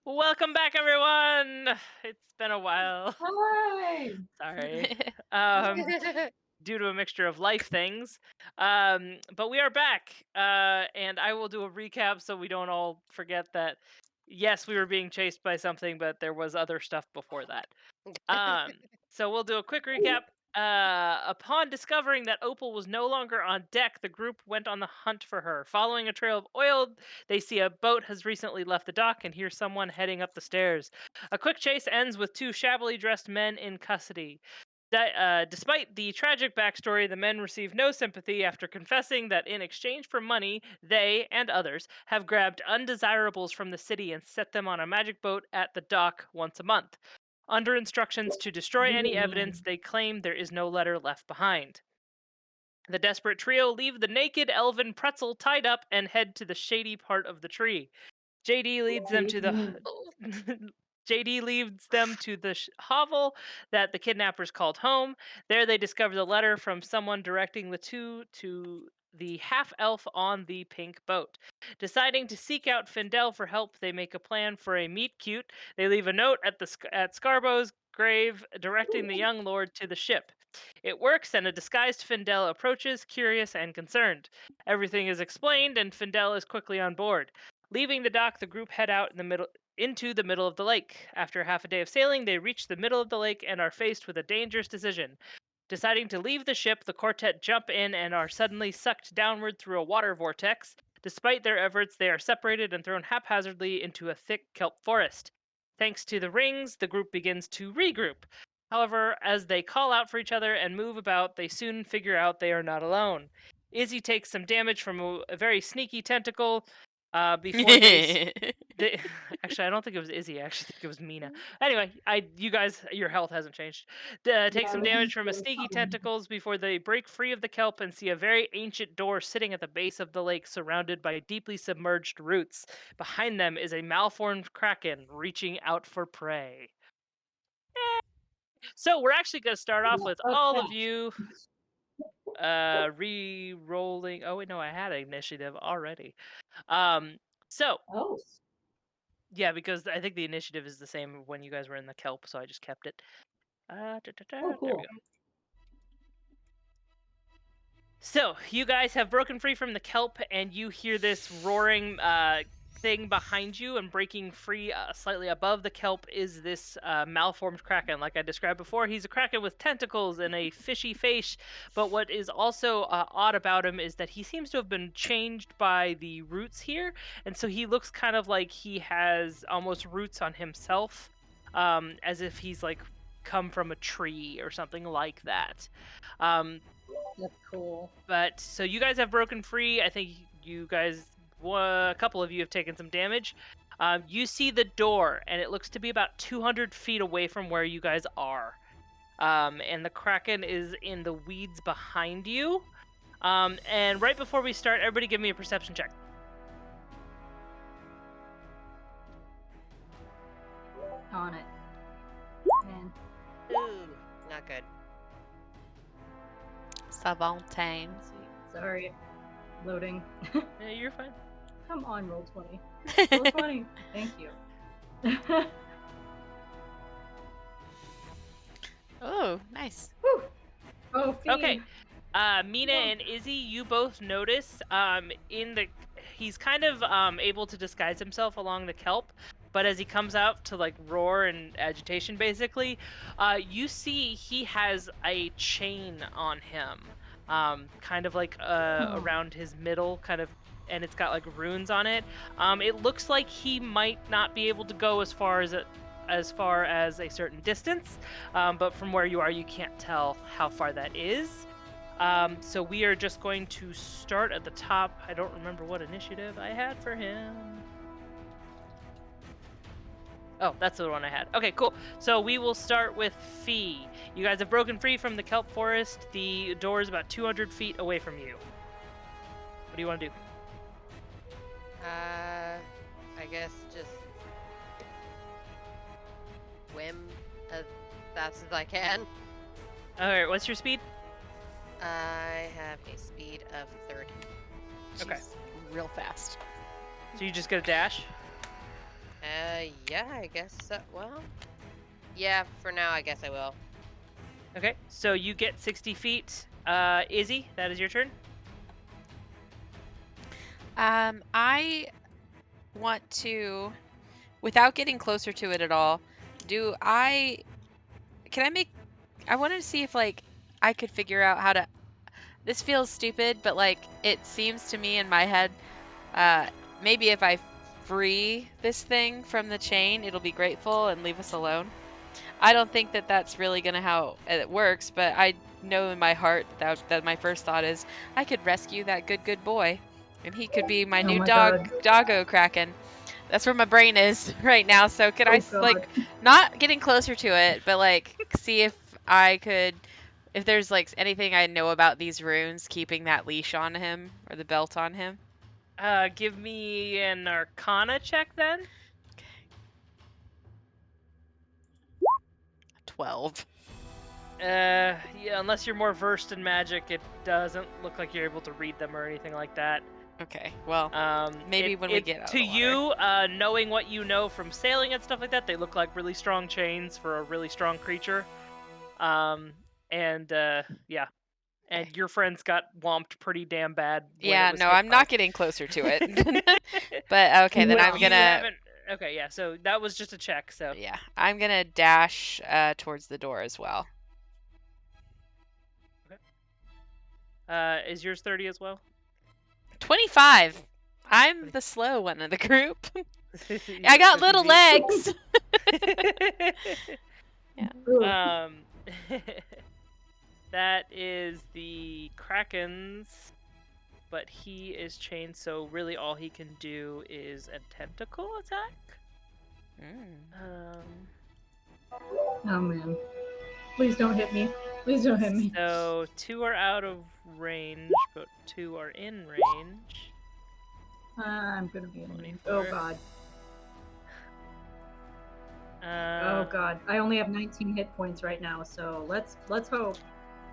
Welcome back, everyone. It's been a while. Hi. Sorry. Um, due to a mixture of life things. But we are back, and I will do a recap so we don't all forget that. Yes, we were being chased by something, but there was other stuff before that. Um, so we'll do a quick recap. Upon discovering that Opal was no longer on deck, the group went on the hunt for her. Following a trail of oil, they see a boat has recently left the dock and hear someone heading up the stairs. A quick chase ends with two shabbily dressed men in custody. Despite the tragic backstory, the men receive no sympathy after confessing that in exchange for money, they and others have grabbed undesirables from the city and set them on a magic boat at the dock once a month. Under instructions to destroy any evidence, Ooh. they claim there is no letter left behind. The desperate trio leave the naked elven pretzel tied up and head to the shady part of the tree. JD leads them to the Mm. JD leads them to the hovel that the kidnappers called home. There they discover the letter from someone directing the two to the half elf on the pink boat. Deciding to seek out Findel for help, they make a plan for a meet cute. They leave a note at at Scarbo's grave directing the young lord to the ship. It works, and a disguised Findel approaches, curious and concerned. Everything is explained, and Findel is quickly on board. Leaving the dock, the group head out in the middle into the middle of the lake. After half a day of sailing, they reach the middle of the lake and are faced with a dangerous decision. Deciding to leave the ship, the quartet jump in and are suddenly sucked downward through a water vortex. Despite their efforts, they are separated and thrown haphazardly into a thick kelp forest. Thanks to the rings, the group begins to regroup. However, as they call out for each other and move about, they soon figure out they are not alone. Izzy takes some damage from a very sneaky tentacle before they actually, I don't think it was Izzy. I actually think it was Mina. Anyway, you guys, your health hasn't changed. Take Yeah, some this is damage from a really sneaky fun. tentacles before they break free of the kelp and see a very ancient door sitting at the base of the lake, surrounded by deeply submerged roots. Behind them is a malformed kraken reaching out for prey. So we're actually going to start off with all Okay. of you re-rolling. Oh wait, no, I had an initiative already. Um, so Oh. Yeah, because I think the initiative is the same when you guys were in the kelp, so I just kept it. Oh, There we cool. go. So you guys have broken free from the kelp, and you hear this roaring thing behind you, and breaking free slightly above the kelp is this malformed kraken. Like I described before, he's a kraken with tentacles and a fishy face. But what is also odd about him is that he seems to have been changed by the roots here, and so he looks kind of like he has almost roots on himself, as if he's like come from a tree or something like that. Um, That's cool. but so you guys have broken free. I think you guys, a couple of you have taken some damage. You see the door, and it looks to be about 200 feet away from where you guys are. And the Kraken is in the weeds behind you. And right before we start, everybody give me a perception check. On it. Man. Ooh, not good. Savantine. Sorry. Loading. Yeah, you're fine. Come on, roll 20. Roll 20. Thank you. Oh, nice. Whew. Oh, feed. Okay. Mina and Izzy, you both notice he's kind of able to disguise himself along the kelp, but as he comes out to like roar and agitation basically, you see he has a chain on him. Kind of like around his middle kind of, and it's got like runes on it. It looks like he might not be able to go as far as a certain distance, but from where you are, you can't tell how far that is. So we are just going to start at the top. I don't remember what initiative I had for him. Oh, that's the one I had. Okay, cool. So we will start with Fee. You guys have broken free from the kelp forest. The door is about 200 feet away from you. What do you want to do? I guess just swim as fast as I can. All right, what's your speed? I have a speed of 30. Okay. She's real fast. So you just get a dash? Yeah, I guess so. Well, yeah, for now, I guess I will. Okay, so you get 60 feet. Izzy, that is your turn. I want to, without getting closer to it at all, I wanted to see if, like, I could figure out how to, this feels stupid, but, like, it seems to me in my head, maybe if I free this thing from the chain, it'll be grateful and leave us alone. I don't think that that's really gonna how it works, but I know in my heart that my first thought is I could rescue that good boy, and he could be my Oh new my dog, God. doggo Kraken. That's where my brain is right now. So could Oh I God. like not getting closer to it, but like see if I could, if there's like anything I know about these runes keeping that leash on him or the belt on him. Give me an Arcana check then. 12. Yeah, unless you're more versed in magic, it doesn't look like you're able to read them or anything like that. Okay, well, maybe It when we it get out to of the water. you, knowing what you know from sailing and stuff like that, they look like really strong chains for a really strong creature. And yeah, and Okay. your friends got whomped pretty damn bad when it Yeah, was no, hit I'm by. not getting closer to it. But okay, then I'm Well, You gonna, haven't. Okay, yeah. So that was just a check. So yeah, I'm gonna dash towards the door as well. is yours 30 as well? 25. I'm the slow one in the group. You I got 50 little feet. legs. Yeah. ugh. That is the Kraken's, but he is chained, so really all he can do is a tentacle attack. Mm. Oh man. Please don't hit me. Please don't hit me. So 2 are out of range, but 2 are in range. I'm gonna be in range. 24. Oh God. Oh God. I only have 19 hit points right now, so let's hope.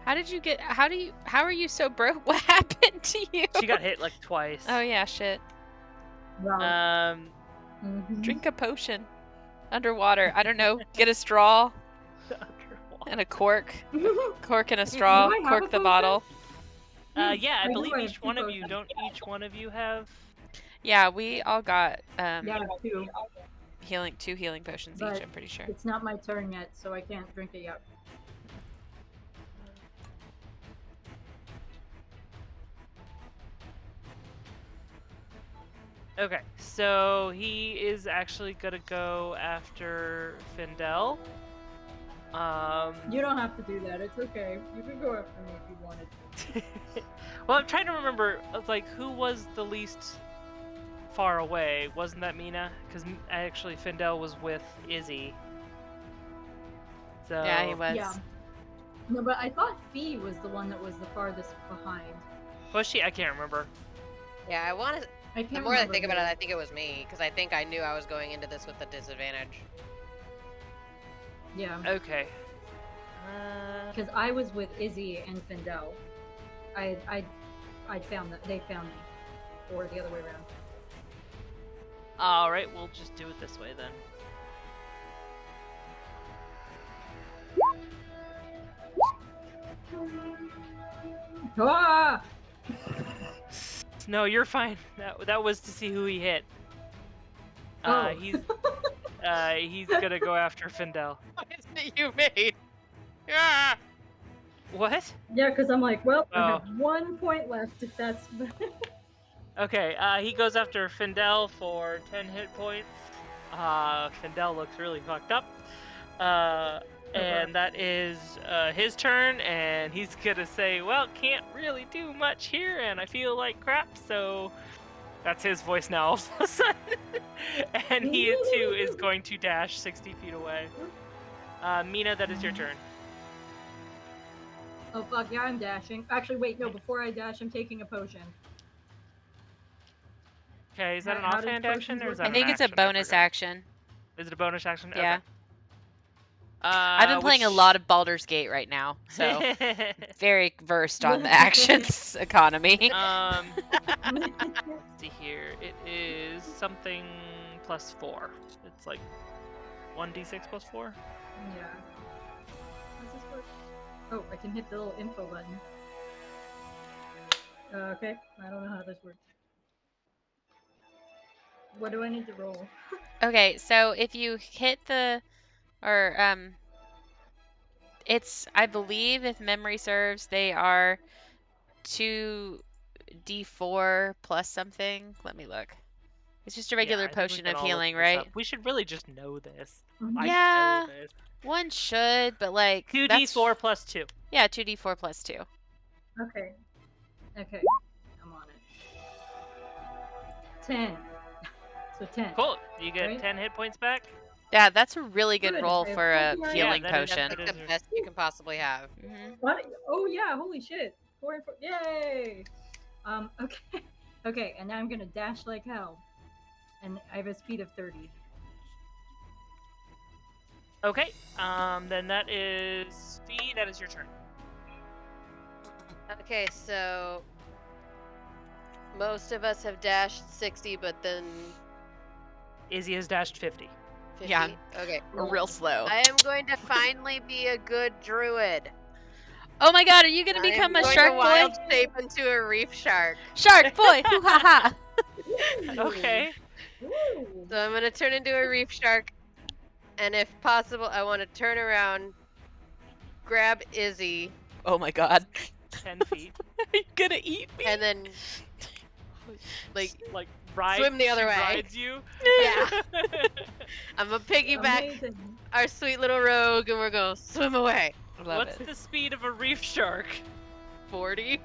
How are you so broke? What happened to you? She got hit like twice. Oh yeah, shit. Wow. Mhm. Drink a potion. Underwater. I don't know. Get a straw Underwater. and a cork. Cork and a Do straw. I have Cork a the potion? bottle. Yeah, I know believe I have each 2 one of you potions. don't. Each one of you have. Yeah, we all got Yeah, I have 2. two healing potions But each, I'm pretty sure. it's not my turn yet, so I can't drink it yet. Okay, so he is actually gonna go after Findel. You don't have to do that. It's okay. You can go after me if you wanted. Well, I'm trying to remember, like, who was the least far away? Wasn't that Mina? Because actually, Findel was with Izzy. So Yeah, he was. Yeah. No, but I thought Fee was the one that was the farthest behind. was she? I can't remember. Yeah, I want to. I can't The more I remember think about who. it, I think it was me because I think I knew I was going into this with a disadvantage. Yeah. Okay. Because I was with Izzy and Findel. I found that they found me, or the other way around. All right, we'll just do it this way then. Ah! No, you're fine. That was to see who he hit. Oh. He's gonna go after Findel. What is it you made? Ah! What? Yeah, because I'm like, well, I have Oh. 1 point left. If that's. Okay, he goes after Findel for 10 hit points. Findel looks really fucked up. And that is his turn, and he's gonna say, well, can't really do much here, and I feel like crap, so that's his voice now all of a sudden. And he too is going to dash 60 feet away. Mina, that is your turn. Oh fuck yeah, I'm dashing. Actually, wait, no. Before I dash, I'm taking a potion. Okay, is that an How does offhand potions action or work? is that I think an it's a action? I bonus forgot. action. Is it a bonus action? Yeah. Okay. I've been playing a lot of Baldur's Gate right now, so very versed on the actions economy. Let's see here. It is something plus 4. It's like 1d6 plus 4. Yeah. How does this work? Oh, I can hit the little info button. Okay, I don't know how this works. What do I need to roll? Okay, so if you hit it's, I believe, if memory serves, they are 2d4 plus something. Let me look. It's just a regular I think we potion can of all look healing, this up. right? We should really just know this. Mhm. I should Yeah, know this. one should, but like 2d4 plus 2. Yeah, 2d4 plus 2. Okay. Okay. I'm on it. 10. So 10. Cool. You get Right? 10 hit points back. Yeah, that's a really good Good, roll I have for a 49 healing that is- potion. that Like is the your- best you can possibly have. Mhm. What? Oh yeah, holy shit. 4 and 4. Yay! Okay. Okay, and now I'm gonna dash like hell. And I have a speed of 30. Okay. Then that is speed. That is your turn. Okay, so most of us have dashed 60, but then Izzy has dashed 50. 50. Yeah. Okay. Real slow. I am going to finally be a good druid. Oh my god, are you gonna I become am a going shark to boy? wild shape into a reef shark. Shark boy! Hoo ha ha! Okay. Woo! So I'm going to turn into a reef shark, and if possible, I want to turn around, grab Izzy, Oh my god. 10 feet. Are you gonna eat me? and then like Ride. Swim the other she way. Rides you. yeah, I'm a piggyback Amazing. our sweet little rogue, and we're going to swim away. Love What's it. the speed of a reef shark? 40.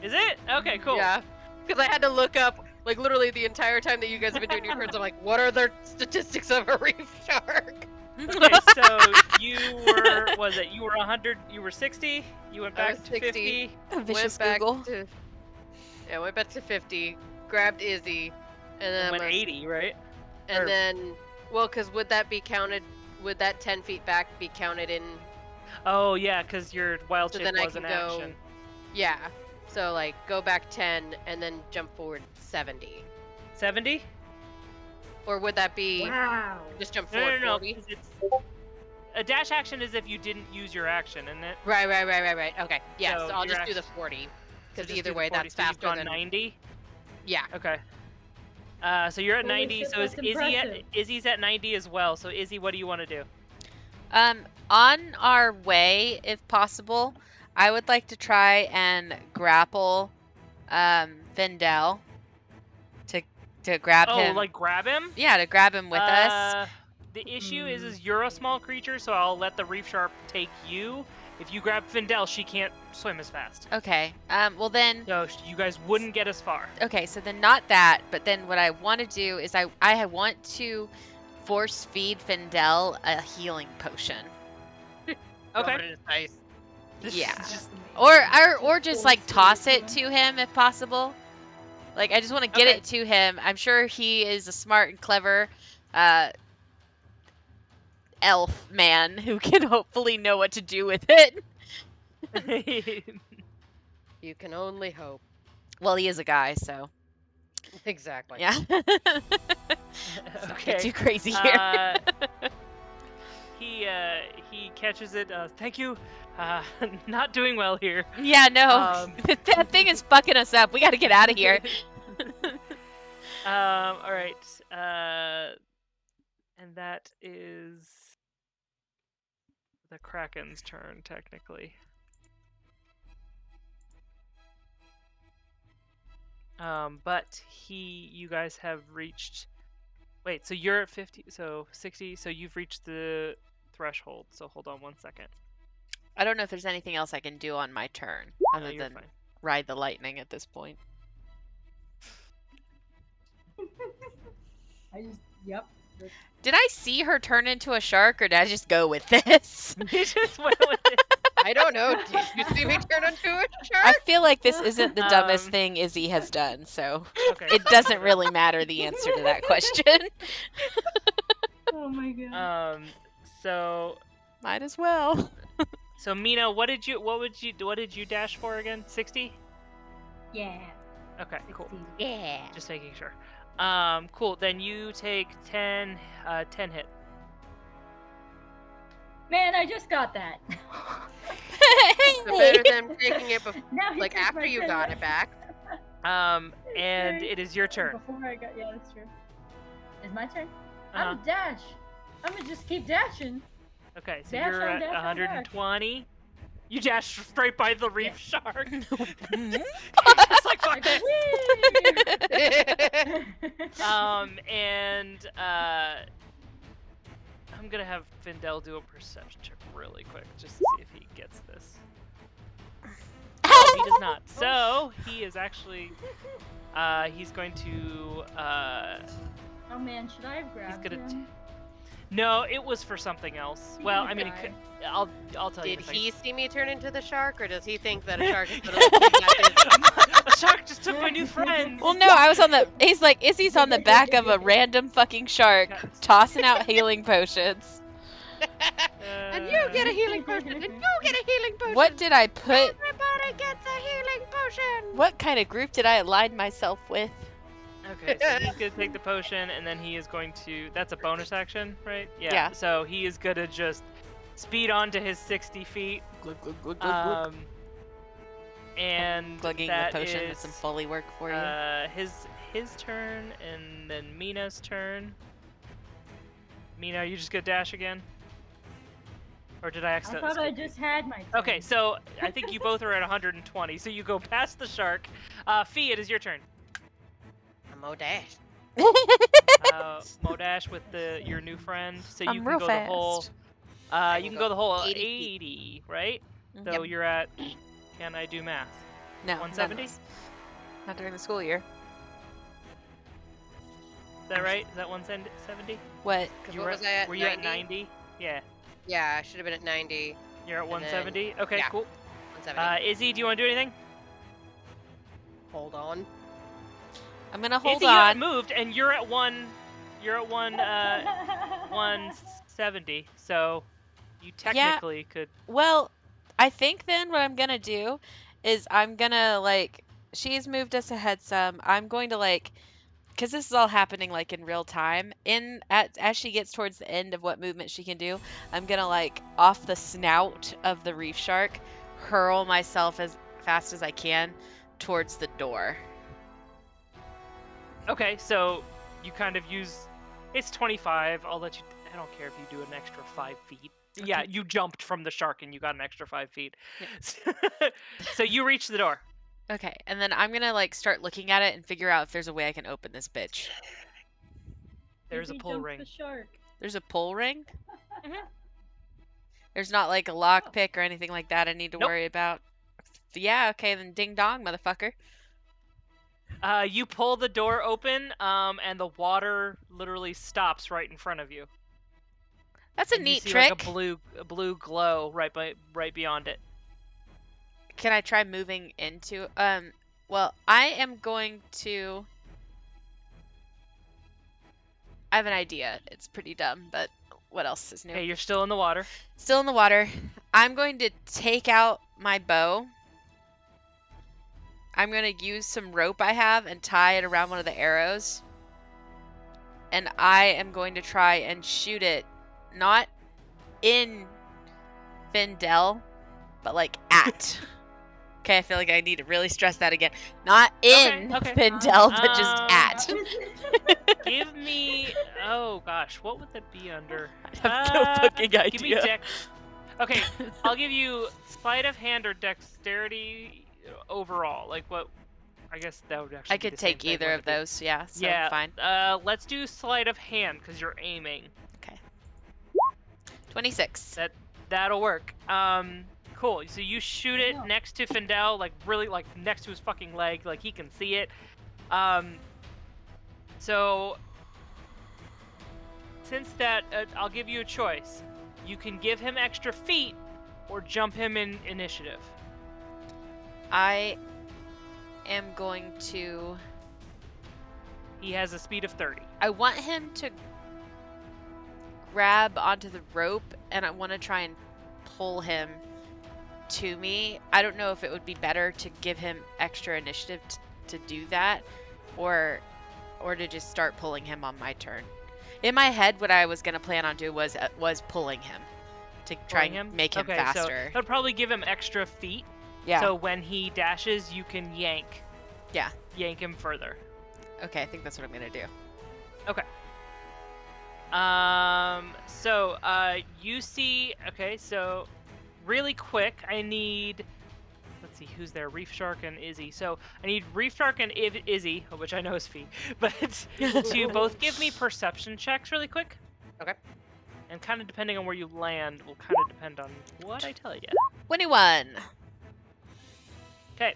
Is it? Okay, cool. Yeah, because I had to look up, like, literally the entire time that you guys have been doing your turns. I'm like, what are the statistics of a reef shark? Okay, so you were, you were 100, you were 60, you went I back was to 60. 50. Vicious went back Google. to went back to 50, grabbed Izzy, and then And I'm went gonna- 80, right? and or- then, well, because would that be counted? Would that 10 feet back be counted in? Oh, yeah, because your wild So shape then I was can an go. action. Yeah. So like go back 10 and then jump forward 70. 70? Or would that be Wow. just jump No, forward no, no. 40? 'Cause a dash action is if you didn't use your action, isn't it? Right. Okay. Yeah. So So I'll your just do the action- 40. So Because just either do the way, 40, that's so you've faster gone than 90? Yeah. Okay. So you're at Holy 90, shit, so is that's Izzy impressive. Izzy's at 90 as well. So Izzy, what do you want to do? On our way, if possible, I would like to try and grapple Vindel to grab Oh, him. like grab him? Yeah, to grab him with us. The issue is you're a small creature, so I'll let the reef shark take you. If you grab Findel, she can't swim as fast. Okay. Well then. So you guys wouldn't get as far. Okay, so then not that, but then what I want to do is I want to force feed Findel a healing potion. Okay. It is nice. Yeah. Just- Or just like toss it to him if possible. Like I just want to get Okay. it to him. I'm sure he is a smart and clever elf man who can hopefully know what to do with it. You can only hope. Well, he is a guy, so Exactly. yeah. Don't get too crazy here. He catches it. Thank you. Not doing well here. Yeah, no. Um, That thing is fucking us up. We got to get out of here. All right. And that is the Kraken's turn, technically. But you guys have reached. Wait, so you're at 50, so 60, so you've reached the threshold. So hold on one second. I don't know if there's anything else I can do on my turn No, other you're than fine. ride the lightning at this point. Yep. Did I see her turn into a shark, or did I just go with this? You just went with it. I don't know. Did you see me turn into a I shark? feel like this isn't the dumbest Um, thing Izzy has done, so Okay. it doesn't really matter the answer to that question. Oh my god. So Might as well. Mina, what did you dash for again? 60? Yeah. Okay, cool. 16. Yeah. Just making sure. Cool. Then you take 10 hit. Man, I just got that. So better than taking it Now he like takes after my you 10 got hit. it back. And Sorry. it is your turn. Before I got, yeah, that's true. It's my turn. Uh-huh. I'm dash. I'm gonna just keep dashing. Okay, so Dash you're on, at dash on, 120. You dash straight by the reef shark. Just like fuck I this. go, "Whee!" And I'm gonna have Findel do a perception check really quick, just to see if he gets this. No, he does not. So he is actually, he's going to, Oh man, should I have grabbed gonna him? no, it was for something else. He's Well, gonna I mean, die. I'll tell you. Did in a second. he see me turn into the shark, or does he think that a shark is gonna kidnap A shark just took my new friend. Well, no, I was on the. He's like, Izzy's on the back of a random fucking shark, tossing out healing potions. And you get a healing potion, and you get a healing potion. What did I put? Everybody gets a healing potion. What kind of group did I align myself with? Okay, so he's gonna take the potion, and then he is going to. That's a bonus action, right? Yeah. So he is gonna just speed on to his 60 feet. Glug, glug, glug, glug, glug. And Glugging that the potion is, is some Foley work for you. his turn, and then Mina's turn. Mina, are you just gonna dash again? Or did I I accidentally? thought I skip you? just had my turn. Okay, so I think you both are at 120. So you go past the shark. Fee, it is your turn. I'm dash. Modash with your new friend. So you I'm can real go fast. the whole. You can go the whole 80, right? Mhm. So you're at. Can I do math? No, 170? not during the school year. Is that right? Is that 170? What? You What were was I at? Were you at 90? 90? Yeah. Yeah, I should have been at 90. You're at And then- 170. Okay, yeah. cool. 170. Izzy, do you want to do anything? Hold on. I'm gonna hold Izzy, you haven't on. moved, and you're at one. You're at 170. So you technically could. Well, I think then what I'm gonna do is I'm gonna like. She's moved us ahead some. I'm going to like. Because this is all happening like in real time. As she gets towards the end of what movement she can do, I'm gonna like off the snout of the reef shark, hurl myself as fast as I can towards the door. Okay, so you kind of use. It's 25. I'll let you. I don't care if you do an extra 5 feet. Yeah, you jumped from the shark and you got an extra 5 feet. So you reach the door. Okay, and then I'm gonna like start looking at it and figure out if there's a way I can open this bitch. There's a Izzy pull jumped ring. The shark. There's a pull ring. Mhm. There's not like a lockpick or anything like that I need to Nope. worry about. Yeah, okay, then ding dong, motherfucker. You pull the door open, and the water literally stops right in front of you. That's a And you neat see, trick. like a blue glow right beyond it. Can I try moving into well, I am going to I have an idea. It's pretty dumb, but what else is new? Okay, you're still in the water. Still in the water. I'm going to take out my bow. I'm going to use some rope I have and tie it around one of the arrows. And I am going to try and shoot it not in Findel, but like at. Okay, I feel like I need to really stress that again. Not in Okay. Findel, but just at. Give me. Oh gosh, what would that be under? I have no fucking idea. Give me dex. Okay, I'll give you sleight of hand or dexterity overall. Like what? I guess that would actually. I be could the same take thing, either wouldn't of it be? those, yeah. So Yeah. fine. Let's do sleight of hand because you're aiming. Okay. 26. That'll work. Cool. So you shoot it Wow. next to Findel, like really like next to his fucking leg, like he can see it. So since that, I'll give you a choice. You can give him extra feet, or jump him in initiative. I am going to. He has a speed of 30. I want him to grab onto the rope, and I want to try and pull him to me. I don't know if it would be better to give him extra initiative to do that, or or to just start pulling him on my turn? In my head, what I was gonna plan on doing was pulling him to try Pulling and him? make him Okay, so faster. that would probably give him extra feet. Yeah. So when he dashes, you can yank him further. Okay, I think that's what I'm gonna do. Okay. You see. Okay, so really quick, I need. Let's see who's there. Reef Shark and Izzy. So I need Reef Shark and Izzy, which I know is Fee, but to both give me perception checks really quick. Okay. And kind of depending on where you land will kind of depend on what I tell you. 21. Okay.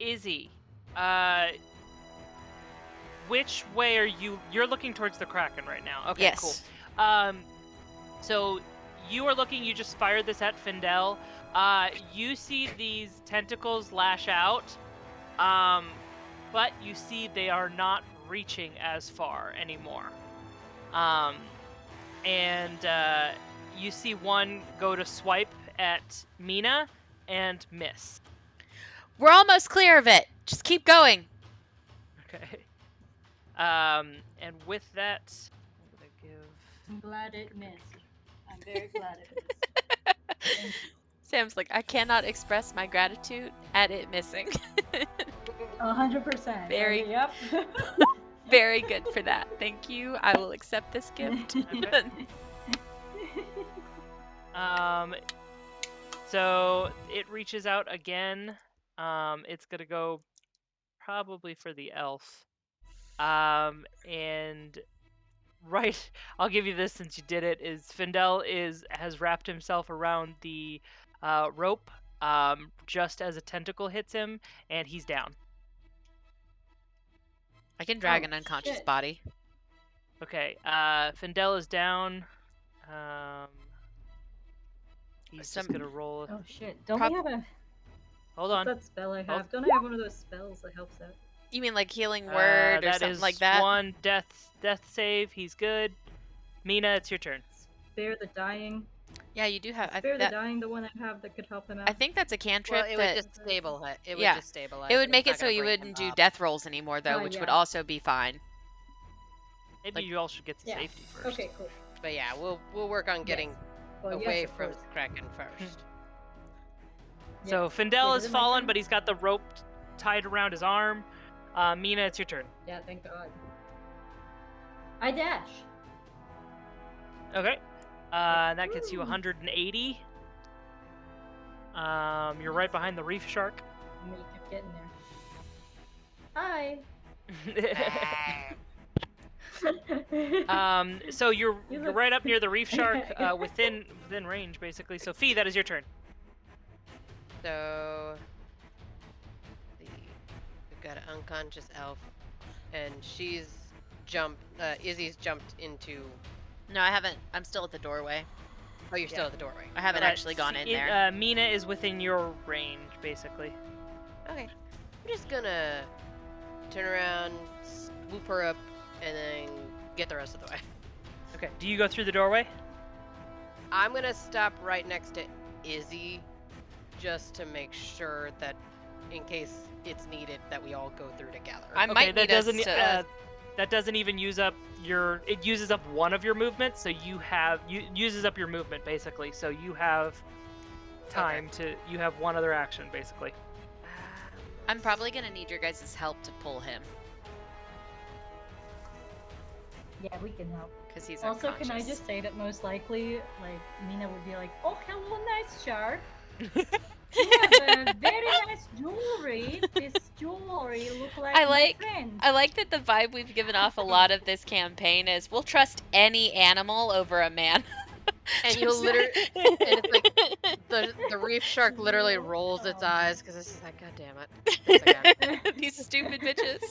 Izzy. Which way are you? You're looking towards the Kraken right now. Okay, Yes. cool. So you are looking. You just fired this at Findel. You see these tentacles lash out, but you see they are not reaching as far anymore. You see one go to swipe at Mina and miss. We're almost clear of it. Just keep going. Okay. And with that, what would I give? I'm glad it missed. I'm very glad it missed. Thank you. Sam's like, I cannot express my gratitude at it missing. 100%. Very- Yep. Very good for that. Thank you. I will accept this gift. Okay. So it reaches out again. It's gonna go probably for the elf. And right, I'll give you this since you did it. Is Findel has wrapped himself around the rope, just as a tentacle hits him, and he's down. I can drag Oh, an unconscious shit. body. Okay, Findel is down. He's Some- just gonna roll. Oh shit! Don't Prob- we have a? Hold What's on. that spell I Hold- have? Don't I have one of those spells that helps out? You mean like healing word or That something is like that? one death save. He's good. Mina, it's your turn. Spare the dying. Yeah, you do have. Spare the dying, the one I have that could help him out. I think that's a cantrip Well, it that would just stabilize. It would Yeah. just stabilize. it would It's make not it so gonna you bring wouldn't him do up. death rolls anymore, though, Oh, which would yeah. also be fine. Maybe Like- you all should get to Yeah. safety first. Okay, cool. But yeah, we'll work on getting Well, away yes, of from course. Kraken first. So Yes. Findel Wait, has is it my fallen, turn? but he's got the rope tied around his arm. Mina, it's your turn. Yeah, thank God. I dash. Okay. That gets you 180. You're right behind the reef shark. And you kept getting there. Hi. So you're You look- right up near the reef shark, within range, basically. So Fee, that is your turn. So we've got an unconscious elf, and she's jumped. Izzy's jumped into. No, I haven't. I'm still at the doorway. Oh, you're still at the doorway. I haven't actually gone in there. Mina is within your range, basically. Okay. I'm just gonna turn around, swoop her up, and then get the rest of the way. Okay. Do you go through the doorway? I'm gonna stop right next to Izzy, just to make sure that, in case it's needed, that we all go through together. I Okay, might that need us doesn't to. that doesn't even use up your. It uses up one of your movements, so you uses up your movement basically. So you have time to. You have one other action basically. I'm probably gonna need your guys' help to pull him Yeah, we can help. because he's Also, unconscious. can I just say that most likely, like, Mina would be like, "Oh, hello, nice shark. You have a very nice jewelry. This jewelry look like I my like- friend." I like that the vibe we've given off a lot of this campaign is we'll trust any animal over a man. And you'll literally, and it's like the reef shark literally rolls its eyes because it's just like, God damn it. It's like, These stupid bitches.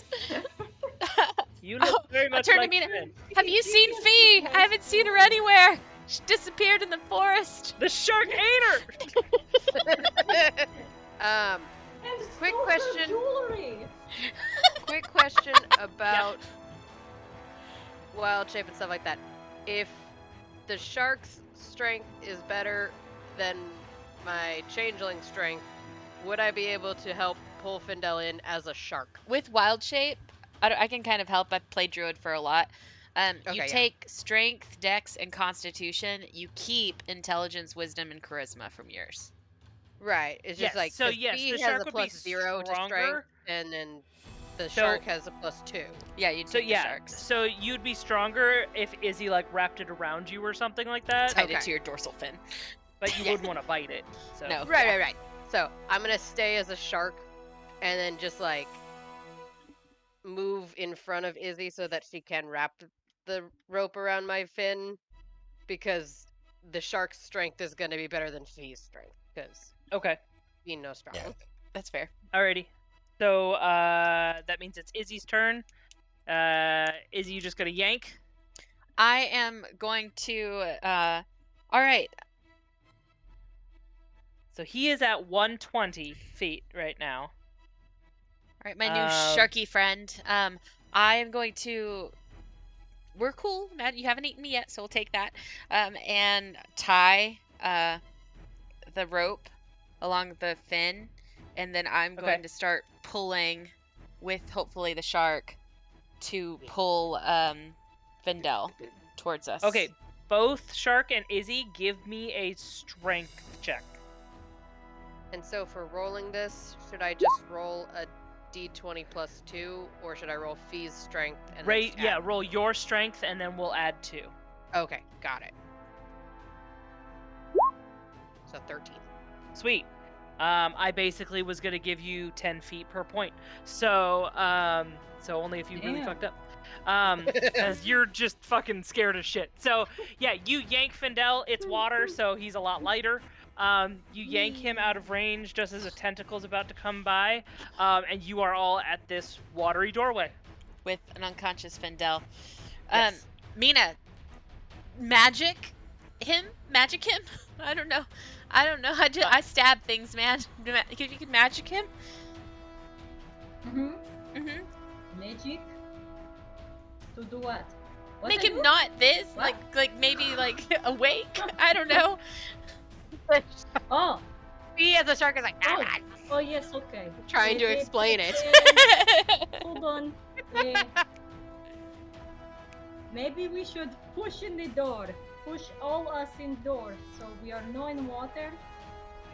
You look very I'll much turn to like Mina. Finn. Have you seen Fee? I haven't seen her anywhere. She disappeared in the forest. The shark ate her. And quick stole her question. Jewelry. quick question about wild shape and stuff like that. If the shark's strength is better than my changeling strength, would I be able to help pull Findel in as a shark? With wild shape, I can kind of help. I've played druid for a lot. You Okay, yeah. take strength, dex, and constitution. You keep intelligence, wisdom, and charisma from yours. Right. It's just Yes. like So because yes, Fee the has shark a would be +0 to strength, stronger. and then the So- shark has a +2. Yeah, you So take the yeah, sharks. so you'd be stronger if Izzy like wrapped it around you or something like that, Tied it Okay. to your dorsal fin. but you Yeah. wouldn't want to bite it. So No. Right, yeah. right, right. So I'm gonna stay as a shark, and then just like move in front of Izzy so that she can wrap the rope around my fin, because the shark's strength is gonna be better than Fee's strength, because Okay, Fee no strong. Oh, That's fair. alrighty. So that means it's Izzy's turn. Izzy, you just gonna yank? I am going to. All right. So he is at 120 feet right now. All right, my new Um, sharky friend. I am going to. We're cool. Matt, you haven't eaten me yet, so we'll take that. And tie the rope along the fin, and then I'm Okay. going to start pulling with hopefully the shark to pull Findel towards us. Okay, both Shark and Izzy, give me a strength check. And so for rolling this, should I just roll a d20 +2, or should I roll Fee's strength and then just add- Roll your strength and then we'll add 2. Okay, got it. So 13. Sweet. I basically was gonna give you 10 feet per point. So only if you really Damn. fucked up. Because you're just fucking scared as shit. So yeah, you yank Findel. It's water, so he's a lot lighter. You yank him out of range just as a tentacle's about to come by, and you are all at this watery doorway. with an unconscious Findel. Yes. Mina, magic him? I don't know. I stab things, man. You can magic him? Mm-hmm. Mm-hmm. Magic. To do what? What Make I him do? not this, What? like maybe like awake. I don't know. Oh, Fee as a shark is like, oh, oh yes, okay. trying to Wait, wait, explain it. wait, Hold on. Maybe we should push in the door. Push all us indoors so we are no in water.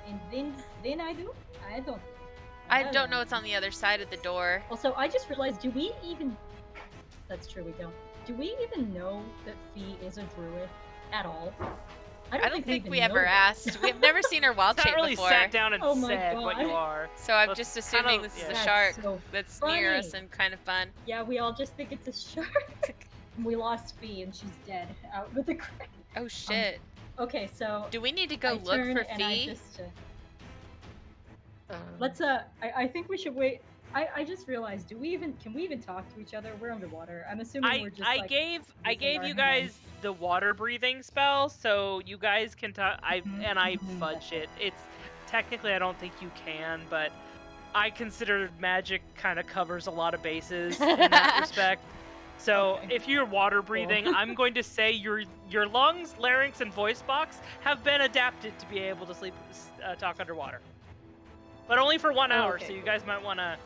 And then I do? I don't. I don't know what's on the other side of the door. Also, I just realized, do we even... That's true, we don't. Do we even know that Fee is a druid at all? I don't think even we know ever that. asked. We've never seen her wild It's not shape really before. sat down and Oh my said what you God. are. So I'm That's just kind assuming of- this is yeah. a That's shark so that's near us funny. and kind of fun. Yeah, we all just think it's a shark. We lost Fee and she's dead out with the crab. Oh shit. Okay, so Do we need to go I look turn for and I Fee? just, let's I think we should wait. I just realized, can we even talk to each other? We're underwater. I'm assuming we're just I like, gave using our you hands. guys the water breathing spell, so you guys can talk. I Mhm. fudged it. It's technically I don't think you can, but I consider magic kind of covers a lot of bases in that respect. So Okay. if you're water breathing, I'm going to say your lungs, larynx, and voice box have been adapted to be able to talk underwater, but only for 1 hour. Okay, So you cool. guys might want to.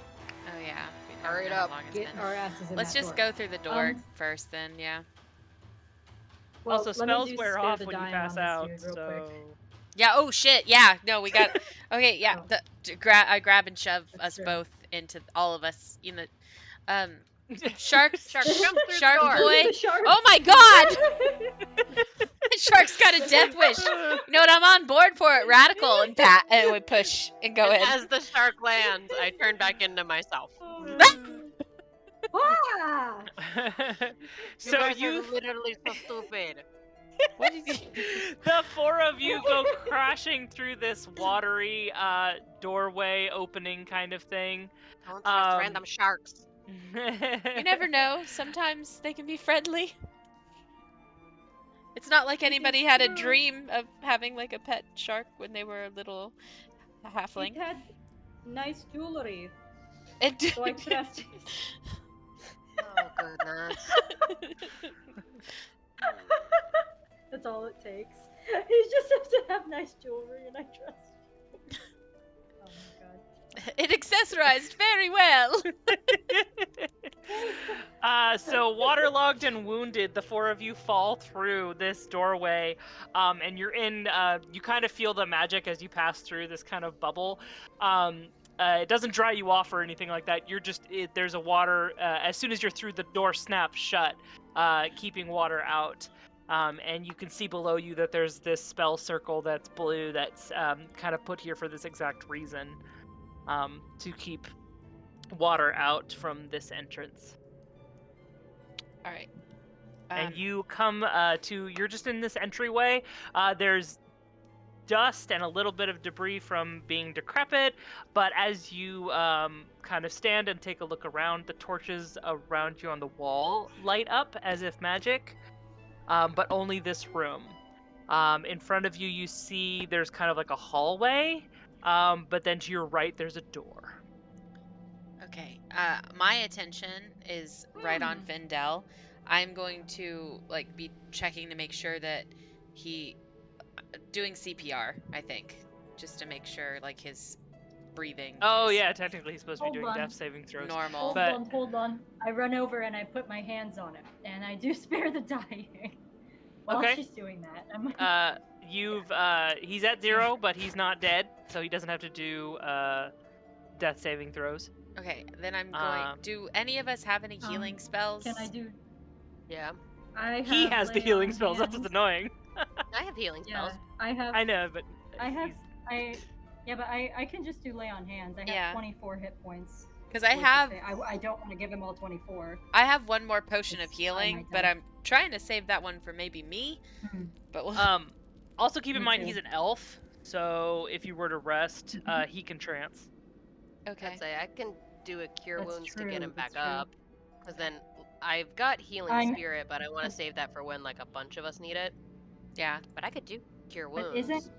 Oh yeah. We don't Hurry it know how up. long it's Get been. our asses in Let's that just door. go through the door Um, first then, yeah. Well, Also, let me spells do wear Spare off the when you Dying pass on this out. dude real quick. So. Yeah, oh shit, yeah. No, we got okay, yeah. Oh. I grab and shove That's us true. both into all of us in the shark Shark, jump through shark the door. boy. The shark. Oh my god! Shark's got a death wish. You know what? I'm on board for it. Radical and pat, and we push and go in. And as the shark lands, I turn back into myself. Ah! So guys you, are literally so stupid. What did you? the 4 of you, go crashing through this watery doorway opening kind of thing. Don't trust Um, random sharks. You never know. Sometimes they can be friendly. It's not like anybody had a true. dream of having like a pet shark when they were a little halfling. It had nice jewelry, It so I trust it. Oh goodness. That's all it takes. You just have to have nice jewelry, and I trust you. Oh my god. It accessorized very well. So waterlogged and wounded, the four of you fall through this doorway, and you're in. You kind of feel the magic as you pass through this kind of bubble. It doesn't dry you off or anything like that. You're just there's a water. As soon as you're through, the door snaps shut, keeping water out. And you can see below you that there's this spell circle that's blue that's kind of put here for this exact reason, to keep water out from this entrance. All right. And you come you're just in this entryway. There's dust and a little bit of debris from being decrepit, but as you kind of stand and take a look around, the torches around you on the wall light up as if magic, but only this room. In front of you, you see there's kind of like a hallway, but then to your right, there's a door. Okay. My attention is right on Findel. I'm going to like be checking to make sure that he doing CPR, I think, just to make sure like his breathing Oh is yeah, technically he's supposed to be Hold doing on. death saving throws. normal. Hold on. I run over and I put my hands on him, and I do spare the dying. While Okay. she's doing that, I'm He's at 0, but he's not dead, so he doesn't have to do death saving throws. Okay, then I'm going. Do any of us have any healing spells? Can I do? Yeah. He has the lay healing on spells. That's hands. what's annoying. I have healing spells. Yeah, I have. I know, but I can just do lay on hands. I have Yeah. 24 hit points. Because I with the have thing. I don't want to give him all 24. I have one more potion of It's healing, fine, I but don't. I'm trying to save that one for maybe me. Mhm. But we'll, Also keep in Me mind too. he's an elf, so if you were to rest, he can trance. okay. I'd say I can do a cure That's wounds to true, get him back that's true. up. Because then I've got healing I'm- spirit, but I want to save that for when like a bunch of us need it. Yeah. But I could do cure But wounds.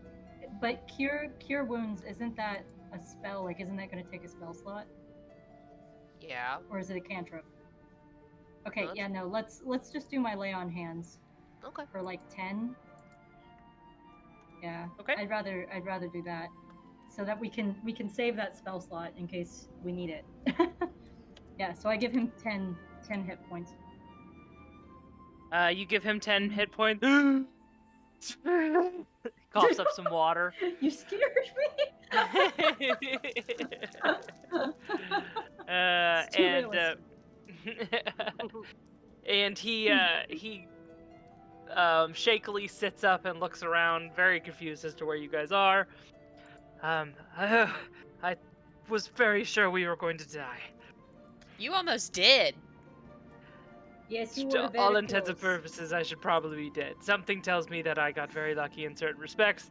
cure wounds, isn't that a spell? Like, isn't that going to take a spell slot, Yeah. or is it a cantrip? Okay, No, yeah, no. Let's just do my lay on hands Okay. for like 10. Yeah. Okay. I'd rather do that, so that we can save that spell slot in case we need it. Yeah. So I give him 10 hit points. You give him 10 hit points. Coughs up some water. You scared me. It's too And realistic. and he shakily sits up and looks around, very confused as to where you guys are. I was very sure we were going to die. You almost did. Yes, you To were very all intents and close. purposes, I should probably be dead. Something tells me that I got very lucky in certain respects.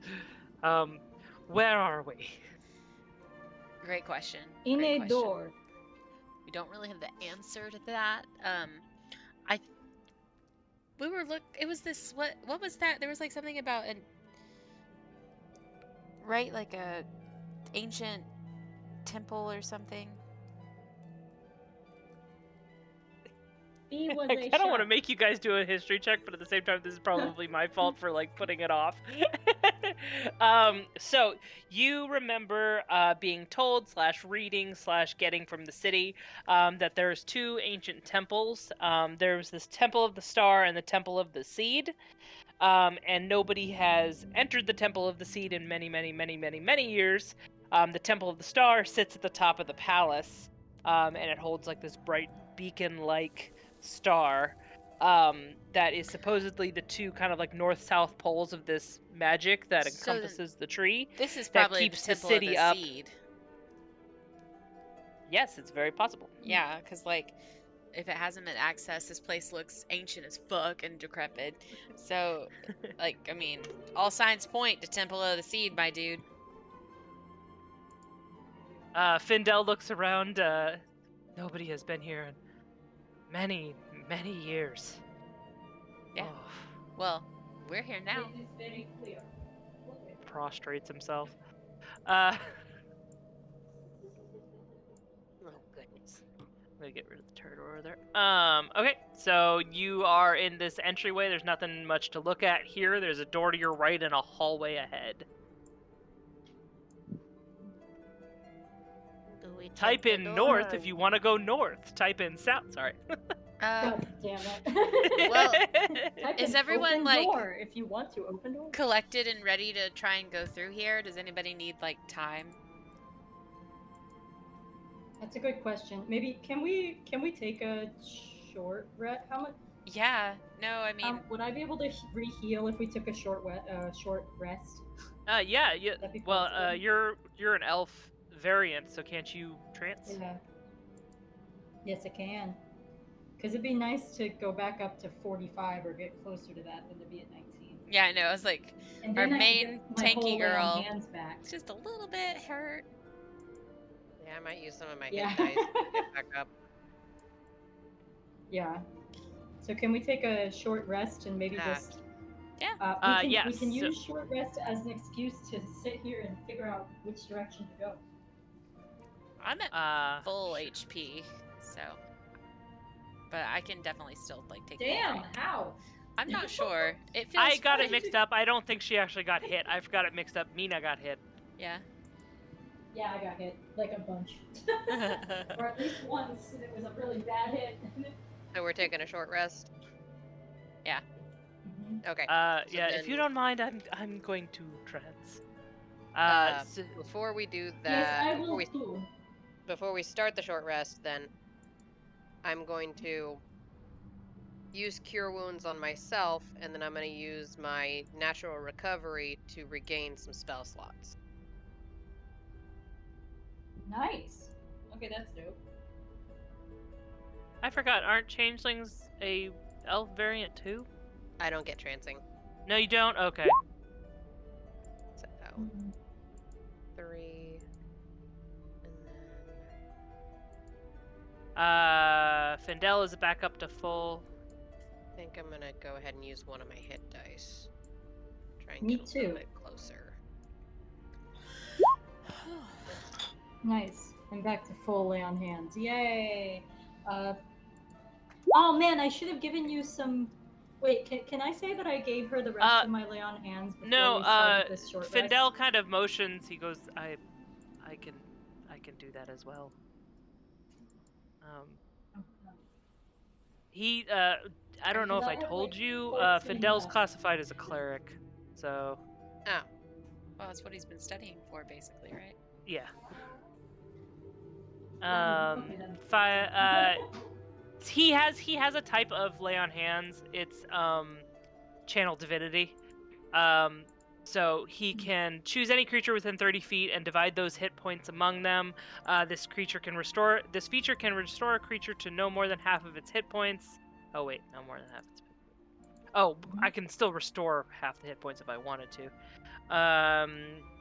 Where are we? Great question. In Great a question. door. We don't really have the answer to that. It was this. What was that? There was like something about an. Right, like a ancient temple or something. He was I a kind of want to shark. make you guys do a history check, but at the same time, this is probably my fault for like putting it off. So you remember being told / reading / getting from the city that there's 2 ancient temples. There's this Temple of the Star and the Temple of the Seed. And nobody has entered the Temple of the Seed in many, many, many, many, many years. The Temple of the Star sits at the top of the palace, and it holds like this bright beacon-like star that is supposedly the 2 kind of like north-south poles of this magic that So encompasses the tree. This is That probably keeps the the temple city of the up. seed. Yes, it's very possible. Yeah, because like, if it hasn't been accessed, this place looks ancient as fuck and decrepit. So, like, I mean, all signs point to Temple of the Seed, my dude. Findel looks around. Nobody has been here in many, many years. Yeah. Oh, Well, we're here now. It is very clear. prostrates himself. Oh goodness. I'm gonna get rid of the turd over there. Okay, so you are in this entryway. There's nothing much to look at here. There's a door to your right and a hallway ahead. Do we Type can't in north if adore. you want to go north. Type in south. Sorry. God damn it. Well, Type is in everyone, open like, door if you want to open door. collected and ready to try and go through here? Does anybody need like time? That's a good question. Maybe can we take a short rest? How much? Yeah. No, I mean, Would I be able to re-heal if we took a short rest? Yeah. That'd be Well, possible. you're an elf variant, so can't you trance? Yeah. Yes, I can. Because it'd be nice to go back up to 45 or get closer to that than to be at 19. yeah, I know. I was like, And our then I could main get my whole tanky lay on girl hands back. is just a little bit hurt. yeah, I might use some of my Yeah. hit dice to get back up. Yeah. So can we take a short rest and maybe Yeah. just Yes, we can so- use short rest as an excuse to sit here and figure out which direction to go. I'm at full Sure. HP, so. But I can definitely still like take. a Damn, break. how? I'm not sure. It feels. I got it fine. mixed up. I don't think she actually got hit. I've got it mixed up. Mina got hit. Yeah. Yeah, I got hit like a bunch. Or at least once, and it was a really bad hit. So we're taking a short rest. Mhm. Okay. Yeah, then- if you don't mind, I'm going to trance. Before we do Yes, that, I will too. before we start the short rest, then I'm going to use Cure Wounds on myself, and then I'm going to use my Natural Recovery to regain some spell slots. Nice. Okay, that's dope. I forgot. Aren't changelings a elf variant too? I don't get trancing. No, you don't. Okay. So, Mhm. 3, and then Findel is back up to full. I think I'm going to go ahead and use one of my hit dice. Try and Me get a little too. bit closer. Nice. I'm back to full lay on hands. Yay! Oh man, I should have given you some. Wait, can I say that I gave her the rest of my lay on hands before No, we started this short Findel rest? kind of motions. He goes, I can do that as well. Oh, no. He, I don't know if I Because I have, told like, you, 14 Findel's left. classified as a cleric, so Oh, Well, that's what he's been studying for, basically, right? yeah. Okay, then. He has a type of lay on hands. It's channel divinity. So he can choose any creature within 30 feet and divide those hit points among them. This feature can restore a creature to no more than half of its hit points. Oh wait, no more than half its hit points. Oh, I can still restore half the hit points if I wanted to.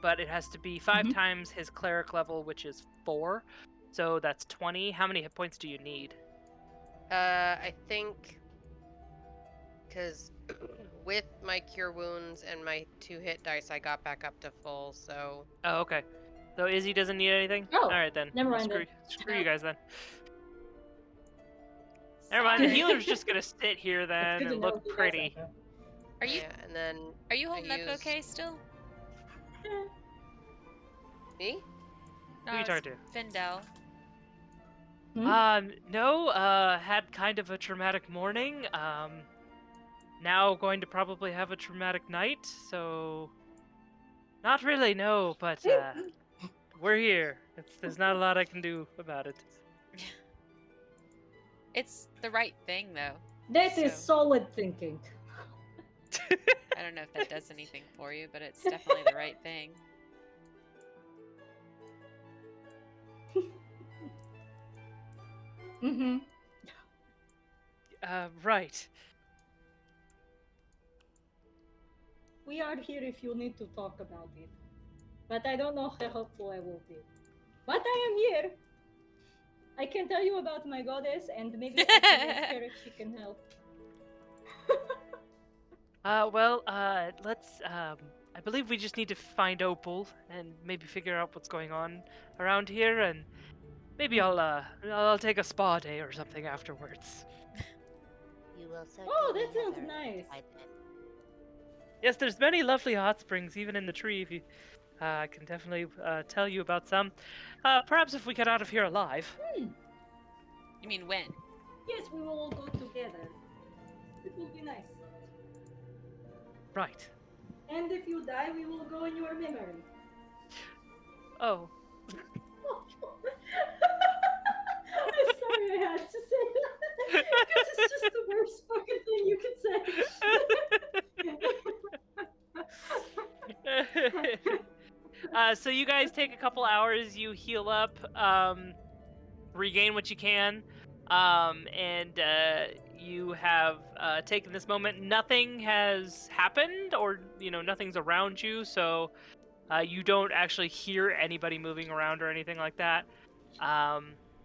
But it has to be 5 times his cleric level, which is 4. So that's 20. How many hit points do you need? I think because with my Cure Wounds and my 2 hit dice, I got back up to full, so... Oh, okay. So Izzy doesn't need anything? Oh, Alright then. never Well, mind then. screw you guys then. Never mind, the Sorry. healer's just gonna sit here It's then good to and know look you guys pretty. like Are you Yeah, and then... are you holding up use- okay still? that. Me? Who you it's talking to? Findel. No, had kind of a traumatic morning. Now going to probably have a traumatic night, so... Not really, no, but, we're here. There's not a lot I can do about it. It's the right thing, though. That is So- solid thinking. I don't know if that does anything for you, but it's definitely the right thing. Mm-hmm. Right. We are here if you need to talk about it. But I don't know how helpful I will be. But I am here. I can tell you about my goddess and maybe I can ask her if she can help. Let's, I believe we just need to find Opal and maybe figure out what's going on around here, and maybe I'll take a spa day or something afterwards. You will certainly Oh, that sounds have a nice. by then. Yes, there's many lovely hot springs, even in the tree, if you I can definitely tell you about some. Perhaps if we get out of here alive. You mean when? Yes, we will all go together. It will be nice. Right. And if you die, we will go in your memory. Oh. I'm sorry I had to say that. Because it's just the worst fucking thing you can say. So you guys take a couple hours, you heal up, regain what you can, and you have taken this moment. Nothing has happened, or nothing's around you, so you don't actually hear anybody moving around or anything like that.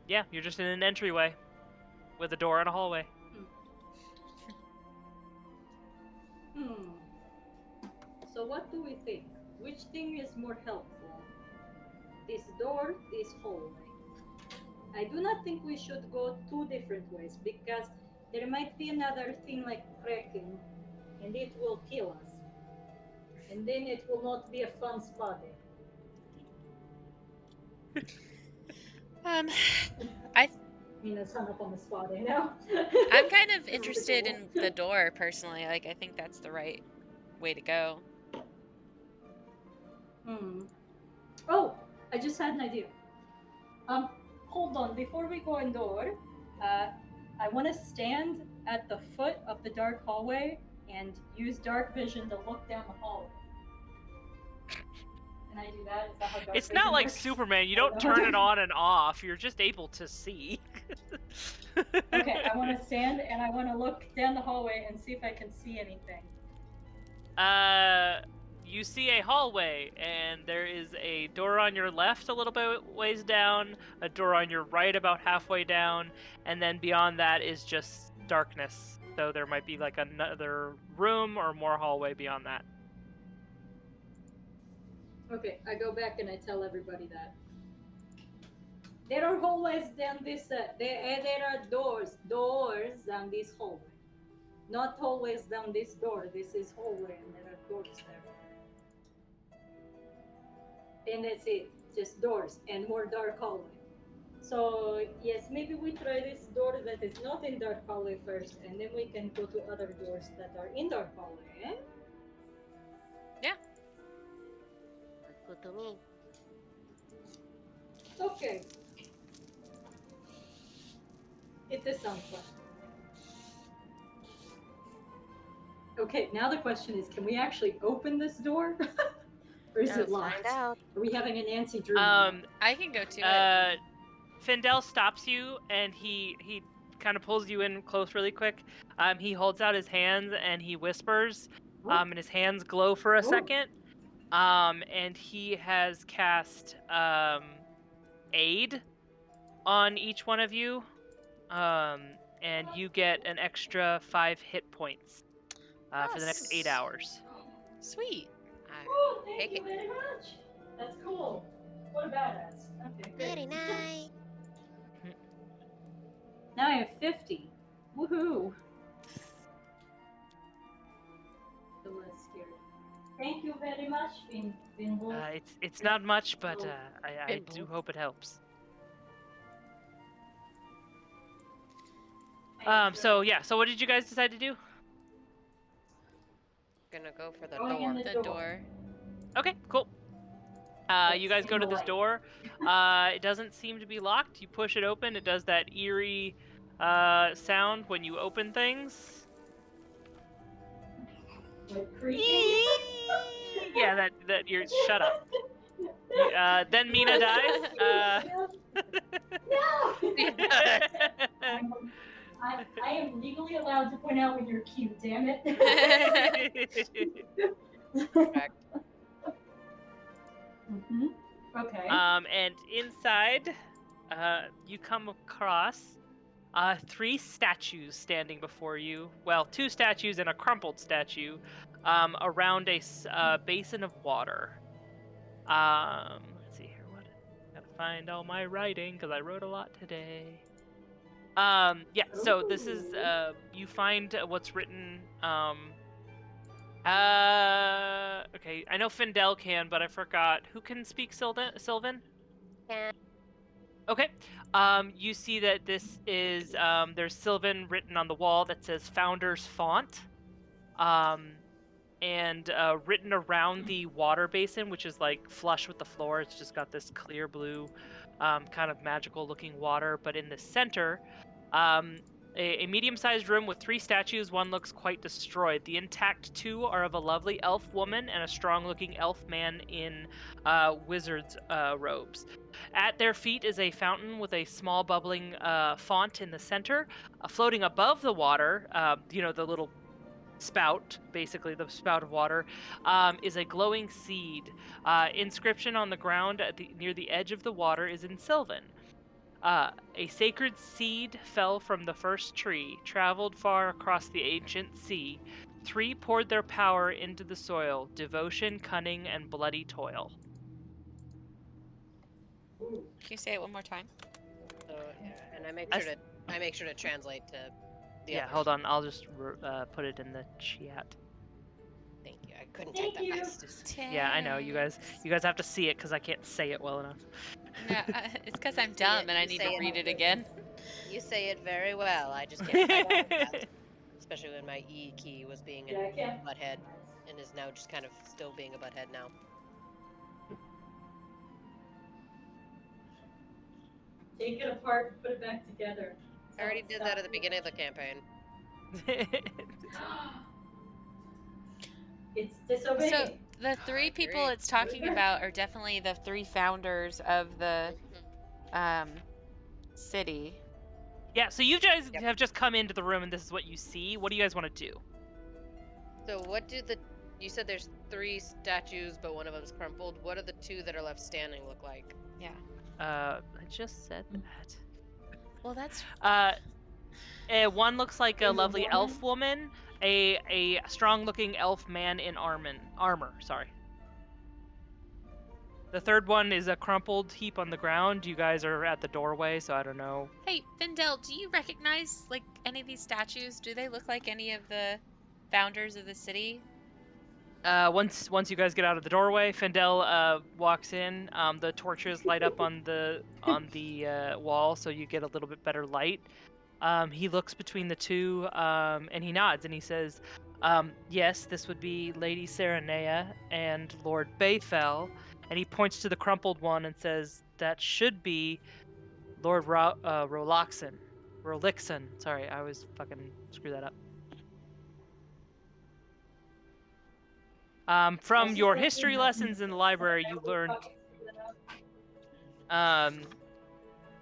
Yeah, you're just in an entryway with a door and a hallway. So what do we think? Which thing is more helpful? This door, this hallway? I do not think we should go two different ways because there might be another thing like cracking and it will kill us. And then it will not be a fun spot. I Mina's hung up on the spot now. I'm kind of interested in the door personally. Like, I think that's the right way to go. Oh, I just had an idea. Hold on. Before we go indoor, I want to stand at the foot of the dark hallway and use dark vision to look down the hallway. Can I do that? Is that how dark It's vision not like works? Superman. You don't turn it on and off. You're just able to see. Okay, I want to stand and I want to look down the hallway and see if I can see anything. You see a hallway, and there is a door on your left a little bit ways down, a door on your right about halfway down, and then beyond that is just darkness. So there might be like another room or more hallway beyond that. Okay, I go back and I tell everybody that. There are hallways down this. There are doors down this hallway. Not hallways down this door. This is hallway, and there are doors there. And that's it. Just doors and more dark hallway. So yes, maybe we try this door that is not in dark hallway first, and then we can go to other doors that are in dark hallway. Eh? Good to me. Okay. It sounds fun. Okay, now the question is, can we actually open this door? Or is it Let's locked? find out. Are we having a Nancy Drew? I can go to it. Findel stops you, and he kind of pulls you in close really quick. He holds out his hands and he whispers, and his hands glow for a second. And he has cast aid on each one of you, and you get an extra 5 hit points for the next 8 hours. Sweet. Oh, thank Take you it. very much. That's cool. What a badass. Okay, great. Very nice. Now I have 50. Woohoo. So less scary. Thank you very much, Finwolf. It's not much, but I do Findle. hope it helps. So what did you guys decide to do? Gonna go for the Going in door. the The door. Okay, cool. You guys go to this door. It doesn't seem to be locked. You push it open. It does that eerie sound when you open things. Like creaking. Yeah, that you're. Shut up. Then Mina dies. No! I am legally allowed to point out when you're cute, damn it. Correct. Okay. And inside, you come across 3 statues standing before you. Well, 2 statues and a crumpled statue around a basin of water. Let's see here. Gotta find all my writing because I wrote a lot today. Yeah. So this is you find what's written. Okay. Okay, I know Findel can, but I forgot. Who can speak Sylvan? Can. Okay. You see that this is there's Sylvan written on the wall that says Founder's Font. And written around the water basin, which is like flush with the floor. It's just got this clear blue, kind of magical looking water. But in the center, um, a medium-sized room with 3 statues. One looks quite destroyed. The intact 2 are of a lovely elf woman and a strong-looking elf man in wizard's robes. At their feet is a fountain with a small bubbling font in the center. Floating above the water, the little spout, basically the spout of water, is a glowing seed. Inscription on the ground near the edge of the water is in Sylvan. A sacred seed fell from the first tree, traveled far across the ancient sea. 3 poured their power into the soil: devotion, cunning, and bloody toil. Can you say it one more time? So yeah, and I make sure to translate to the Yeah, others. hold on. I'll just put it in the chat. Thank you. I couldn't Thank type that you. fast. Yeah, I know you guys have to see it because I can't say it well enough. No, it's because I'm See dumb it, and I you need say to it. read it again. You say it very well. I just can't type it fast. Especially when my E key was being Yeah, I a can't. butthead and is now just kind of still being a butthead now. Take it apart and put it back together. I already did that at the beginning of the campaign. It's disobeying. So the I 3 people agree. it's talking about are definitely the 3 founders of the city. Yeah, so you guys Yep. have just come into the room and this is what you see. What do you guys want to do? So what do you said there's 3 statues, but one of them's crumpled. What do the 2 that are left standing look like? Yeah. I just said that. Well, that's One looks like a There's a lovely woman. elf woman, a strong-looking elf man in armor. Sorry. The third one is a crumpled heap on the ground. You guys are at the doorway, so I don't know. Hey, Findel, do you recognize like any of these statues? Do they look like any of the founders of the city? Once you guys get out of the doorway, Fendel walks in. The torches light up on the wall, so you get a little bit better light. He looks between the 2, and he nods and he says, "Yes, this would be Lady Serenea and Lord Bayfell." And he points to the crumpled one and says, "That should be Lord Rolixon. Sorry, I always fucking screw that up." From your history lessons in the library, you learned.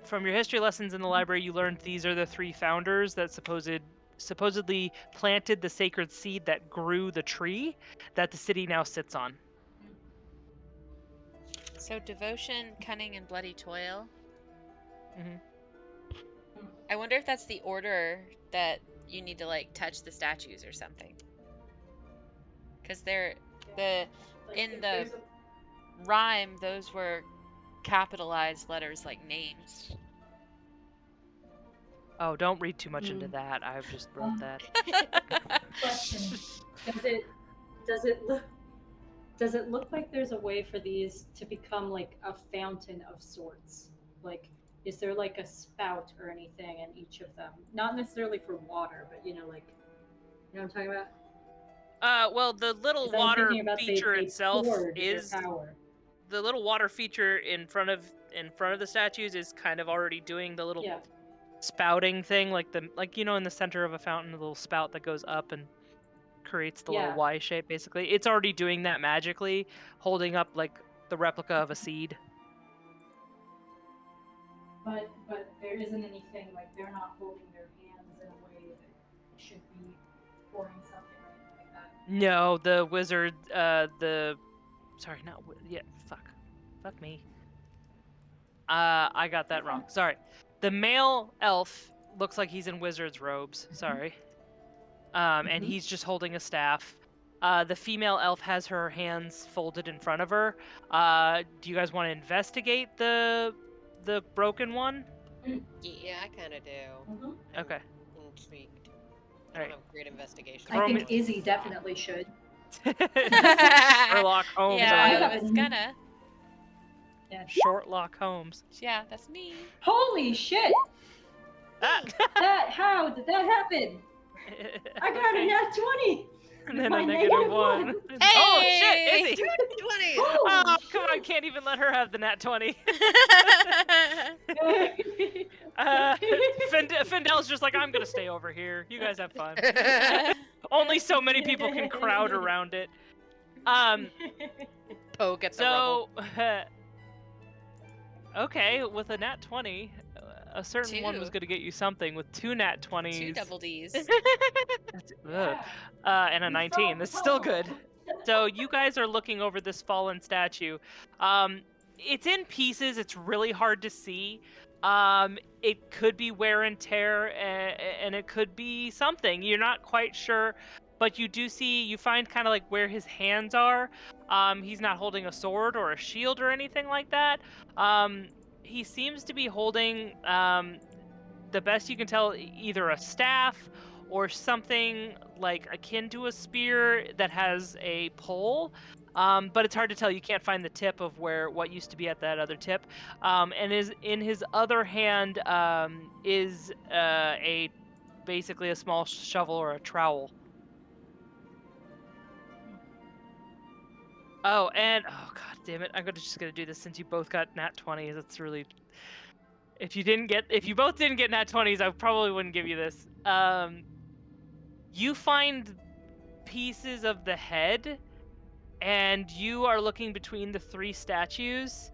From your history lessons in the library, you learned these are the 3 founders that supposedly planted the sacred seed that grew the tree that the city now sits on. So devotion, cunning, and bloody toil. Mhm. I wonder if that's the order that you need to like touch the statues or something. Because they're in the rhyme, those were capitalized letters like names. Oh, don't read too much into that. I've just wrote that. Question: Does it look like there's a way for these to become like a fountain of sorts? Like, is there like a spout or anything in each of them? Not necessarily for water, but you know what I'm talking about? Well, the little 'Cause I'm water thinking about feature they itself poured their is power. the little water feature in front of the statues is kind of already doing the little Yeah. spouting thing, like in the center of a fountain, the little spout that goes up and creates the little Yeah. Y shape. Basically, it's already doing that magically, holding up like the replica of a seed. But there isn't anything like they're not holding their hands in a way that should be pouring something or anything like that. No, the wizard, fuck me. I got that wrong. Sorry. The male elf looks like he's in wizard's robes. Sorry. And he's just holding a staff. The female elf has her hands folded in front of her. Do you guys want to investigate the broken one? Yeah, I kind of do. Mhm. I'm Okay. intrigued. I Alright. don't have great investigation. I Throw think me- Izzy definitely should. Sherlock Holmes. Yeah, I over I have was a- gonna. Yeah. Shortlock Holmes. Yeah, that's me. Holy shit! Ah. How did that happen? I got Okay. a nat 20 And with then my a negative one. -1. Oh shit, Hey! Izzy! 20s. Oh, Holy come on, shit! can't even let her have the nat 20. Findel's just like, I'm gonna stay over here. You guys have fun. Only so many people can crowd around it. Poke at the rubble. So, okay, with a nat 20, a certain one was Two. gonna get you something. With two nat 20s, 2 double D's. ugh, and a 19, that's still good. So you guys are looking over this fallen statue. It's in pieces. It's really hard to see. It could be wear and tear, and it could be something. You're not quite sure, but you find kind of like where his hands are. He's not holding a sword or a shield or anything like that. He seems to be holding, the best you can tell, either a staff or something like akin to a spear that has a pole. But it's hard to tell. You can't find the tip of what used to be at that other tip. And is in his other hand, is a basically a small shovel or a trowel. Oh, and oh god damn it! just gonna do this since you both got nat 20s. That's really, if you both didn't get nat 20s, I probably wouldn't give you this. You find pieces of the head, and you are looking between the three statues.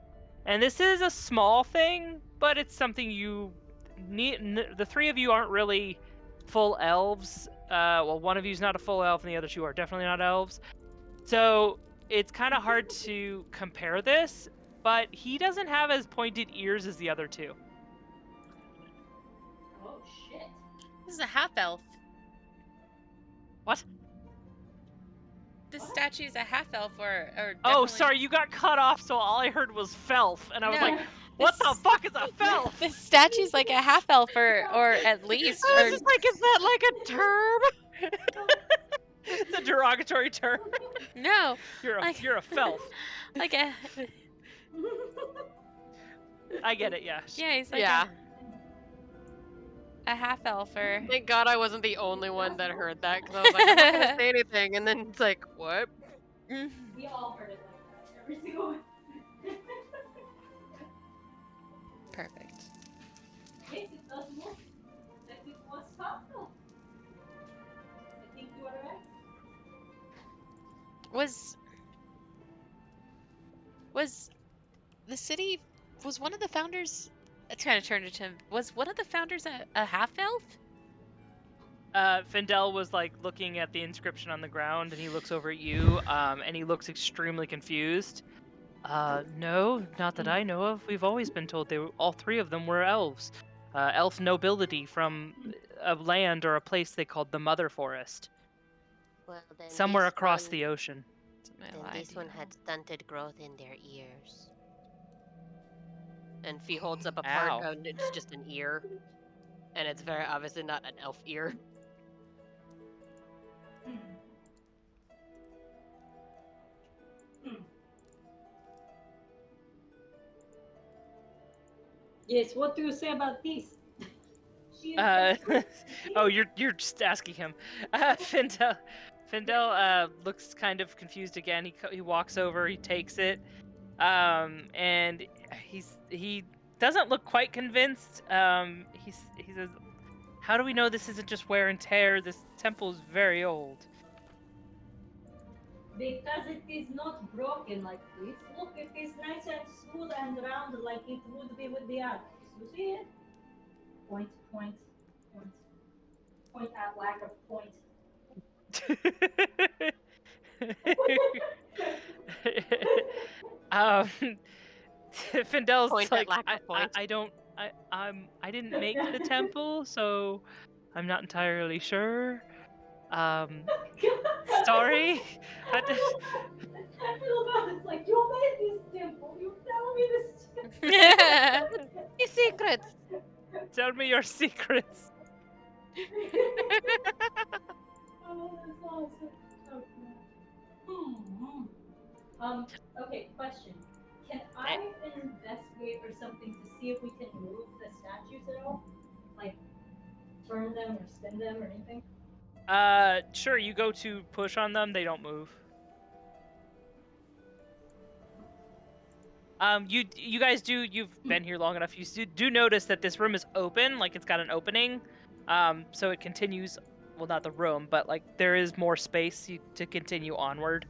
And this is a small thing, but it's something you need. The three of you aren't really full elves. Well, one of you's not a full elf, and the other two are definitely not elves. So it's kind of hard to compare this, but he doesn't have as pointed ears as the other two. Oh shit. This is a half elf. What? This statue's a half elf or Oh, definitely- sorry, you got cut off, so all I heard was felf, and I was No. like, what the This- fuck is a felf? This statue's like a half elf or at least. I Or, was just like, is that like a term? It's a derogatory term. no, You're a Like- you're a felf. like a I get it, yeah. yeah, he's like Yeah. a half elf or Thank God I wasn't the only one that heard that, because I was like, I'm not gonna say anything, and then it's like, what? Mm. We all heard it like that. Every single one. Perfect. Yes, it does look like it was thoughtful. I think you are right. Was the city, was one of the founders, it's kind of turned into him, was one of the founders a half elf? Findel was like looking at the inscription on the ground, and he looks over at you, and he looks extremely confused. No, not that I know of. We've always been told all three of them were elves. Elf nobility from a land or a place they called the Mother Forest, Well, then somewhere this across one, the ocean. That's my Then this idea. one had stunted growth in their ears. And Fee holds up a Ow. part, and it's just an ear. And it's very obviously not an elf ear. Yes, what do you say about this? She is Uh, desperate. oh, you're just asking him. Findel looks kind of confused again. He walks over, he takes it, and he doesn't look quite convinced. He says, "How do we know this isn't just wear and tear? This temple is very old." Because it is not broken like this. Look, it is nice and smooth and round like it would be with the others. You see it? Point, point, point. Point at lack of point. um, Findel's Point at like, lack of point. I didn't make the temple, so I'm not entirely sure. Sorry. I feel bad. It's like, you made this temple. You tell me this. His secrets! Tell me your secrets. Oh, that's awesome. Okay. Okay, question. Can I investigate or something to see if we can move the statues at all? Like, turn them or spin them or anything? Sure, you go to push on them, they don't move. You guys you've been here long enough. You do notice that this room is open, like it's got an opening. So it continues, well, not the room, but like there is more space to continue onward.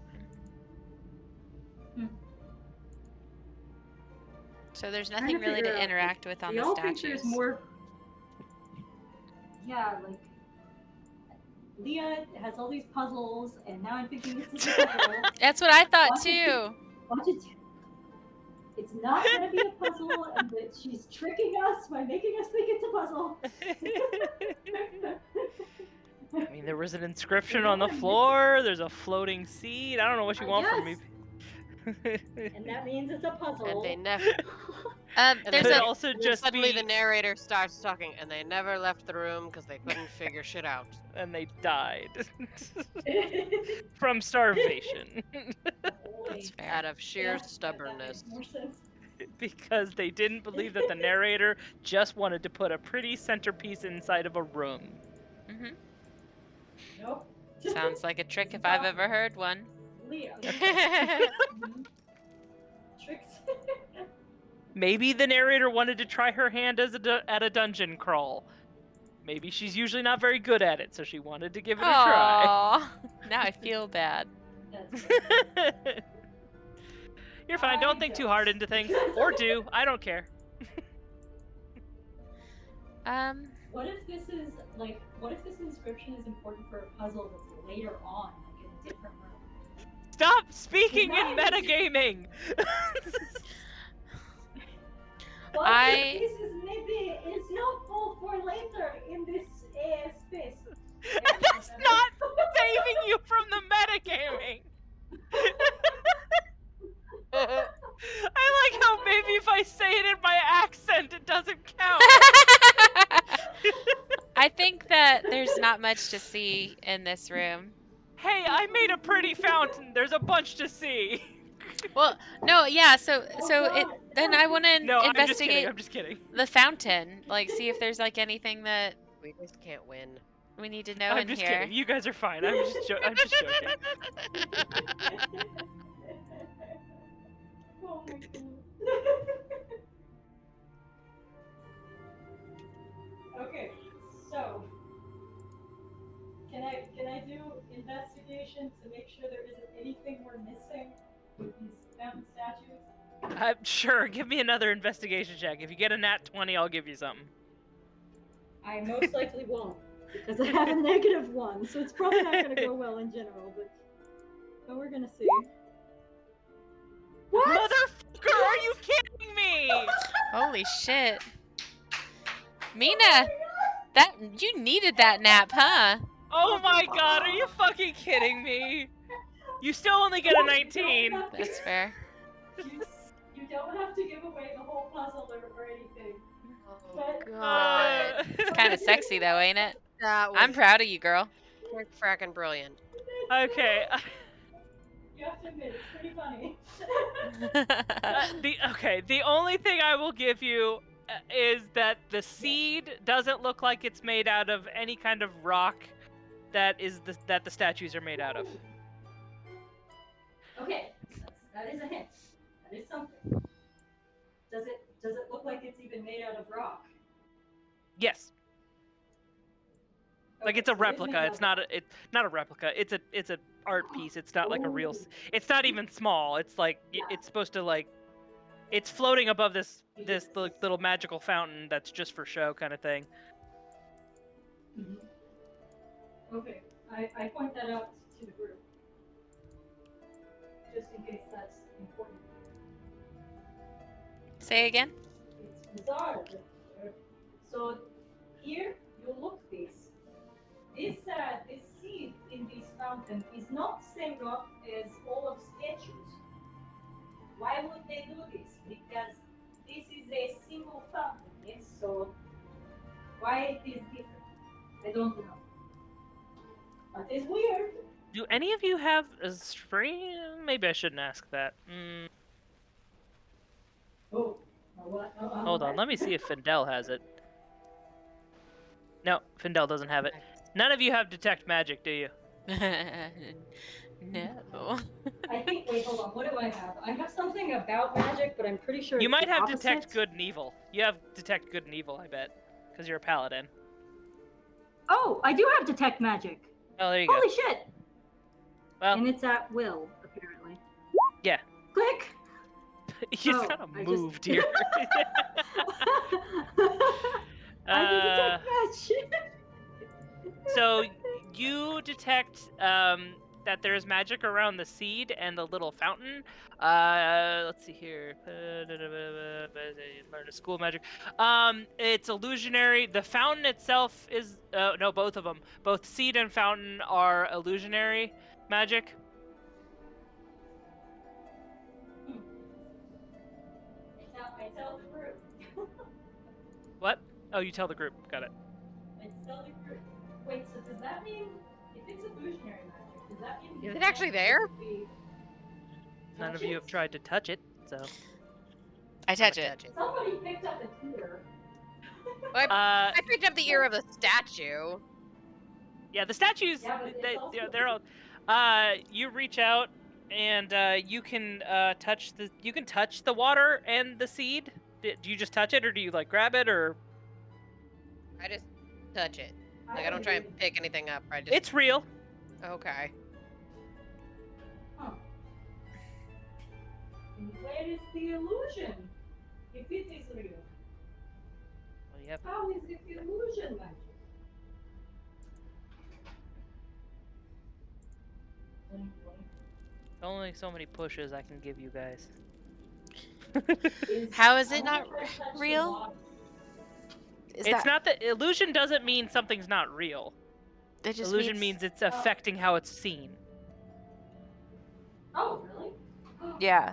So there's Trying nothing to really figure to out, interact with on we the all think there's statues. more. Yeah, like Leah has all these puzzles, and now I'm thinking this is a puzzle. That's what I thought Watch it too. Watch it. It's not gonna be a puzzle, and that she's tricking us by making us think it's a puzzle. I mean, there was an inscription don't on the wanna miss it. floor. There's a floating seed. I don't know what you want from me. And that means it's a puzzle. And they never. There's could a also And then just suddenly be, the narrator starts talking, and they never left the room because they couldn't figure shit out. and they died from starvation that's fair. Out of sheer Yes, that stubbornness. makes more sense. because they didn't believe that the narrator just wanted to put a pretty centerpiece inside of a room. Mhm. Nope. Sounds like a trick This if is I've awesome. ever heard one. Leah. Tricks. Maybe the narrator wanted to try her hand at a dungeon crawl. Maybe she's usually not very good at it, so she wanted to give it a try. Aww. Now I feel bad. That's You're fine. Don't think too hard into things. Or do. I don't care. What if this is like? What if this inscription is important for a puzzle that's later on, like in a different room? Stop speaking in Nice. metagaming! What I- if this is maybe is helpful for later in this space? That's not saving you from the metagaming! I like how maybe if I say it in my accent, it doesn't count. I think that there's not much to see in this room. Hey, I made a pretty fountain. There's a bunch to see. Well, no, yeah. So God. then I want to No, I'm just kidding. investigate I'm just kidding. the fountain, like see if there's like anything that We just can't win. we need to know I'm in just here. kidding. You guys are fine. I'm just joking. Oh my god. Okay, so can I do investigation to make sure there isn't anything we're missing with these fountain statues? Sure, give me another investigation check. If you get a nat 20, I'll give you something. I most likely won't, because I have a -1, so it's probably not gonna go well in general, but we're gonna see. What? Motherfucker, are you kidding me? Holy shit, Mina, that you needed that nap, huh? Oh my god, are you fucking kidding me? You still only get a 19. That's fair. You don't have to give away the whole puzzle or anything. Oh But- god. It's kind of sexy though, ain't it? That was I'm proud of you, girl. fracking brilliant. Okay. You have to admit, it's pretty funny. The only thing I will give you is that the seed doesn't look like it's made out of any kind of rock that the statues are made out of. Okay, that is a hint. That is something. Does it look like it's even made out of rock? Yes. Like Okay, it's a so it is replica. made It's out not a replica. It's a art piece. It's not like a real. It's not even small. It's like it's supposed to like. It's floating above this little magical fountain that's just for show kind of thing. Okay, I point that out to the group. Just in case that's important. Say again. It's bizarre. So here you look this. This seed in this fountain is not same rock as all of statues. Why would they do this? Because this is a single fountain, yes. So why it is different? I don't know. But it's weird. Do any of you have a stream? Maybe I shouldn't ask that. Oh, what? Hold on, let me see if Findel has it. No, Findel doesn't have it. None of you have detect magic, do you? No. I think. Wait, hold on. What do I have? I have something about magic, but I'm pretty sure You it's might the have opposite. detect good and evil. You have detect good and evil, I bet, because you're a paladin. Oh, I do have detect magic. Oh, there you go. Holy shit! Well, And it's at will, apparently. yeah. Click. You Oh, kind of I just- moved here. I can detect magic. So you detect that there's magic around the seed and the little fountain. Let's see here. Learn a school magic. It's illusionary. The fountain itself is no, both of them. Both seed and fountain are illusionary magic. I tell the group. What? Oh, you tell the group. Got it. I tell the group. Wait, so does that mean if it's illusionary magic, does that mean Is it actually there? None of you have tried to touch it, so. I I'ma touch it. Somebody picked up an ear. I picked up the ear of the statue. Yeah, the statues. Yeah, but it's also- They're all. You reach out and you can touch the. You can touch the water and the seed. Do you just touch it, or do you like grab it, or? I just touch it. Like I don't try and pick anything up. I just. It's real. Okay. Huh. And where is the illusion? If it is real, Well, you have. how is it illusion magic? Only so many pushes I can give you guys. How is I it wanna not try to touch the real? water. It's not that illusion doesn't mean something's not real. That just Illusion means it's affecting how it's seen. Oh, really? Yeah.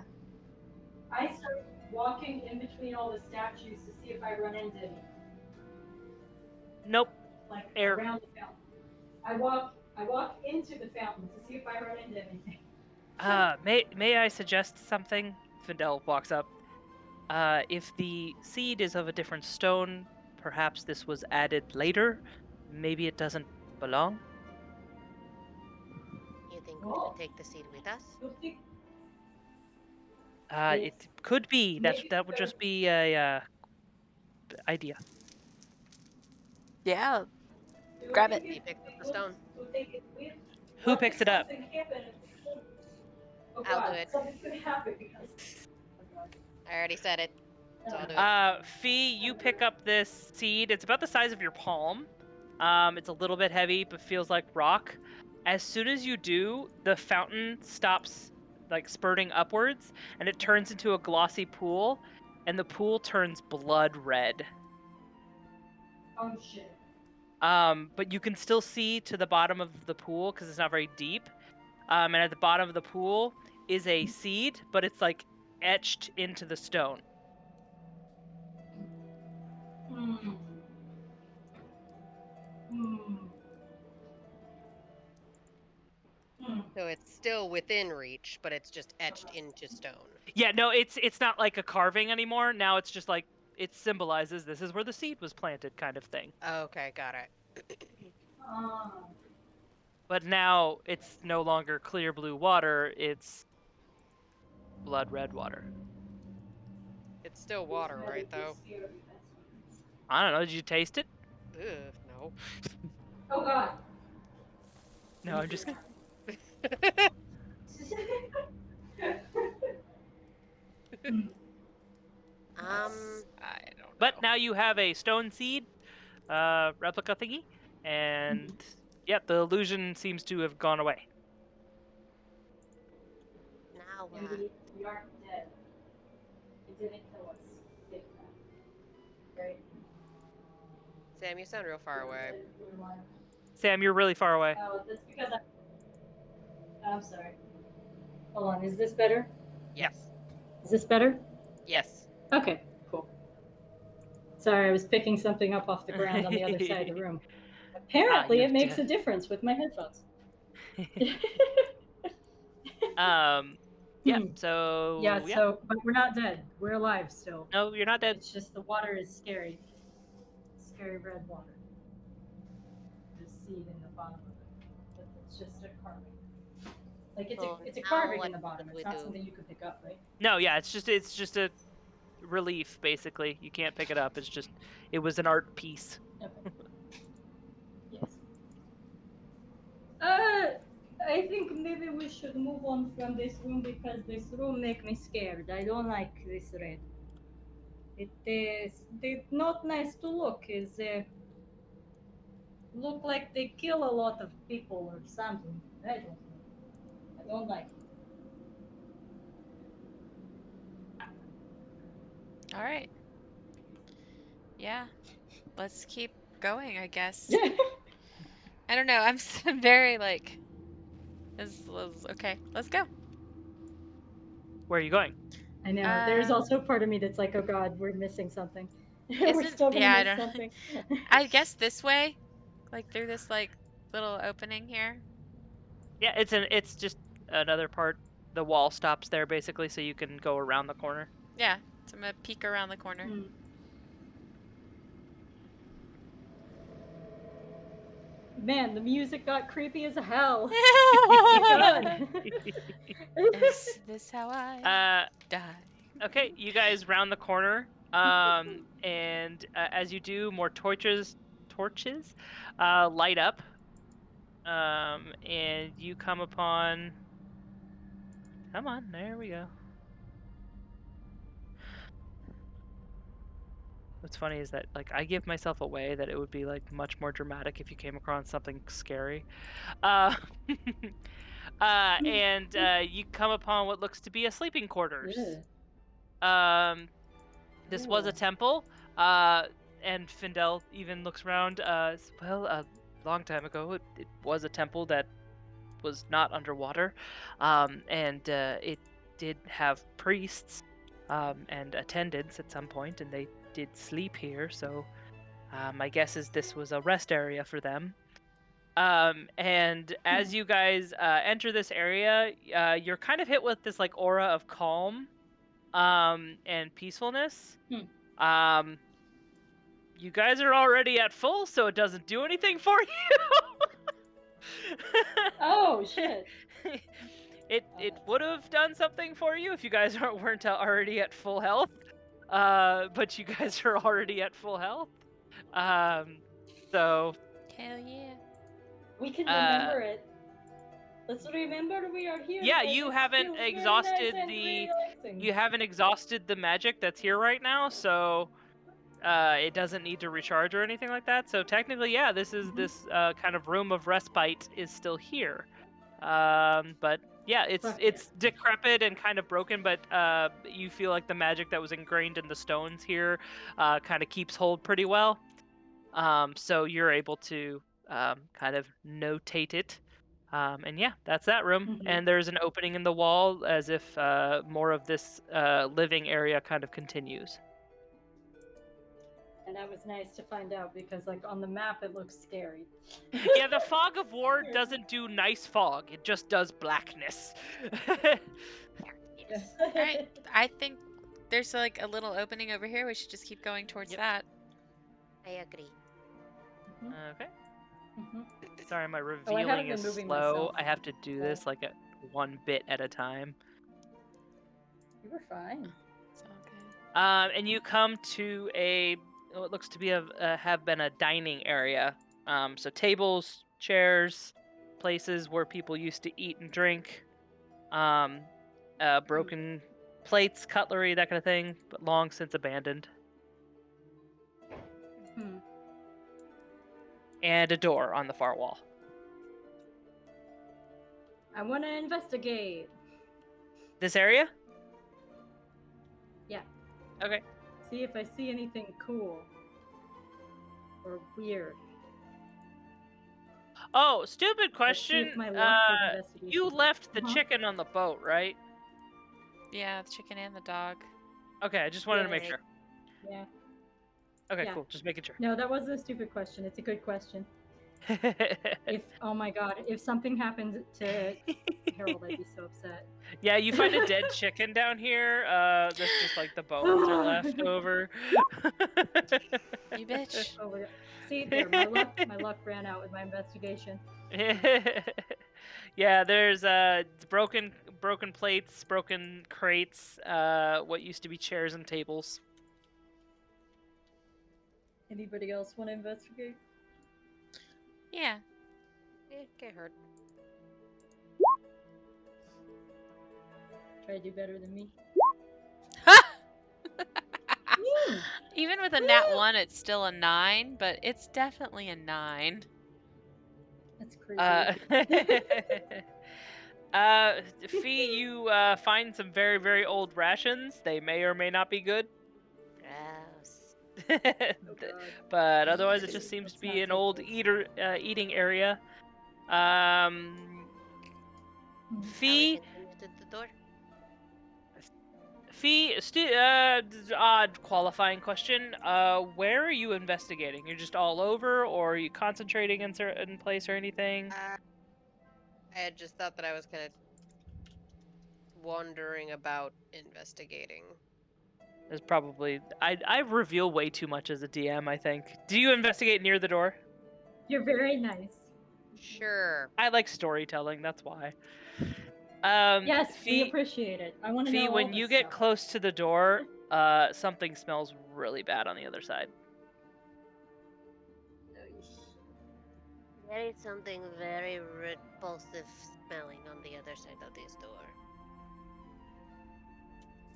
I start walking in between all the statues to see if I run into any. Nope. Like Air. around the fountain. I walk into the fountain to see if I run into anything. May I suggest something? Findel walks up. If the seed is of a different stone, perhaps this was added later. Maybe it doesn't belong. You think we Oh. should take the seed with us? You think It could be. Maybe That would the- just be a idea. Yeah. do you Grab think it. He picked up the stone. to take it with? Who What picks if it up? something happened? Oh, I'll God, do it. Something's gonna happen because. Oh, God. I already said it. So I'll do it. Fee, you pick up this seed. It's about the size of your palm. It's a little bit heavy, but feels like rock. As soon as you do, the fountain stops, like spurting upwards, and it turns into a glossy pool, and the pool turns blood red. Oh shit. But you can still see to the bottom of the pool because it's not very deep. And at the bottom of the pool is a seed, but it's like etched into the stone. Hmm. Hmm. Hmm. So it's still within reach, but it's just etched into stone. Yeah, no, it's not like a carving anymore. Now it's just like it symbolizes this is where the seed was planted, kind of thing. Okay, got it. Ah. But now it's no longer clear blue water; it's blood red water. It's still water, right? Though. I don't know. Did you taste it? Ugh, no. Oh God. No, I'm just. Um, I don't know. But now you have a stone seed, replica thingy, and yeah, the illusion seems to have gone away. now And what? we aren't dead. It didn't kill us. Take that. Right? Sam, you sound real far away. Sam, you're really far away. Oh, that's because I'm sorry. Hold on, is this better? Yes. Is this better? Yes. Okay, cool. Sorry, I was picking something up off the ground on the other side of the room. Apparently, you're it makes dead. a difference with my headphones. Yeah. Hmm. So Yeah, yeah. so, but we're not dead. We're alive still. No, you're not dead. It's just the water is scary. Scary red water. The seed in the bottom of it. But it's just a carving. Like So it's a now carving what in the bottom. should It's we not do? something you can pick up, right? No, yeah. It's just a relief, basically. You can't pick it up. It was an art piece. Okay. Yes. I think maybe we should move on from this room because this room make me scared. I don't like this red. It is not nice to look. Is look like they kill a lot of people or something. I don't know. I don't like All right. Yeah. Let's keep going, I guess. it. I don't know. I'm very like, okay. Let's go. Where are you going? I know. There's Um, also part of me that's like, oh God, we're missing something. We're still gonna yeah, I miss don't. something. I guess this way, like through this like little opening here. Yeah, it's just another part. The wall stops there basically, so you can go around the corner. Yeah. So I'm gonna peek around the corner. Hmm. Man, the music got creepy as hell. God. Is this how I uh, die? okay, you guys round the corner. And as you do, more torches, light up. And you come upon. Come on, there we go. What's funny is that like I give myself away that it would be like much more dramatic if you came across something scary. Uh, and you come upon what looks to be a sleeping quarters. Um, this was a Ew. temple. And Findel even looks around. Well, a long time ago, it was a temple that was not underwater, and it did have priests and attendants at some point, and they did sleep here. So my guess is this was a rest area for them. And as you guys enter this area, you're kind of hit with this like aura of calm and peacefulness. Um, you guys are already at full, so it doesn't do anything for you. Oh shit. It would have done something for you if you guys weren't already at full health. But you guys are already at full health. So Hell yeah. We can uh, remember it. Let's remember we are here. yeah, and you it haven't feels very nice exhausted and the relaxing. you haven't exhausted the magic that's here right now, so it doesn't need to recharge or anything like that. So technically, yeah, this kind of room of respite is still here. But yeah, Fuck it's decrepit and kind of broken, but you feel like the magic that was ingrained in the stones here kind of keeps hold pretty well. So you're able to kind of notate it. And yeah, that's that room. Mhm. And there's an opening in the wall as if more of this living area kind of continues. And that was nice to find out because, like, on the map, it looks scary. Yeah, the fog of war doesn't do nice fog. It just does blackness. Yes. All right. I think there's like a little opening over here. We should just keep going towards Yep. that. I agree. Okay. Mhm. Sorry, my haven't revealing been is moving slow. myself, I have to do so- this like one bit at a time. You were fine. It's all good. And you come to what looks to be have been a dining area. So tables, chairs, places where people used to eat and drink. Broken plates, cutlery, that kind of thing, but long since abandoned. Hmm. And a door on the far wall. I want to investigate. This area? Yeah. Okay. See if I see anything cool or weird. Oh, stupid Let's see question. if my luck with investigation You works. left the Uh-huh. chicken on the boat, right? Yeah, the chicken and the dog. Okay, I just wanted to Yes. make sure. Yeah. Okay, Yeah. cool. Just making sure. No, that wasn't a stupid question. It's a good question. If oh my god, if something happened to Harold, I'd be so upset. Yeah, you find a dead chicken down here. That's just like the bones are left over. You bitch. Oh my god. See, there, my luck ran out with my investigation. Yeah, there's broken plates, broken crates, what used to be chairs and tables. Anybody else want to investigate? Yeah. Can't hurt. Try to do better than me. Even with a nat 1, it's still a 9, but it's definitely a 9. That's crazy. Fee, you find some very, very old rations. They may or may not be good. Gross. Oh god. But otherwise, it just seems Let's to be not an take old this. eating area. Are we Fee, continue to the door? odd qualifying question. Where are you investigating? You're just all over, or are you concentrating in certain place or anything? I had just thought that I was kind of wandering about investigating. There's probably I reveal way too much as a DM, I think. Do you investigate near the door? You're very nice. Sure. I like storytelling, that's why. Yes, we Fee, appreciate it. I want to Fee, know when all you this get stuff. close to the door, something smells really bad on the other side. There is something very repulsive smelling on the other side of this door.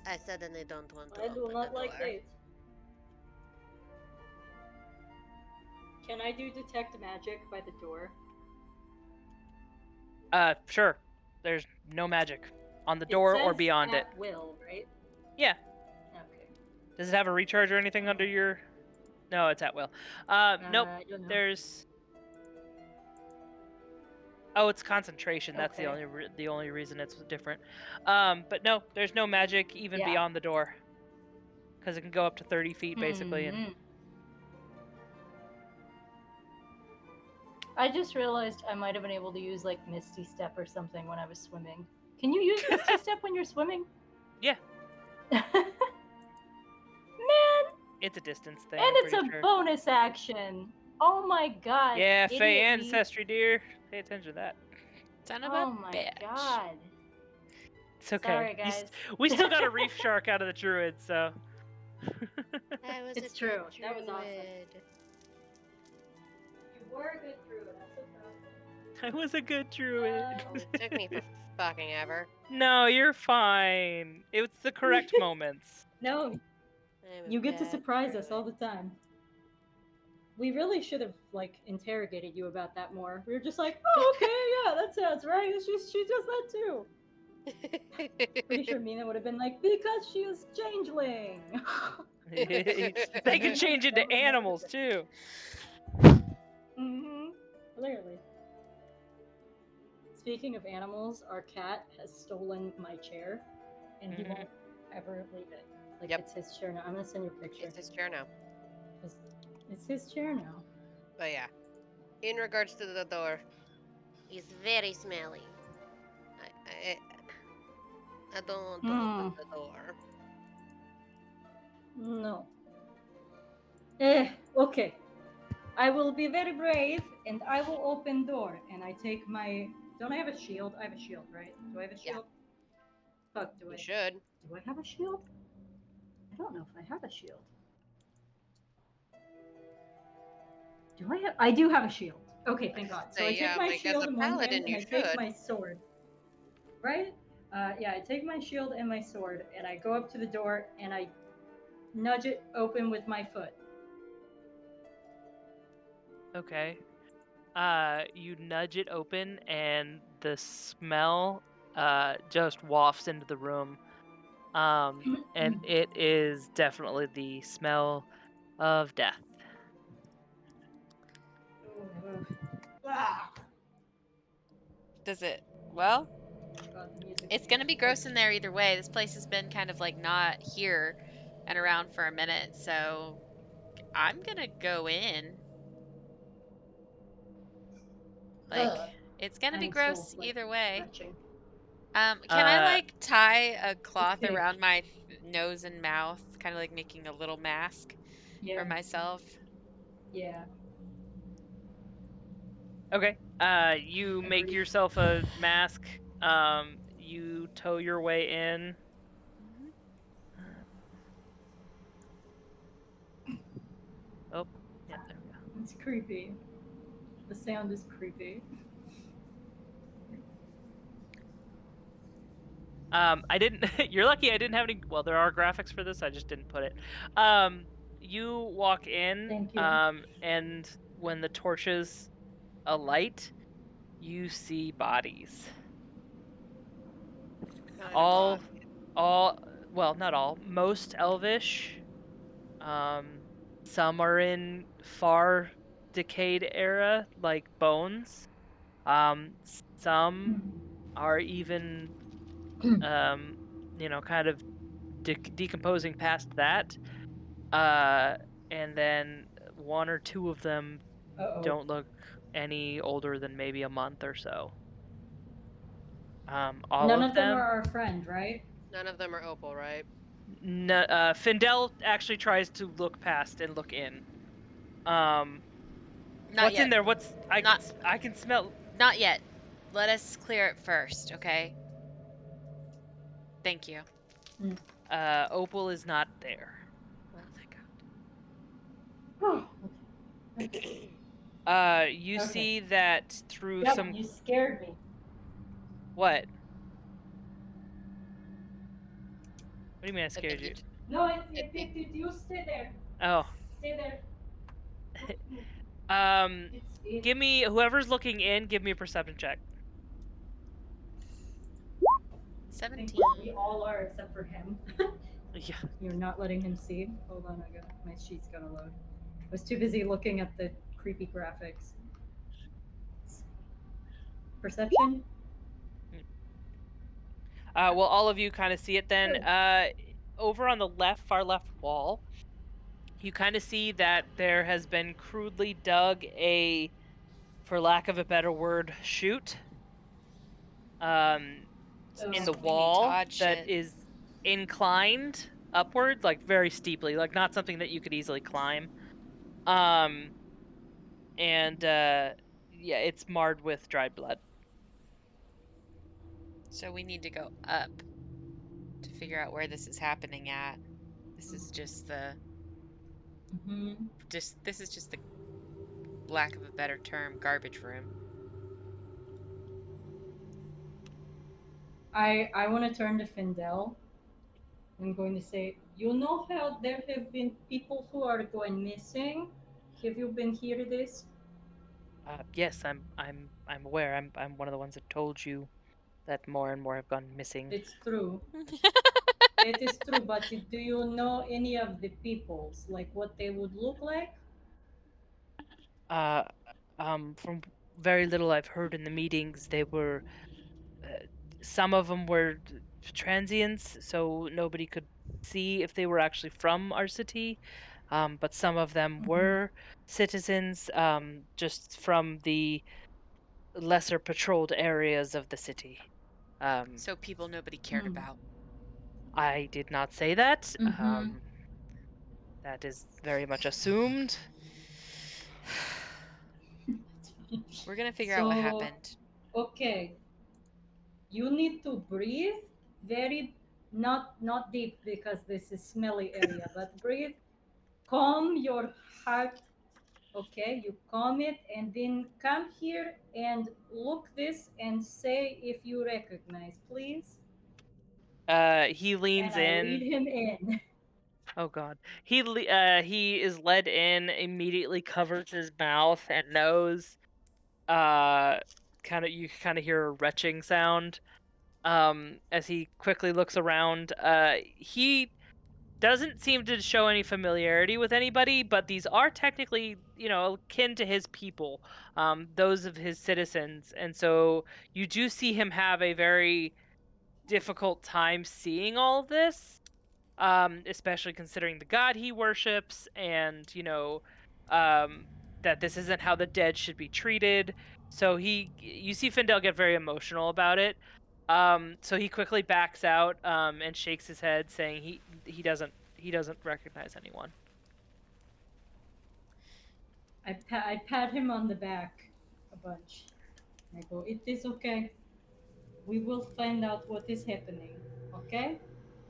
I suddenly don't want to I do open not the like door. it. Can I do detect magic by the door? Sure. There's no magic on the It door or says beyond it. at will, right? Yeah. Okay. Does it have a recharge or anything under your? No, it's at will. Nope. I don't know. There's. Oh, it's concentration. That's Okay. the only reason it's different. But no, there's no magic even Yeah. beyond the door. Because it can go up to 30 feet basically. And Mhm. I just realized I might have been able to use like Misty Step or something when I was swimming. Can you use Misty Step when you're swimming? Yeah. Man, It's a distance thing. and I'm it's a pretty sure. bonus action. Oh my god. Yeah, idiot Fey me. ancestry, dear. Pay attention to that. Son of Oh a my bitch. god. It's okay. Sorry, guys. We still got a reef shark out of the druid, so. I was It's a true. good That was awesome. druid. You were a good druid. I'm so proud. I was a good druid. It took me for fucking ever. No, you're fine. It's the correct moments. No, I'm a you get to bad surprise us all druid. the time. We really should have like interrogated you about that more. We were just like, oh, okay, yeah, that sounds right. She does that too. Pretty sure Mina would have been like, because she is changeling. They can change into animals too. Mm-hmm. Clearly. Speaking of animals, our cat has stolen my chair, and he Mhm. won't ever leave it. Like Yep. it's his chair now. I'm gonna send you a picture. It's his chair now. It's his chair now. But yeah. In regards to the door, He's very smelly. I don't want to open the door. No. Okay. I will be very brave, and I will open door. And I take my. Don't I have a shield? I have a shield, right? Do I have a Yeah. shield? Fuck, do You I? should. Do I have a shield? I don't know if I have a shield. Do I have? I do have a shield. Okay, thank God. So I Say, take yeah, my like, as shield a in one hand paladin, and you I take should. my sword. Right? Yeah, I take my shield and my sword and I go up to the door and I nudge it open with my foot. Okay. You nudge it open, and the smell just wafts into the room. And it is definitely the smell of death. Does it? Well, God, the music it's is gonna be gross like- in there either way. This place has been kind of like not here and around for a minute, so I'm gonna go in. Like, Ugh. it's gonna be I'm still, gross like, either way. retching. Can I Uh, like tie a cloth Okay. around my nose and mouth, kind of like making a little mask for Yeah. myself? Yeah. okay. You make Agreed. yourself a mask. You tow your way in. Mhm. Oh, yeah, there we go. It's creepy. The sound is creepy. I didn't. You're lucky I didn't have any. Well, there are graphics for this. I just didn't put it. Um, you walk in. Thank you. And when the torches alight, you see bodies. Nine All, o'clock. all. Well, not all. Most elvish. Um, some are in far decayed era, like bones. Some are even, um, kind of decomposing past that. Uh, and then one or two of them Uh-oh. don't look any older than maybe a month or so. All None of of them are them. our friend, right? None of them are Opal, right? Findel actually tries to look past and look in. Um, Not what's in yet. there? What's Not I can smell. not yet. Let us clear it first, okay? Thank you. Opal is not there. Well, thank Oh, okay. You Okay. see that through Yep, some you scared me. what? What do you mean I I think scared you. you? No, I think. you stay there. Oh, Stay there. Don't move. um, It's give me whoever's looking in. Give me a perception check. Thank 17. you. We all are except for him. Yeah. You're not letting him see. Hold on, I got my sheet's gotta load. I was too busy looking at the creepy graphics. Perception? Well, all of you kind of see it then. Good. Over on the far left wall, you kind of see that there has been crudely dug a, for lack of a better word, chute. Um, in the Oh. Sweeney wall Todd that shit. is inclined upward, like very steeply, like not something that you could easily climb. Um, and yeah, it's marred with dried blood. So we need to go up to figure out where this is happening at. This is just the Mm-hmm. this is just the lack of a better term, garbage room. I want to turn to Findel. I'm going to say, you know how there have been people who are going missing? Have you been hearing this? Yes, I'm aware. I'm one of the ones that told you that more and more have gone missing. It's true. It is true, but do you know any of the peoples, like what they would look like? Uh, from very little I've heard in the meetings, they were uh, some of them were transients, so nobody could see if they were actually from our city. But some of them Mm-hmm. were citizens, just from the lesser patrolled areas of the city. Um, So people nobody cared Hmm. about. I did not say that. Mm-hmm. That is very much assumed. We're gonna figure out what So, happened. okay, you need to breathe very not deep because this is smelly area, but breathe. Calm your heart. Okay, you calm it, and then come here and look this and say if you recognize, please. He leans And I lead in. him in. Oh God. He is led in, immediately covers his mouth and nose. Kind of you kind of hear a retching sound. As he quickly looks around. He doesn't seem to show any familiarity with anybody, but these are technically, kin to his people, those of his citizens, and so you do see him have a very difficult time seeing all of this, especially considering the god he worships, and um, that this isn't how the dead should be treated. So you see Findel get very emotional about it. So he quickly backs out and shakes his head, saying he doesn't recognize anyone. I pat him on the back a bunch. I go, it is okay. We will find out what is happening, okay?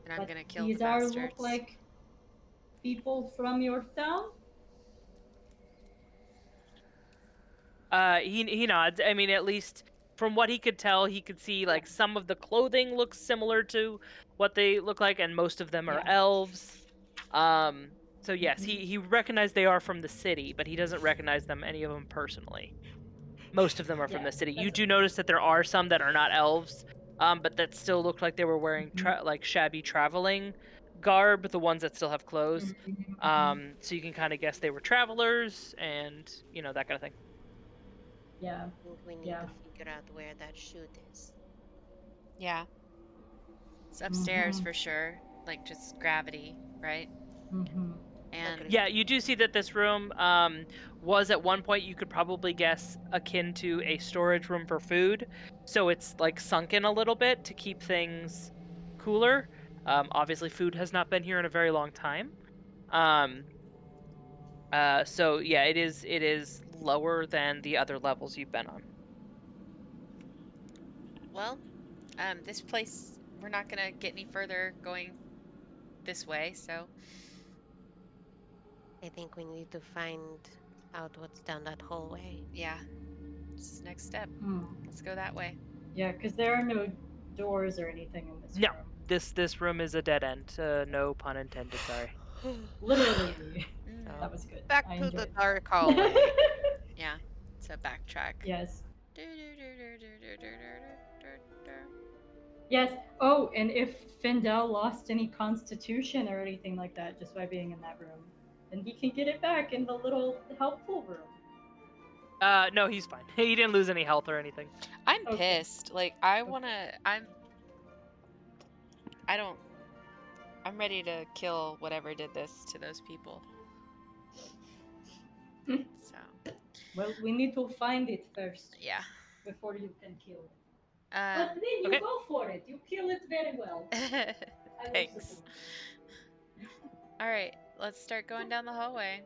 And I'm But gonna kill the these are look bastards. like people from your town? He nods. I mean, at least from what he could tell, he could see like some of the clothing looks similar to what they look like, and most of them are Yeah. elves. So yes, he recognized they are from the city, but he doesn't recognize any of them personally. Most of them are from Yeah, the city. You that's do okay. notice that there are some that are not elves, but that still look like they were wearing like shabby traveling garb. The ones that still have clothes. So you can kind of guess they were travelers, and that kind of thing. Yeah. I think we need Yeah. to figure out where that chute is. Yeah. It's upstairs Mhm. for sure. Like just gravity, right? Mhm. And Agreed. Yeah, you do see that this room was at one point, you could probably guess, akin to a storage room for food. So it's like sunken a little bit to keep things cooler. Obviously, food has not been here in a very long time. Um, so yeah, it is lower than the other levels you've been on. well, this place we're not gonna get any further going this way, so I think we need to find out what's down that hallway. yeah. This is next step. Mm. Let's go that way. Yeah, because there are no doors or anything in this No, room. this room is a dead end. No pun intended. Sorry. Literally. Mm, That was good. Back I to the enjoyed dark that. hallway. yeah. So backtrack. Yes. Yes. Oh, and if Findel lost any constitution or anything like that just by being in that room, then he can get it back in the little helpful room. No, he's fine. He didn't lose any health or anything. I'm Okay. pissed. Like I wanna I don't I'm ready to kill whatever did this to those people. So Well, we need to find it first yeah. before you can kill it. But then you Okay. go for it. You kill it very well. I will Thanks. support you. All right, let's start going down the hallway.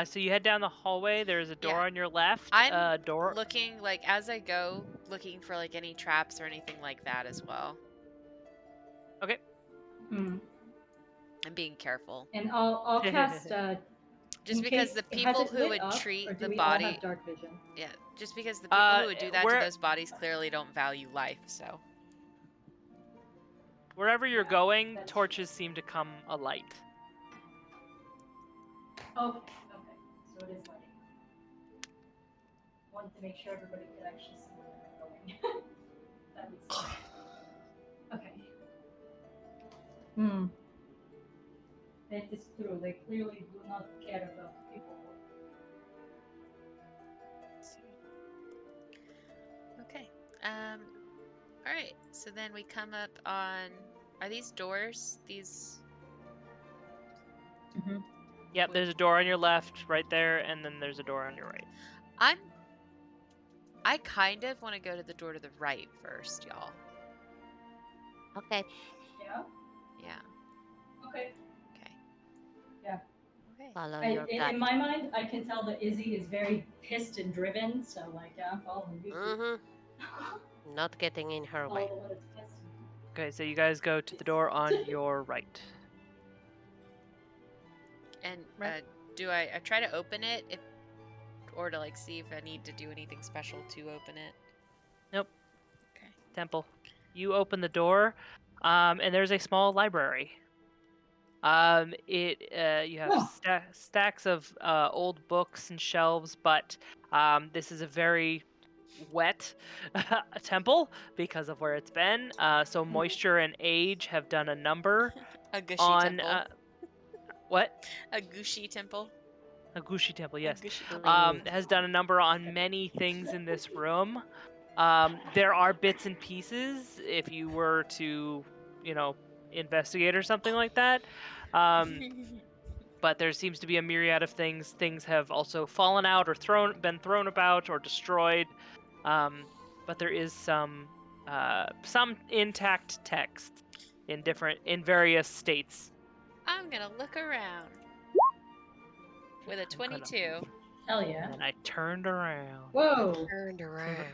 So you head down the hallway. There's a door Yeah. on your left. I'm Door. looking like as I go, looking for like any traps or anything like that as well. Okay. Hmm. I'm being careful. And I'll cast Just in because case, the has people it who lit would up, or treat do the we all body have dark vision? yeah, just because the people who would do that to where those bodies clearly don't value life, so wherever you're Yeah, going, that's torches seem to come alight. Okay, okay. So it is lighting. Wanted to make sure everybody could actually see where they're going. That would suck. Okay. Hmm. That is true. They clearly do not care about people. okay. All right. So then we come up on are these doors? These Mm-hmm. Yep, there's a door on your left, right there, and then there's a door on your right. I kind of want to go to the door to the right first, y'all. Okay. Yeah. Yeah. Okay. Okay. Yeah. Okay. Follow your gut. In my mind, I can tell that Izzy is very pissed and driven. So like, yeah, I'm following you. Mm-hmm. Not getting in her way. Follow what it's pissed. Okay, so you guys go to the door on your right. And Right. do I try to open it if or to like see if I need to do anything special to open it? Nope. Okay. Temple. You open the door, and there's a small library. You have stacks of old books and shelves, but this is a very wet temple because of where it's been. So moisture and age have done a number A gushy on temple. what? A gushy temple. A Gushi temple, A yes. gushy Please. Has done a number on many things in this room. There are bits and pieces if you were to, investigate or something like that. but there seems to be a myriad of things. Things have also fallen out or been thrown about or destroyed. But there is some intact text in various states. I'm gonna look around with a I'm gonna- 22. Hell yeah. And then I turned around. Whoa. Turned around.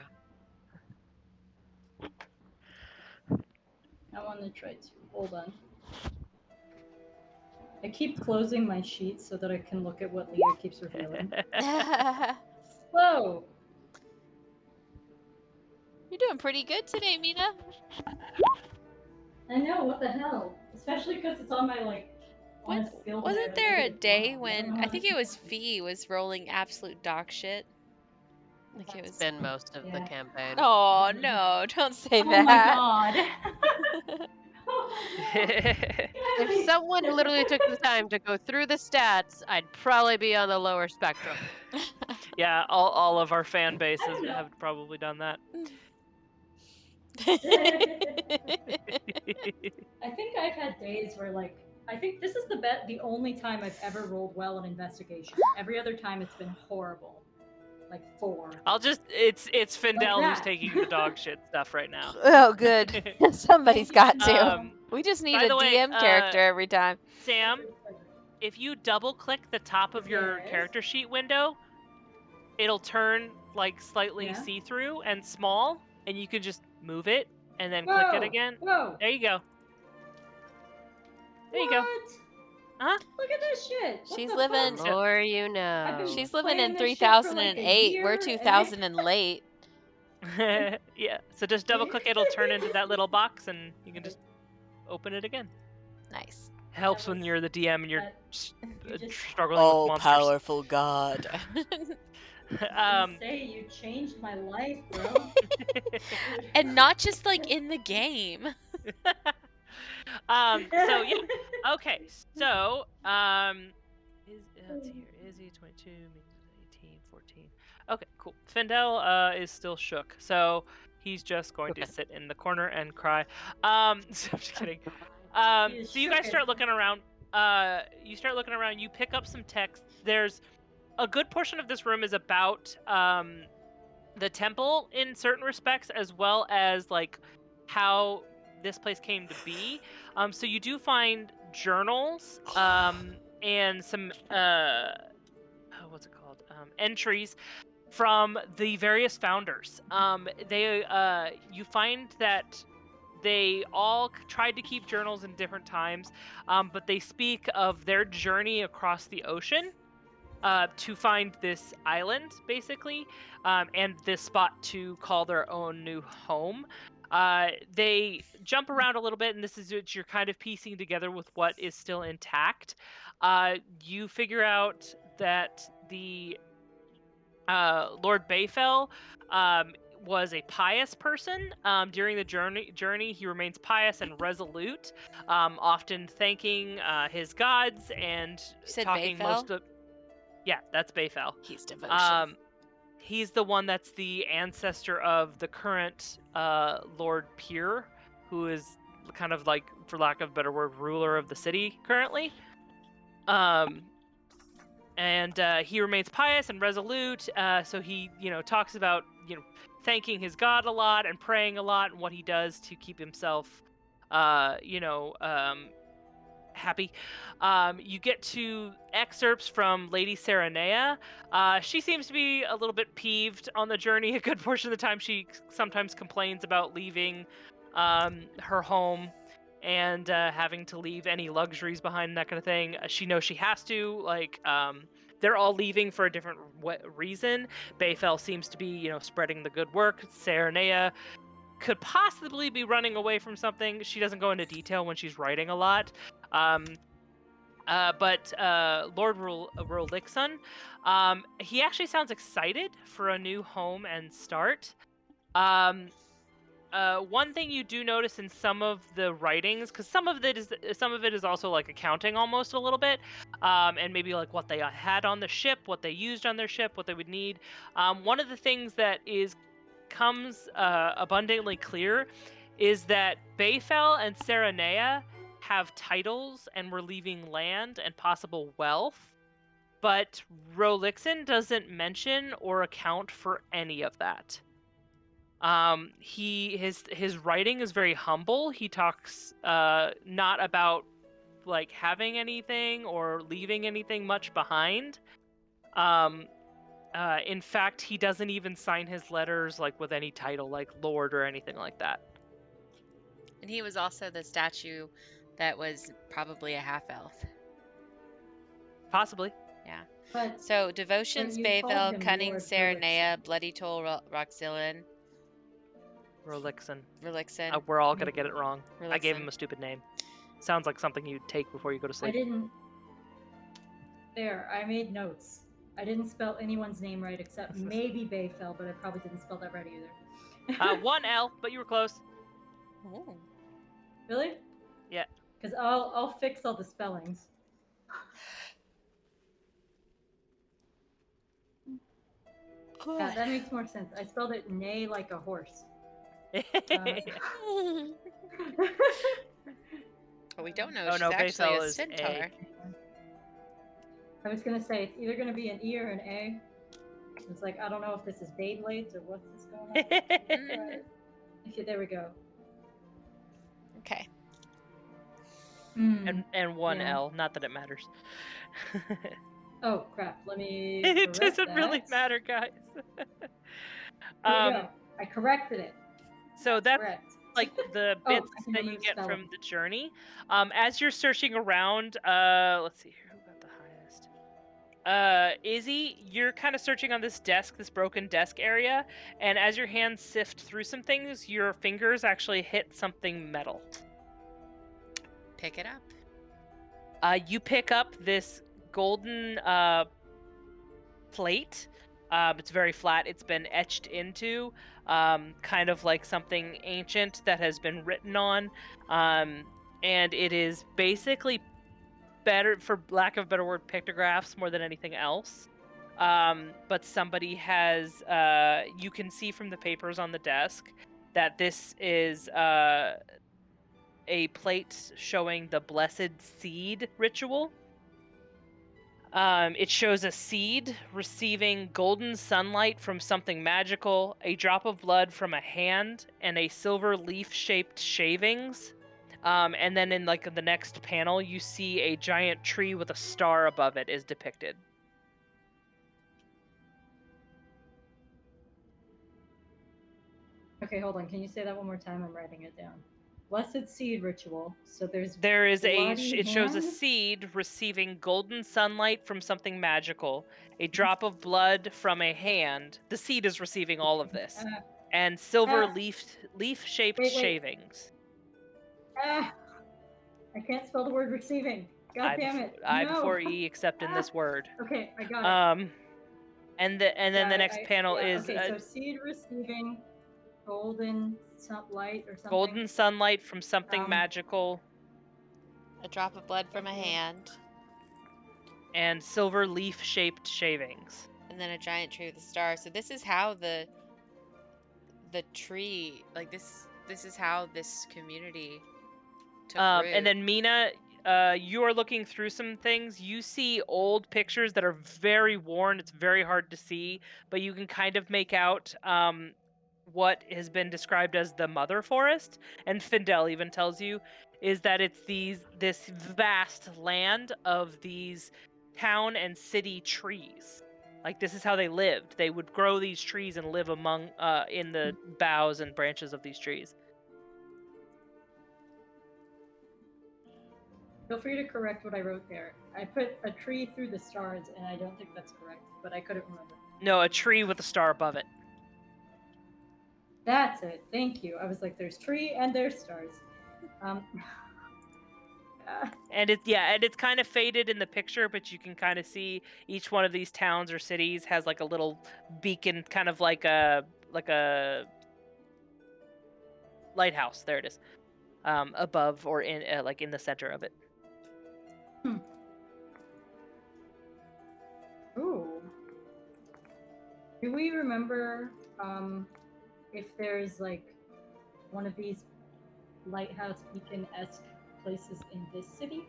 I want to try to. Hold on. I keep closing my sheet so that I can look at what Leah keeps revealing. Whoa. You're doing pretty good today, Mina. I know, what the hell? Especially because it's on my, on a skill that I Wasn't there a negative day one. I don't when know I how think to it was do Fee was rolling absolute dog shit? Like it It's was. been most of the Yeah. campaign. Oh no! Don't say that. Oh my that. god. If someone literally took the time to go through the stats, I'd probably be on the lower spectrum. Yeah, all of our fan I bases don't know. have probably done that. I think I've had days where I think this is the only time I've ever rolled well on investigation. Every other time it's been horrible. Like 4. It's Findel who's that. taking the dog shit stuff right now. Oh, good. Somebody's got to. Um, We just need by a the way, DM character every time. Sam, if you double click the top of your Yes. character sheet window, it'll turn like slightly Yeah. see-through and small, and you can just move it and then Whoa. click it again. Whoa. There you go. There you What? go. Huh? Look at this shit. What She's the living- The fuck? more you I've know. been She's living playing in this shit for, like, a 3008. We're year, and 2000 and late. Yeah. So just double click, it'll turn into that little box, and you can just open it again. Nice. Helps That when was- you're the DM and you're that- you just- struggling with monsters. powerful God. I say you changed my life, bro. And not just like in the game. So yeah. Okay. So let's see here. Izzy 22 means 18, 14. Okay, cool. Findel is still shook, so he's just going to Okay. sit in the corner and cry. So I'm just kidding. He is So you guys shooketh. start looking around. You pick up some text. There's a good portion of this room is about the temple in certain respects, as well as like how this place came to be. So you do find journals and some what's it called? Entries from the various founders. You find that they all tried to keep journals in different times, but they speak of their journey across the ocean to find this island, basically, and this spot to call their own new home. They jump around a little bit, and this is what you're kind of piecing together with what is still intact. You figure out that the Lord Bayfell was a pious person. During the journey, he remains pious and resolute, often thanking his gods and You said talking Bayfell? most of. Yeah, that's Bayfell. He's devotion. He's the one that's the ancestor of the current Lord Pier, who is kind of like, for lack of a better word, ruler of the city currently. And he remains pious and resolute. So he, talks about, thanking his god a lot and praying a lot, and what he does to keep himself, happy. You get to excerpts from Lady Serenea. She seems to be a little bit peeved on the journey. A good portion of the time, she sometimes complains about leaving her home and having to leave any luxuries behind and that kind of thing. She knows she has to. They're all leaving for a different reason. Bayfell seems to be, spreading the good work. Serenea could possibly be running away from something. She doesn't go into detail when she's writing a lot. But Lord Rolixon, he actually sounds excited for a new home and start. One thing you do notice in some of the writings, because some of it is also like accounting almost a little bit, and maybe like what they had on the ship, what they used on their ship, what they would need. One of the things that comes abundantly clear is that Bayfell and Serenea have titles and were leaving land and possible wealth, but Rolixin doesn't mention or account for any of that. His writing is very humble. He talks not about like having anything or leaving anything much behind. Um, in fact, he doesn't even sign his letters like with any title, like Lord or anything like that. And he was also the statue that was probably a half elf. Possibly. Yeah. But So Devotions, you called Bayvel, him Cunning, Lord Serenea, Bloody Toll, Roxillan, Rolixin. Relixin. We're all gonna get it wrong. I gave Relixin. him a stupid name. Sounds like something you'd take before you go to I sleep. didn't. There, I made notes. I didn't spell anyone's name right except maybe Bayfell, but I probably didn't spell that right either. One L, but you were close. Oh. Really? Yeah. Because I'll fix all the spellings. Yeah, that makes more sense. I spelled it neigh like a horse. What we don't know Oh, is she's no, actually Bayfell a is A. centaur. I was gonna say it's either gonna be an E or an A. It's like I don't know if this is Beyblades or what's this going on. Okay, there we go. Okay. and one yeah. L. Not that it matters. Oh crap! Let me. It correct doesn't really that. matter, guys. Here we go. I corrected it. So that's Correct. like the Oh, bits I can that you remove get from spelling. the journey. As you're searching around, let's see here, who got the highest? Izzy, you're kind of searching on this desk, this broken desk area, and as your hands sift through some things, your fingers actually hit something metal. Pick it up. You pick up this golden plate. It's very flat. It's been etched into, kind of like something ancient that has been written on, and it is basically better, for lack of a better word, pictographs more than anything else. But somebody has, you can see from the papers on the desk that this is a plate showing the blessed seed ritual. It shows a seed receiving golden sunlight from something magical, a drop of blood from a hand, and a silver leaf-shaped shavings. And then in like the next panel, you see a giant tree with a star above it is depicted. Okay, hold on. Can you say that one more time? I'm writing it down. Blessed seed ritual. So There is it shows a hand? seed receiving golden sunlight from something magical, a drop of blood from a hand. The seed is receiving all of this, and silver leaf-shaped wait. shavings. I can't spell the word receiving. God damn it! I No. before E, except in this word. Okay, I got it. And then the next panel is okay. So seed receiving golden sunlight or something. golden sunlight from something magical. A drop of blood from a hand. And silver leaf-shaped shavings. And then a giant tree with a star. So this is how the tree, like this is how this community took root. And then Mina, you are looking through some things. You see old pictures that are very worn. It's very hard to see, but you can kind of make out what has been described as the mother forest. And Findel even tells you is that it's this vast land of these town and city trees. Like this is how they lived. They would grow these trees and live among in the boughs and branches of these trees. Feel free to correct what I wrote there. I put a tree through the stars, and I don't think that's correct, but I couldn't remember. No, a tree with a star above it. That's it. Thank you. I was like, there's tree and there's stars. And it's kind of faded in the picture, but you can kind of see each one of these towns or cities has like a little beacon, kind of like a lighthouse. There it is, above or in like in the center of it. Ooh. Do we remember if there's like one of these lighthouse beacon-esque places in this city?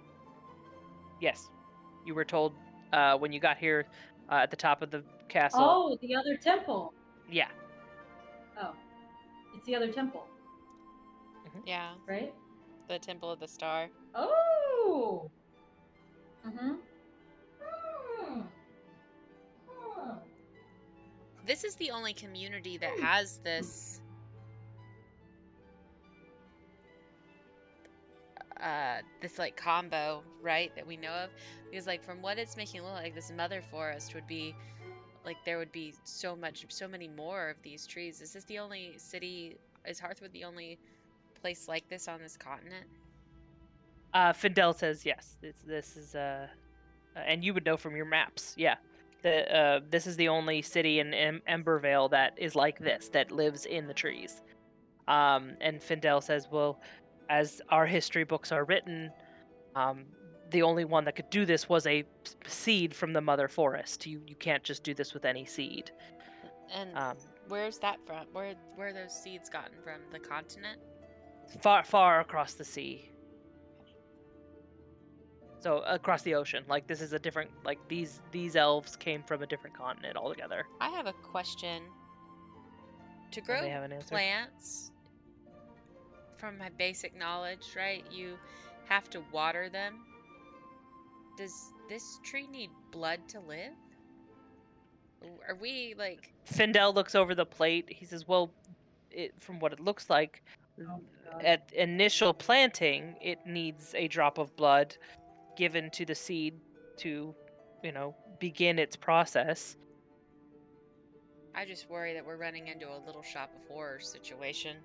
Yes, you were told when you got here at the top of the castle. Oh, the other temple. Yeah. Oh, it's the other temple, Yeah, right? the Temple of the Star. Oh. Mm-hmm. Hmm. Hmm. This is the only community that has this like combo, right, that we know of, because like from what it's making it look like, this mother forest would be like there would be so many more of these trees. Is this the only city? Is Hearthwood the only place like this on this continent? Findel says yes. This is and you would know from your maps. Yeah. This is the only city in Embervale that is like this, that lives in the trees. And Findel says, well, as our history books are written, the only one that could do this was a seed from the mother forest. You can't just do this with any seed. And where's that from? Where are those seeds gotten from? The continent? Far across the sea. So across the ocean. Like this is a different, like these elves came from a different continent altogether. I have a question. To And grow they have an answer. plants, from my basic knowledge, right, you have to water them. Does this tree need blood to live? Are we like... Findel looks over the plate. He says, well, from what it looks like, Oh, God. at initial planting, it needs a drop of blood given to the seed to, begin its process. I just worry that we're running into a Little Shop of Horrors situation.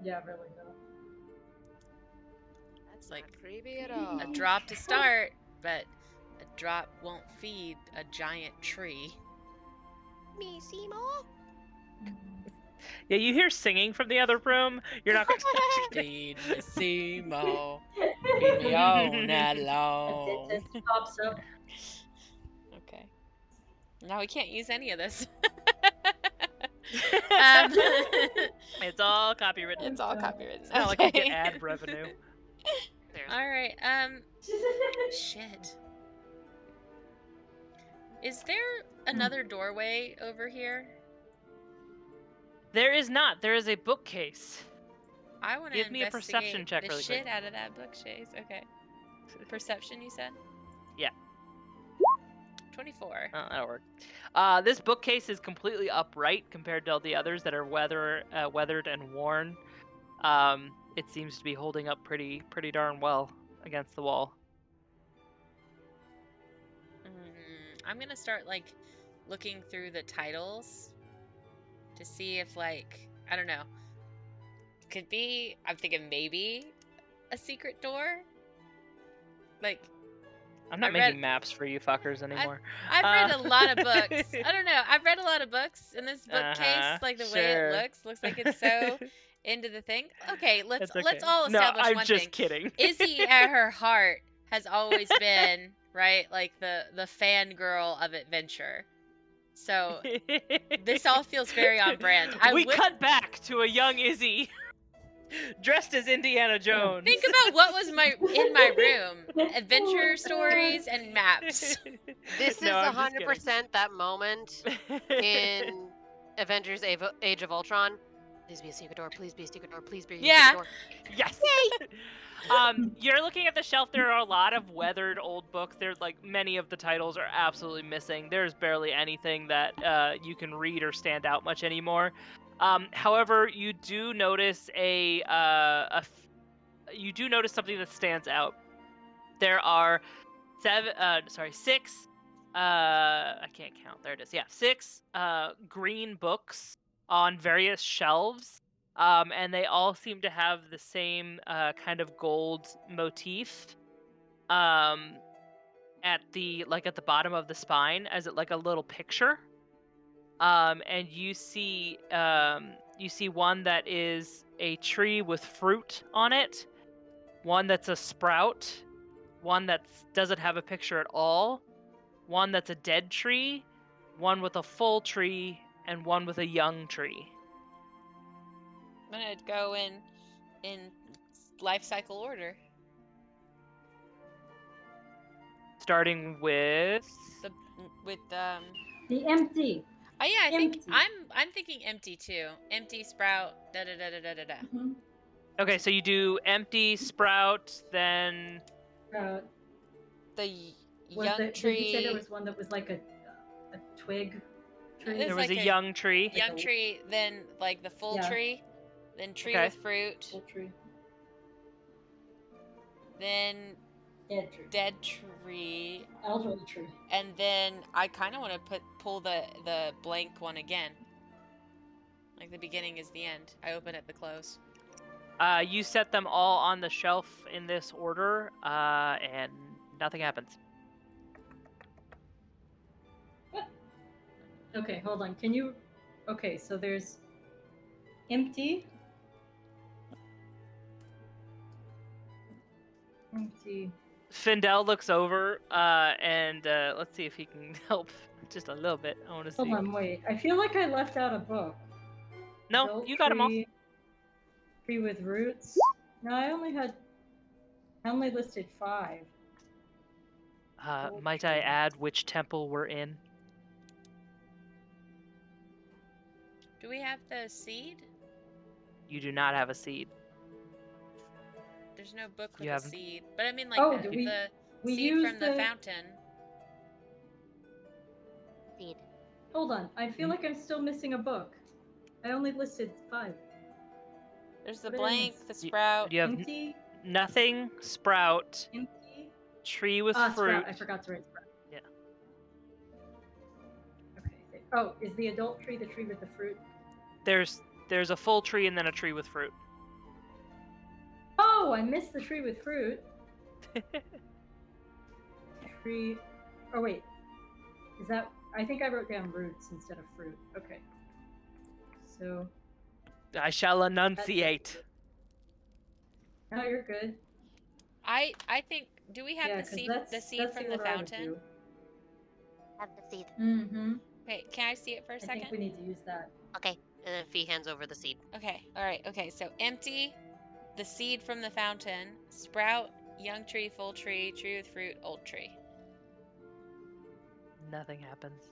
Yeah, really though. That's like not creepy at all. A drop to start, but a drop won't feed a giant tree. Me, Seymour? Yeah, you hear singing from the other room. You're not going to touch it. Feed me, Simo. Feed me all night long. Dentist pops up. Okay. Now we can't use any of this. It's all copywritten. It's all copywritten. It's not like we get ad revenue. All right. Shit. Is there another doorway over here? There is not. There is a bookcase. I want to Give me a perception check the really shit quick. out of that bookcase. Okay. Perception, you said? Yeah. 24. Oh, that'll work. This bookcase is completely upright compared to all the others that are weathered and worn. It seems to be holding up pretty darn well against the wall. I'm gonna start like looking through the titles to see if like, I don't know, could be, I'm thinking maybe a secret door. Like, I'm not making maps for you fuckers anymore. I've read a lot of books. I don't know. I've read a lot of books, and this bookcase, like the way it looks like it's so into the thing. Okay, let's all establish I'm one just thing. kidding. Izzy at her heart has always been, right, like the fangirl of adventure. So this all feels very on brand. We cut back to a young Izzy dressed as Indiana Jones. Think about what was in my room. Adventure stories and maps. This is 100% that moment in Avengers Age of Ultron. Please be a secret door. Please be a secret door. Please be a secret door. Yes. You're looking at the shelf. There are a lot of weathered old books. There's like many of the titles are absolutely missing. There's barely anything that you can read or stand out much anymore. However, you do notice something that stands out. There are six. I can't count. There it is. Yeah, 6 green books on various shelves, and they all seem to have the same kind of gold motif. At the bottom of the spine, as it like a little picture. And you see one that is a tree with fruit on it, one that's a sprout, one that doesn't have a picture at all, one that's a dead tree, one with a full tree, and one with a young tree. I'm gonna go in in life cycle order. Starting with The with The empty. Oh yeah, I think Empty. I'm thinking empty too. Empty sprout. Da da da da da da da. Mhm. okay, so you do empty, sprout, then The Was young there, did you say there tree. was one that was like a twig tree? It's there was like a a young tree. young tree, then like the full Yeah. tree, then tree Okay. with fruit, Full tree. then Dead tree. dead tree, Elderly tree. and then I kind of want to pull the blank one again. Like the beginning is the end. I open at the close. You set them all on the shelf in this order, and nothing happens. Okay, hold on. Can you? Okay, so there's empty. Empty. Findel looks over, and let's see if he can help just a little bit. I want to Hold see. on, wait. I feel like I left out a book. No, Adult you got them all. tree, tree with roots. No, I only listed 5. Might I add which temple we're in? Do we have the seed? You do not have a seed. There's no book with You a haven't. seed. But I mean like Oh, the we seed use from the fountain. Seed. Hold on. I feel like I'm still missing a book. I only listed 5. There's the What did I blank, miss? the sprout. You have Empty. nothing, sprout, Empty. tree with fruit. Sprout. I forgot to write sprout. Yeah. Okay. Oh, is the adult tree the tree with the fruit? There's a full tree and then a tree with fruit. Oh, I missed the tree with fruit. Tree. Oh wait. Is that? I think I wrote down roots instead of fruit. Okay. So. I shall enunciate. No, you're good. I think. Do we have Yeah, the 'cause seed? that's The seed from the order I would fountain. do. Have the seed. Mm-hmm. Okay, can I see it for a I second? think we need to use that. Okay. And then Fee hands over the seed. Okay, all right. Okay, so empty, the seed from the fountain, sprout, young tree, full tree, tree with fruit, old tree. Nothing happens.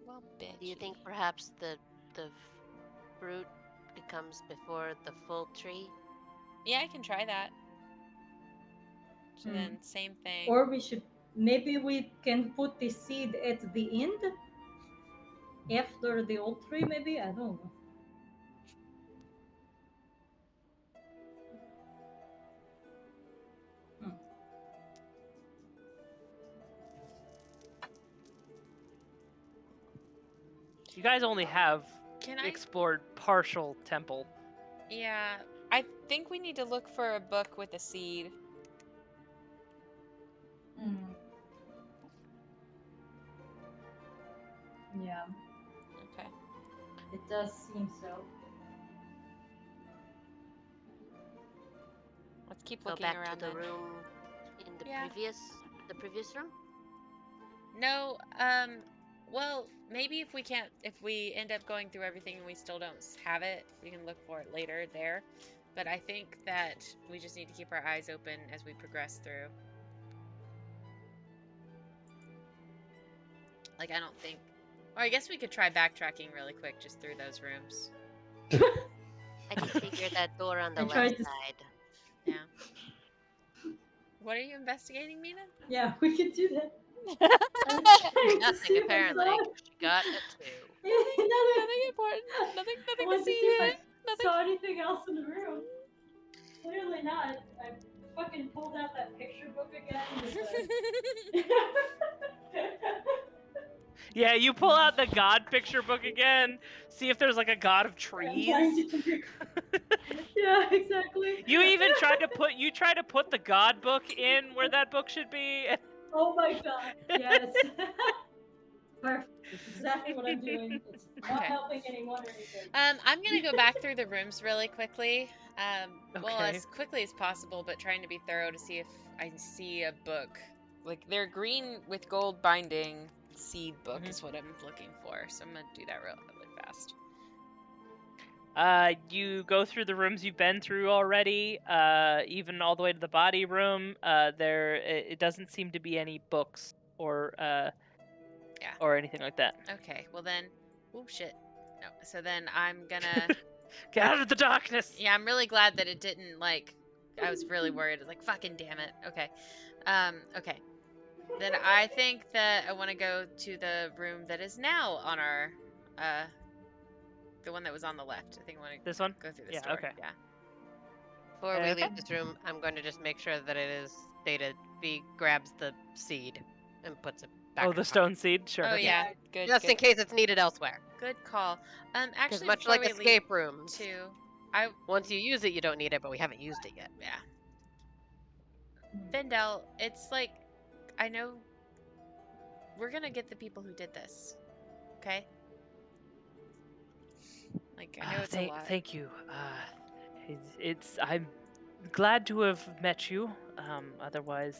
Well, bitch. Do you think perhaps the fruit becomes before the full tree? Yeah, I can try that. So Hmm. then, same thing. Or maybe we can put the seed at the end after the old tree. Maybe I don't know. You guys only have Can I? explored partial temple. Yeah, I think we need to look for a book with a seed. Yeah, Okay. it does seem so. Let's keep Go looking back around to the then. room in the Yeah. previous room? No, well, maybe if we end up going through everything and we still don't have it, we can look for it later there. But I think that we just need to keep our eyes open as we progress through. Like, I don't think, or I guess we could try backtracking really quick just through those rooms. I can figure that door on the I left tried to- side. Yeah. What are you investigating, Mina? Yeah, we could do that. I was trying to Nothing see if I apparently. saw- 'Cause she got a 2. Nothing important. Nothing I to wanted to see see if I here. Nothing. saw anything else in the room. Clearly not. I fucking pulled out that picture book again. Yeah, you pull out the god picture book again. See if there's like a god of trees. Yeah, exactly. You even try to put the god book in where that book should be. Oh my god. Yes. Perfect. That's exactly what I'm doing. It's not Okay. helping anyone or anything. I'm gonna go back through the rooms really quickly. Well, Okay. as quickly as possible, but trying to be thorough to see if I see a book. Like, they're green with gold binding. Seed book Mhm. is what I'm looking for, so I'm gonna do that really fast. You go through the rooms you've been through already, even all the way to the body room. It doesn't seem to be any books or Yeah. or anything like that. Okay, well then, oh shit. No, so then I'm gonna. Get out of the darkness. Yeah, I'm really glad that it didn't like. I was really worried. Like fucking damn it. Okay. Okay. Then I think that I want to go to the room that is now on our, the one that was on the left. I think I want to This one? go through this Yeah, door. okay. Yeah. Before we Okay. leave this room, I'm going to just make sure that it is stated. V grabs the seed and puts it back. Oh, in the her stone seed? Sure. Oh okay. yeah. Good. Just good, in case it's needed elsewhere. Good call. Because Actually, much before like we escape rooms, leave, too, I once you use it, you don't need it, but we haven't used it yet. yeah. Vindel, it's like, I know we're gonna get the people who did this. Okay. Like I know it's a lot. Thank you. I'm glad to have met you. Otherwise,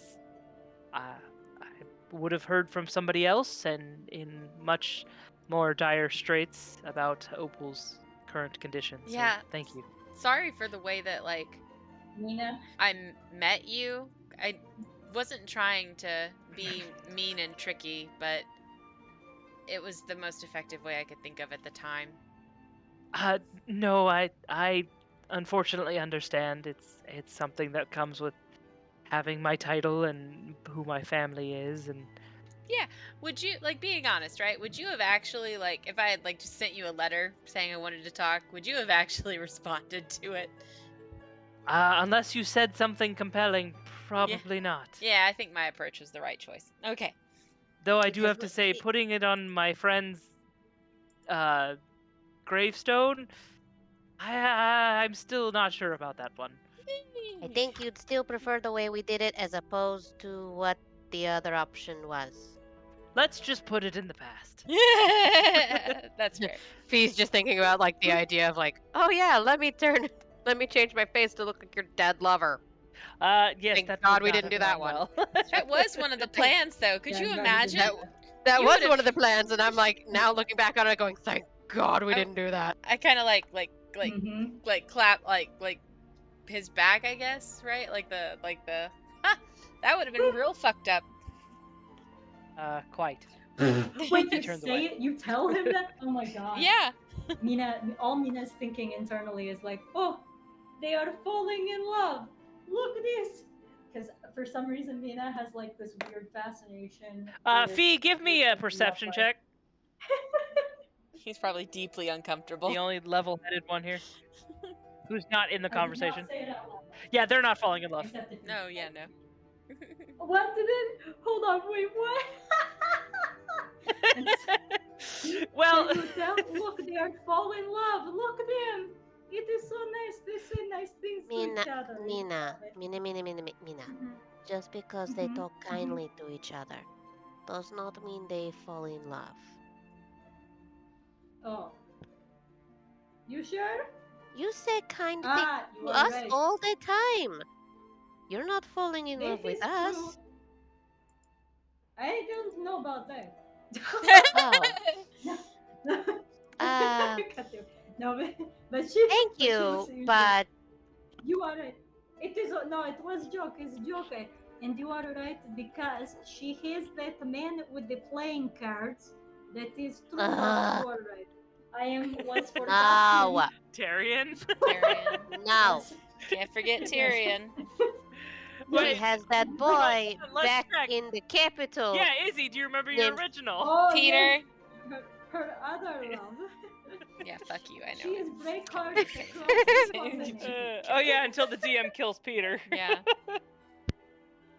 I would have heard from somebody else and in much more dire straits about Opal's current condition. So Yeah. thank you. Sorry for the way that like Mina, met you. I wasn't trying to be mean and tricky, but it was the most effective way I could think of at the time. No, I unfortunately understand. It's something that comes with having my title and who my family is, and Would you, like, being honest, right? Would you have actually, like, if I had, like, just sent you a letter saying I wanted to talk, would you have actually responded to it? unless you said something compelling, probably not. Yeah, I think my approach was the right choice. Okay. Though I do Because have to say, putting it on my friend's gravestone, I'm still not sure about that one. I think you'd still prefer the way we did it as opposed to what the other option was. Let's just put it in the past. That's fair. Fee's just thinking about like the idea of like, oh yeah, let me change my face to look like your dead lover. Yes, Thank that God would we not didn't have do that gone one. well. It was one of the plans, though. Could Yeah, you I'm glad imagine? did That You was would've- one of the plans, and I'm like now looking back on it, going, thank God we didn't do that. I kind of like Mhm. clap like his back, I guess, right? Like the that would have been real fucked up. Quite. Wait, you turns say away. it? You tell him that? Oh my god. Yeah. All Mina's thinking internally is like, oh, they are falling in love. Look at this. Because for some reason, Mina has like this weird fascination. with- Fee, give me with a love perception life. check. He's probably deeply uncomfortable. The only level-headed one here, who's not in the I did not conversation. say it out loud, Yeah, they're not falling in love. except if you No, say yeah, it. no. What did it? Hold on, wait, what? And Well, can you tell? Look, they are falling in love. Look at them. It is so nice. They say nice things to each other. Mina. Mhm. Just because they Mhm, talk mhm. kindly to each other does not mean they fall in love. Oh. You sure? You say kind things You to are us right. all the time. You're not falling in love This with is us. true. I don't know about that. Oh, uh, no, but she. thank but she you, looks at you, but you are right. It is no. It was joke. It's joke. And you are right because she has that man with the playing cards. That is true love. You are right. I am once forgotten. no, Tyrion. Tyrion. no. Can't forget Yes. Tyrion. He Wait, has that boy let's back check. in the capital. Yeah, Izzy, do you remember your Named- original? Oh, Peter. yes. Her other love. Yeah, fuck you. I She know is it. break hearts across the continent. Oh yeah, until the DM kills Peter. Yeah.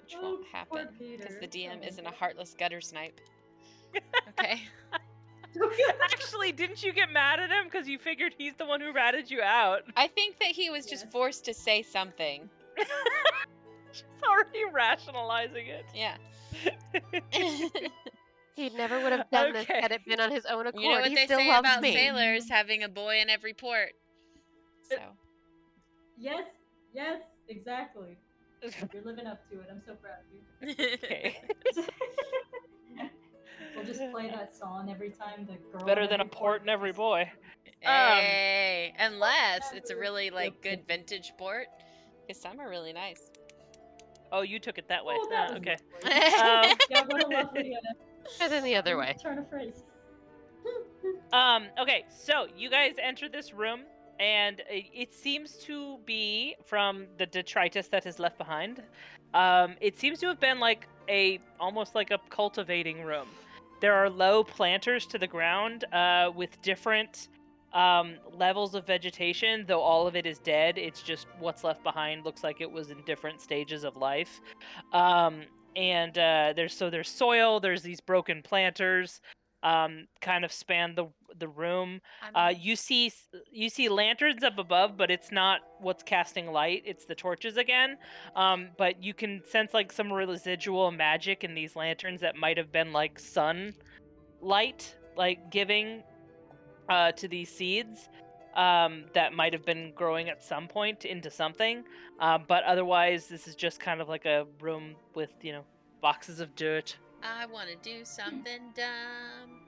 Which Oh, won't poor happen because Peter. the DM Oh, isn't a heartless gutter snipe. Okay. Actually, didn't you get mad at him because you figured he's the one who ratted you out? I think that he was just Yes. forced to say something. She's already rationalizing it. Yeah. He never would have done this Okay. had it been on his own accord. You know what he they still say loves about me. sailors having a boy in every port. So. Yes, yes, exactly. You're living up to it. I'm so proud of you. Okay. We'll just play that song every time the girl. Better in than a every port and every boy. Hey, unless it's a really like good vintage port, because some are really nice. Oh, you took it that way. Oh, that was Okay. lovely. Um, Yeah, what a lovely And then the other way. turn of phrase. Okay, so you guys enter this room, and it seems to be from the detritus that is left behind. It seems to have been like almost like a cultivating room. There are low planters to the ground, with different levels of vegetation. Though all of it is dead, it's just what's left behind looks like it was in different stages of life. Um, and there's soil. There's these broken planters. Kind of span the room. You see lanterns up above, but it's not what's casting light. It's the torches again. But you can sense like some residual magic in these lanterns that might have been like sun light, like giving to these seeds. That might have been growing at some point into something. But otherwise, this is just kind of like a room with boxes of dirt. I want to do something dumb.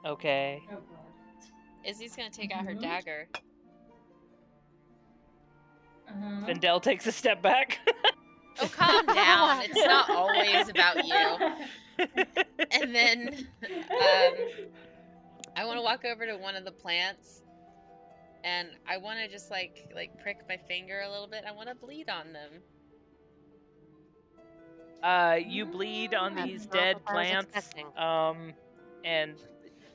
Okay. Oh god. Izzy's gonna take out her Mhm. dagger. Findel takes a step back. Oh, calm down. It's not always about you. And then I want to walk over to one of the plants, and I want to just like prick my finger a little bit. I want to bleed on them. You bleed on That's these not dead what I was plants. expecting. And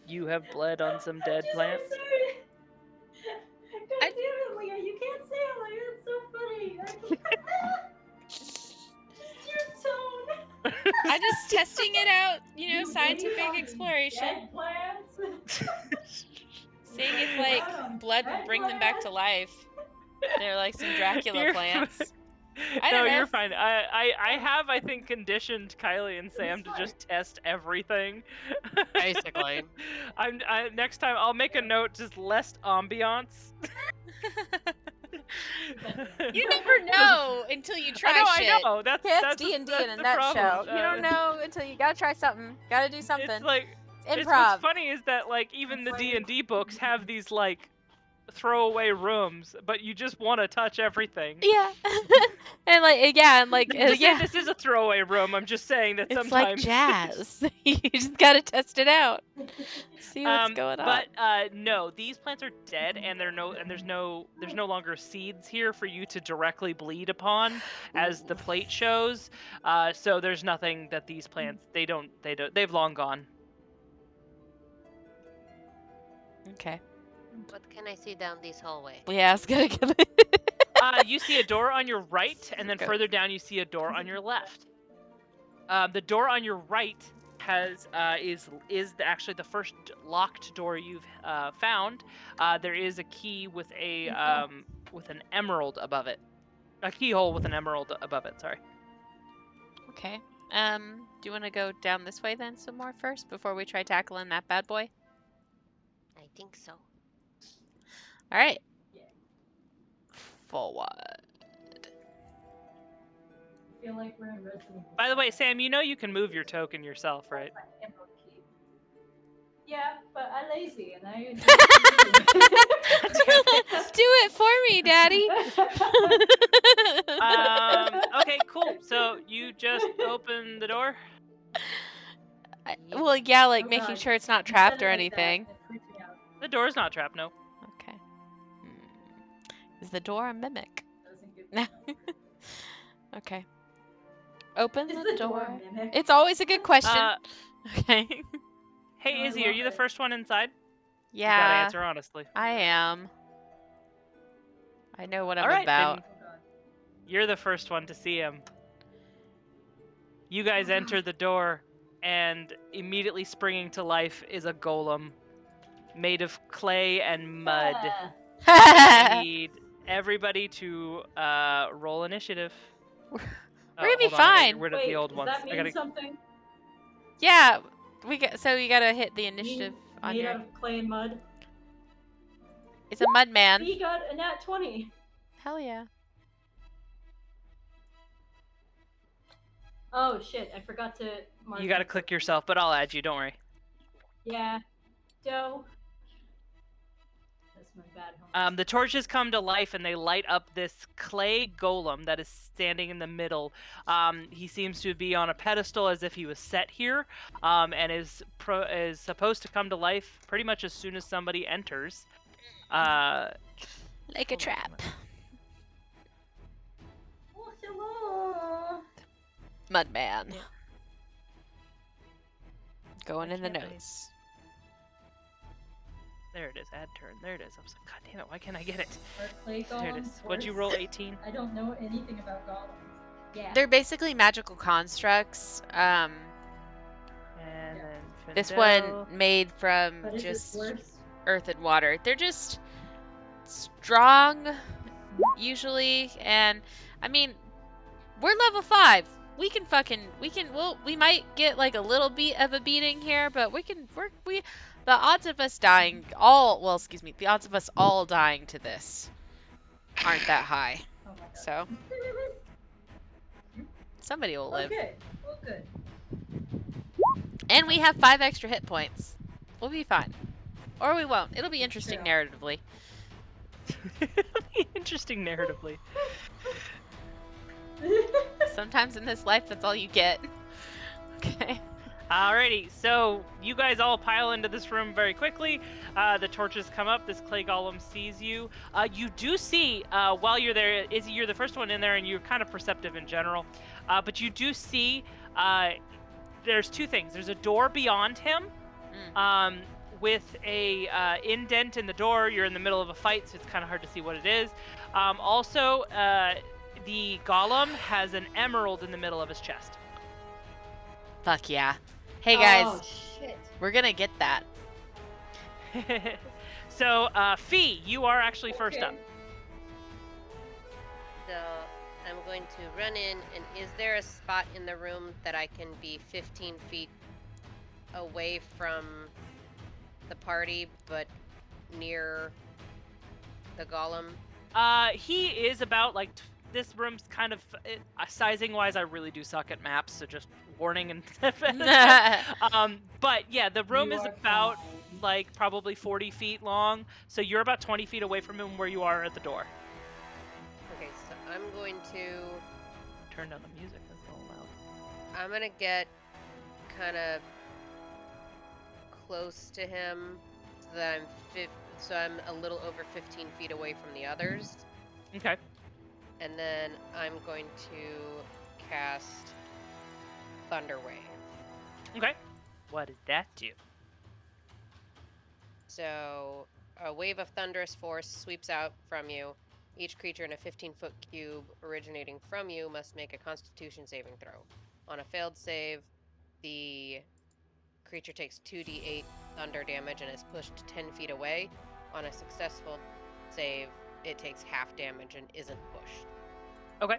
you have bled on some dead plants. God damn it, Leah, you can't say it like that. It's so funny. Just your tone. I'm just testing it out, You scientific bleed on exploration. Dead plants. Seeing if like blood would bring them back to life. They're like some Dracula You're plants. I No, don't know. you're fine. I have, I think, conditioned Kylie and Sam to just test everything. Basically. Next time I'll make a note, just less ambiance. You never know until you try shit. I know. That's D&D in that's a the nutshell. problem. You don't know until you gotta try something. Gotta do something. It's like Improv. what's funny is that like even the D&D books have these like throwaway rooms, but you just want to touch everything. Yeah. and like This is a throwaway room. I'm just saying that It's sometimes like jazz. You just gotta test it out. See what's going on. But no, these plants are dead, and there's no longer seeds here for you to directly bleed upon, as the plate shows. So there's nothing that these plants they've long gone. Okay. What can I see down this hallway? Yeah, it's gonna get You see a door on your right, and then further down you see a door on your left. The door on your right is actually the first locked door you've found. There is a key with with an emerald above it, a keyhole with an emerald above it. Sorry. Okay. Do you want to go down this way then some more first before we try tackling that bad boy? I think so. All right. Yeah. Forward. I feel like we're in Resident Evil. By the way, Sam, you know you can move your token yourself, right? Emerald key. Yeah, but I'm lazy and I Do it for me, Daddy. Okay, cool. So you just open the door. Well, yeah, like Oh, making God. sure it's not You trapped said or it like that, anything. it freaked me out. The door's not trapped. No. Okay. Is the door a mimic? Doesn't give me Okay. Open Is the door. a mimic? It's always a good question. Hey, Okay. I Izzy, are love you the it. first one inside? You gotta Yeah, answer honestly. I am. I know what I'm All right, about. then you're the first one to see him. You guys enter the door, and immediately springing to life is a golem made of clay and mud. I need everybody to roll initiative. We're gonna be Hold on, I gotta fine. get rid of Wait, the old does ones. that mean something? Yeah, so you gotta hit the initiative on Made your. out of clay and mud. It's a mud man. He got a nat 20. Hell yeah. Oh shit, I forgot to mark You gotta it. click yourself, but I'll add you. Don't worry. Yeah. Doe. my bad. How much? The torches come to life and they light up this clay golem that is standing in the middle. He seems to be on a pedestal as if he was set here, and is supposed to come to life pretty much as soon as somebody enters. Like a Hold on, trap. Oh, hello. Mudman. Yeah. Going Why in the can't I- notes. There it is. Add turn. There it is. I was like, God damn it! Why can't I get it? Are clay There it golems is. What'd you worse? roll? 18. I don't know anything about golems. Yeah. They're basically magical constructs. And Yeah. then This Findel. one made from But is it just worse? earth and water. They're just strong, usually, and I mean, we're level 5. We might get like a little bit of a beating here, but the odds of us dying the odds of us all dying to this aren't that high. Oh my god. So somebody will live. Okay. Well, good. And we have 5 extra hit points. We'll be fine. Or we won't. It'll be interesting True. narratively. Interesting narratively. Sometimes in this life, that's all you get. Okay. Alrighty, so you guys all pile into this room very quickly. The torches come up. This clay golem sees you. You do see, while you're there, Izzy, you're the first one in there, and you're kind of perceptive in general. But you do see, there's 2 things. There's a door beyond him, with a indent in the door. You're in the middle of a fight, so it's kind of hard to see what it is. Also, the golem has an emerald in the middle of his chest. Fuck yeah. Hey guys, Oh shit. we're gonna get that. So, Fee, you are actually first up. Okay. So I'm going to run in, and is there a spot in the room that I can be 15 feet away from the party, but near the golem? He is about like this room's kind of sizing wise. I really do suck at maps, so just warning and. But yeah, the room You is are about fine. like probably 40 feet long, so you're about 20 feet away from him where you are at the door. Okay, so I'm going to Turn down the music. That's a little loud. I'm gonna get kind of close to him so that I'm a little over 15 feet away from the others, Okay. and then I'm going to cast Thunder Wave. Okay. What does that do? So a wave of thunderous force sweeps out from you. Each creature in a 15-foot cube originating from you must make a Constitution saving throw. On a failed save, the creature takes 2d8 thunder damage and is pushed 10 feet away. On a successful save, it takes half damage and isn't pushed. Okay.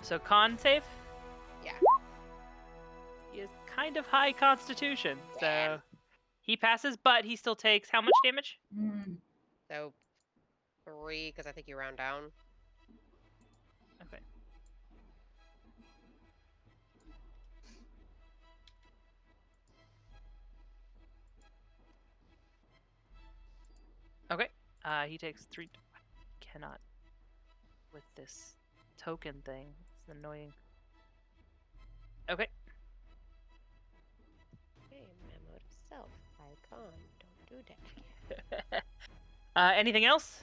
So con save? Yeah. He is kind of high constitution, so Damn. he passes, but he still takes how much damage? Mm. So 3, because I think you round down. Okay. Okay. He takes 3. I cannot with this token thing. It's annoying. Okay. Okay, memo to self. Icon. Don't do that. Anything else?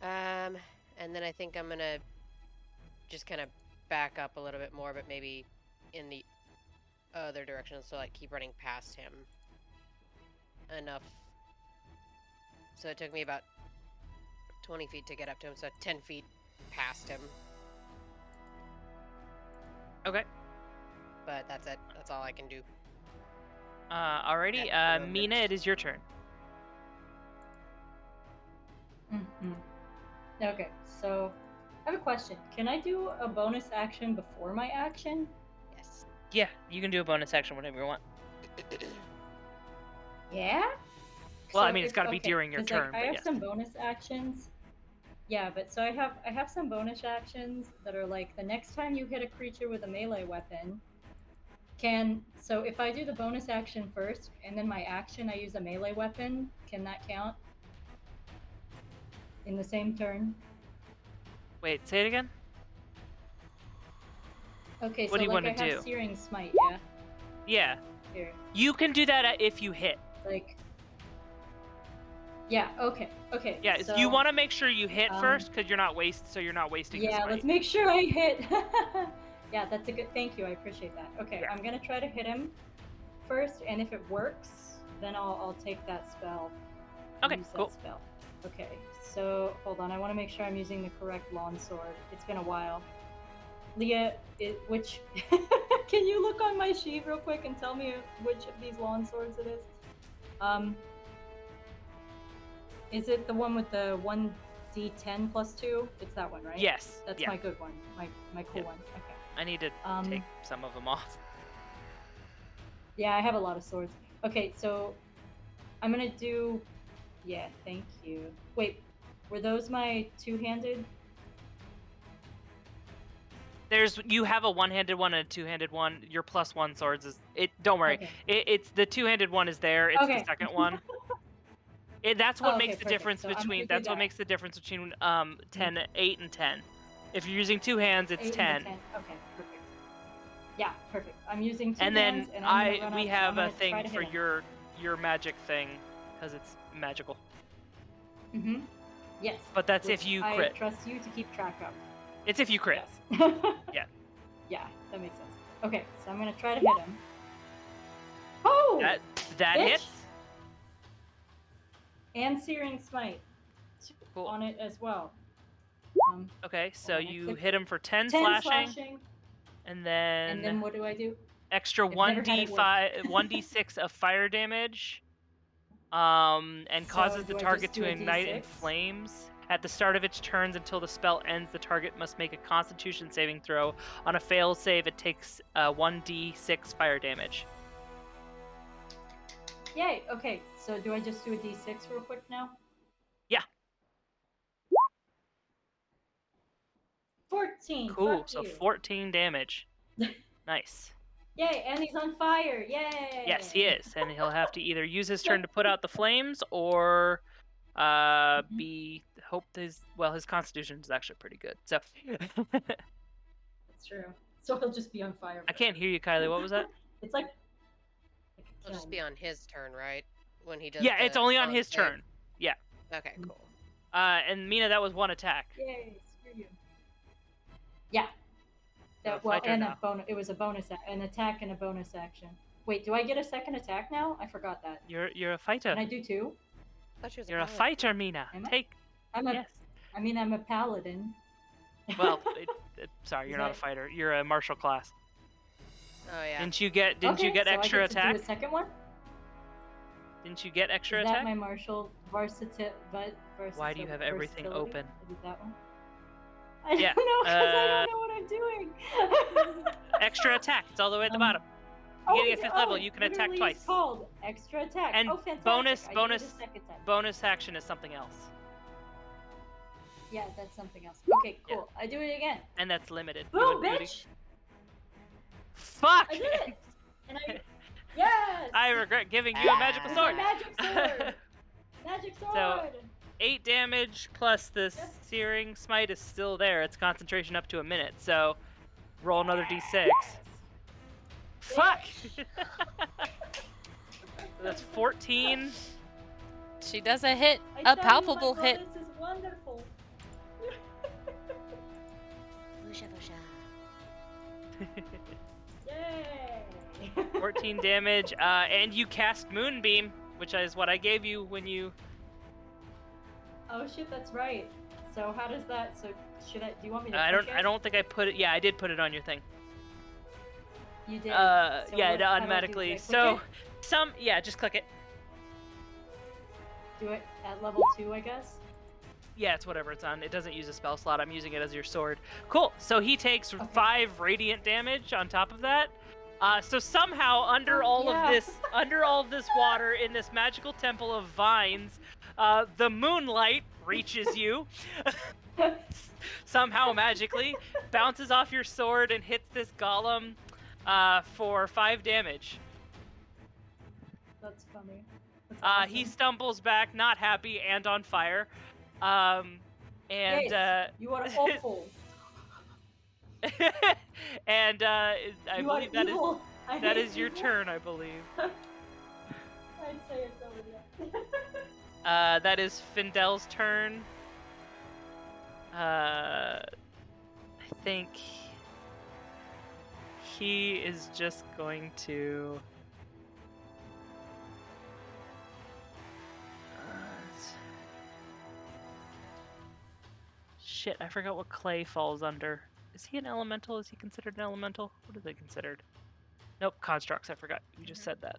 And then I think I'm gonna just kind of back up a little bit more, but maybe in the other direction, so like keep running past him enough. So it took me about 20 feet to get up to him, so 10 feet past him. Okay. But that's it. That's all I can do. Alrighty. At the moment. Mina, it is your turn. Mhm. Okay, so I have a question. Can I do a bonus action before my action? Yes. Yeah, you can do a bonus action whenever you want. Yeah? Well, I So mean, it's if- got to be okay, during your 'cause, like, turn, I but have yes. some bonus actions. Yeah, but so I have some bonus actions that are like the next time you hit a creature with a melee weapon, So if I do the bonus action first, and then my action I use a melee weapon, can that count? In the same turn? Wait, say it again. Okay, What so do you like want I to have do? Searing Smite, yeah? Yeah, Here. you can do that if you hit. Like... Yeah, okay. Yeah, so... you want to make sure you hit um, first, because you're not wasting the Yeah, smite. let's make sure I hit. Yeah, that's a good... Thank you, I appreciate that. Okay, Yeah. I'm gonna try to hit him first, and if it works, then I'll take that spell. Okay, Use cool. that spell. Okay, so hold on, I want to make sure I'm using the correct longsword. It's been a while. Leah, which... Can you look on my sheet real quick and tell me which of these longswords it is? Is it the one with the 1d10 plus 2? It's that one, right? Yes. That's yeah. my good one. My cool one. Okay. I need to take some of them off. Yeah, I have a lot of swords. Okay, so I'm gonna do... Yeah, thank you. Wait, were those my two-handed? You have a one-handed one and a two-handed one. Your +1 swords is it. Don't worry. Okay. It's the two-handed one is there. It's Okay. the second one. That's what Oh, makes okay, the perfect. difference So I'm gonna between. do That's what that. makes the difference between 8 and 10. If you're using two hands, it's 8 10. and 10. Okay, perfect. Yeah, perfect. I'm using two And then hands, and I'm gonna run we up, have I'm a gonna try thing to for hit him. your magic thing, because it's magical. Mm-hmm. Yes. But that's which if you I crit. trust you to keep track of. It's if you crit. Yes. Yeah. Yeah, that makes sense. Okay, so I'm gonna try to hit him. Oh! That bitch. hits. And Searing Smite Cool. on it as well. Okay, so on, I you clicked hit him for 10 10 slashing, and then and then what do I do? extra I've never had it work. 1d6 of fire damage, and So causes do the I target just do to a ignite in D6? flames. At the start of its turns until the spell ends, the target must make a Constitution saving throw. On a failed save, it takes 1d6 fire damage. Yay, okay, so do I just do a D6 real quick now? Yeah. 14! Cool, Fuck so you. 14 damage. Nice. Yay, and he's on fire! Yay! Yes, he is, and he'll have to either use his turn to put out the flames, or his Constitution is actually pretty good. So That's true. So he'll just be on fire. I can't hear you, Kylie. What was that? It's like... It'll just be on his turn, right? When he does. Yeah, it's only on con his save? turn. Yeah. Okay, cool. And Mina, that was one attack. Yay, screw you. Yeah. So That, well, fight her and now. it was an attack and a bonus action. Wait, do I get a second attack now? I forgot that. You're a fighter. Can I do two? I thought she was You're a pilot. fighter, Mina. Am I? Take. I'm a, Yes. I mean, I'm a paladin. Well, sorry, you're Is not a that- fighter. You're a martial class. Oh yeah. Didn't you get Okay, so extra I get attack? To do a second one? Didn't you get extra Is that attack? my martial versatility? Why do you have everything open? Is it that one? I Yeah, don't know, because I don't know what I'm doing. Extra attack. It's all the way at the bottom. You're getting a 5th level. You can attack literally twice. It's called extra attack. And oh, fantastic. bonus- I did bonus- a second time. Bonus action is something else, Yeah, that's something else. Okay, cool. I do it again. and that's limited. You Boom, wouldn't do it bitch! Fuck! I did it! And yes! I regret giving you a magical It's sword. a magic sword! Magic sword! So, 8 damage plus the Yes. Searing Smite is still there. It's concentration up to a minute. So, roll another d6. Fuck! So that's 14. She does a hit, I a tell you, palpable my hit. goddess is wonderful. Whoosha, whoosha. Yay! 14 damage, and you cast Moonbeam, which is what I gave you when you. Oh shit, that's right. So how does that? So should I? Do you want me to? I click it? don't think I put it. Yeah, I did put it on your thing. You did. Yeah, So it how do I do? automatically. Do I click So just click it. Do it at level 2, I guess. Yeah, it's whatever it's on. It doesn't use a spell slot. I'm using it as your sword. Cool. So he takes 5 radiant damage on top of that. So somehow under Oh, all yeah. of this water in this magical temple of vines, the moonlight reaches you. Somehow magically bounces off your sword and hits this golem. for 5 damage. That's funny. That's He awesome. stumbles back, not happy and on fire. And Yes, you are awful. and I You believe are that evil. I that hate is your evil. turn, I believe. I'd say it's over there. That is Findel's turn. I think he is just going to. Shit, I forgot what clay falls under. Is he an elemental? Is he considered an elemental? What are they considered? Nope, constructs. I forgot. You just said that.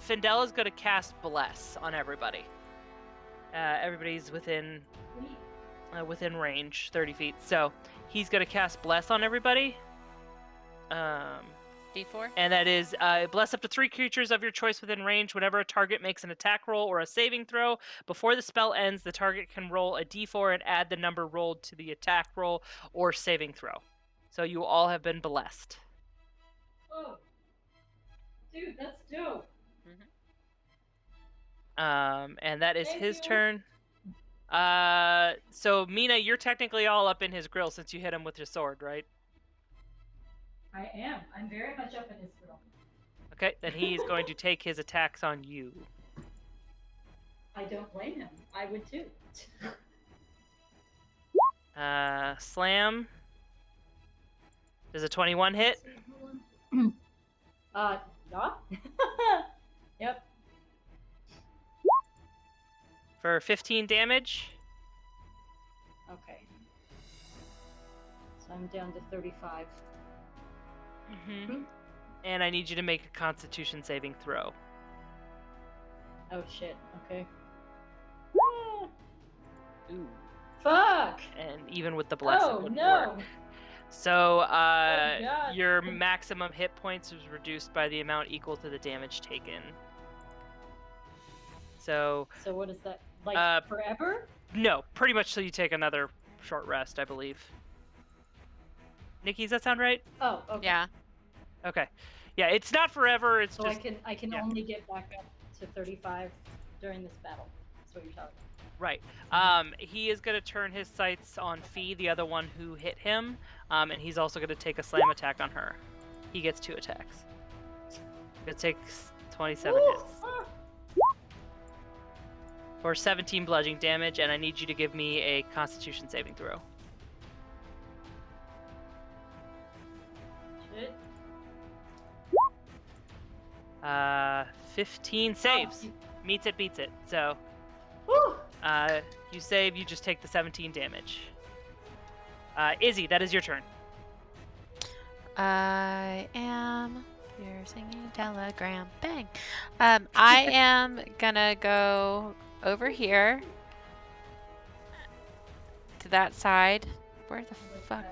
Findel is gonna cast Bless on everybody. Everybody's within range, 30 feet. So he's gonna cast Bless on everybody. D4? And that is bless up to 3 creatures of your choice within range. Whenever a target makes an attack roll or a saving throw, before the spell ends, the target can roll a d4 and add the number rolled to the attack roll or saving throw. So you all have been blessed. Oh, dude, that's dope. And that is Thank his you. turn. So Mina, you're technically all up in his grill since you hit him with your sword, right? I am. I'm very much up in his grill. Okay, then he's going to take his attacks on you. I don't blame him. I would too. Slam. Does a 21 hit? Yeah. Yep. For 15 damage. Okay. So I'm down to 35. Mm-hmm. And I need you to make a Constitution saving throw. Oh shit. Okay. Ooh. Fuck. And even with the bless, it Oh wouldn't no. work. So, God. your maximum hit points is reduced by the amount equal to the damage taken. So what is that? Like forever? no, pretty much till you take another short rest, I believe. Nikki, does that sound right? Oh, okay. Yeah. Okay. Yeah, it's not forever. It's So just I can yeah. only get back up to 35 during this battle. That's what you're telling me. right. He is going to turn his sights on Fee, the other one who hit him, and he's also going to take a slam attack on her. He gets 2 attacks. It takes 27 hits. For 17 bludgeoning damage, and I need you to give me a Constitution saving throw. Shit. 15 saves. Meets it, beats it. So, Woo! you save, you just take the 17 damage. Izzy, that is your turn. I am. You're singing a telegram. Bang. I am gonna go over here to that side. Where the fuck?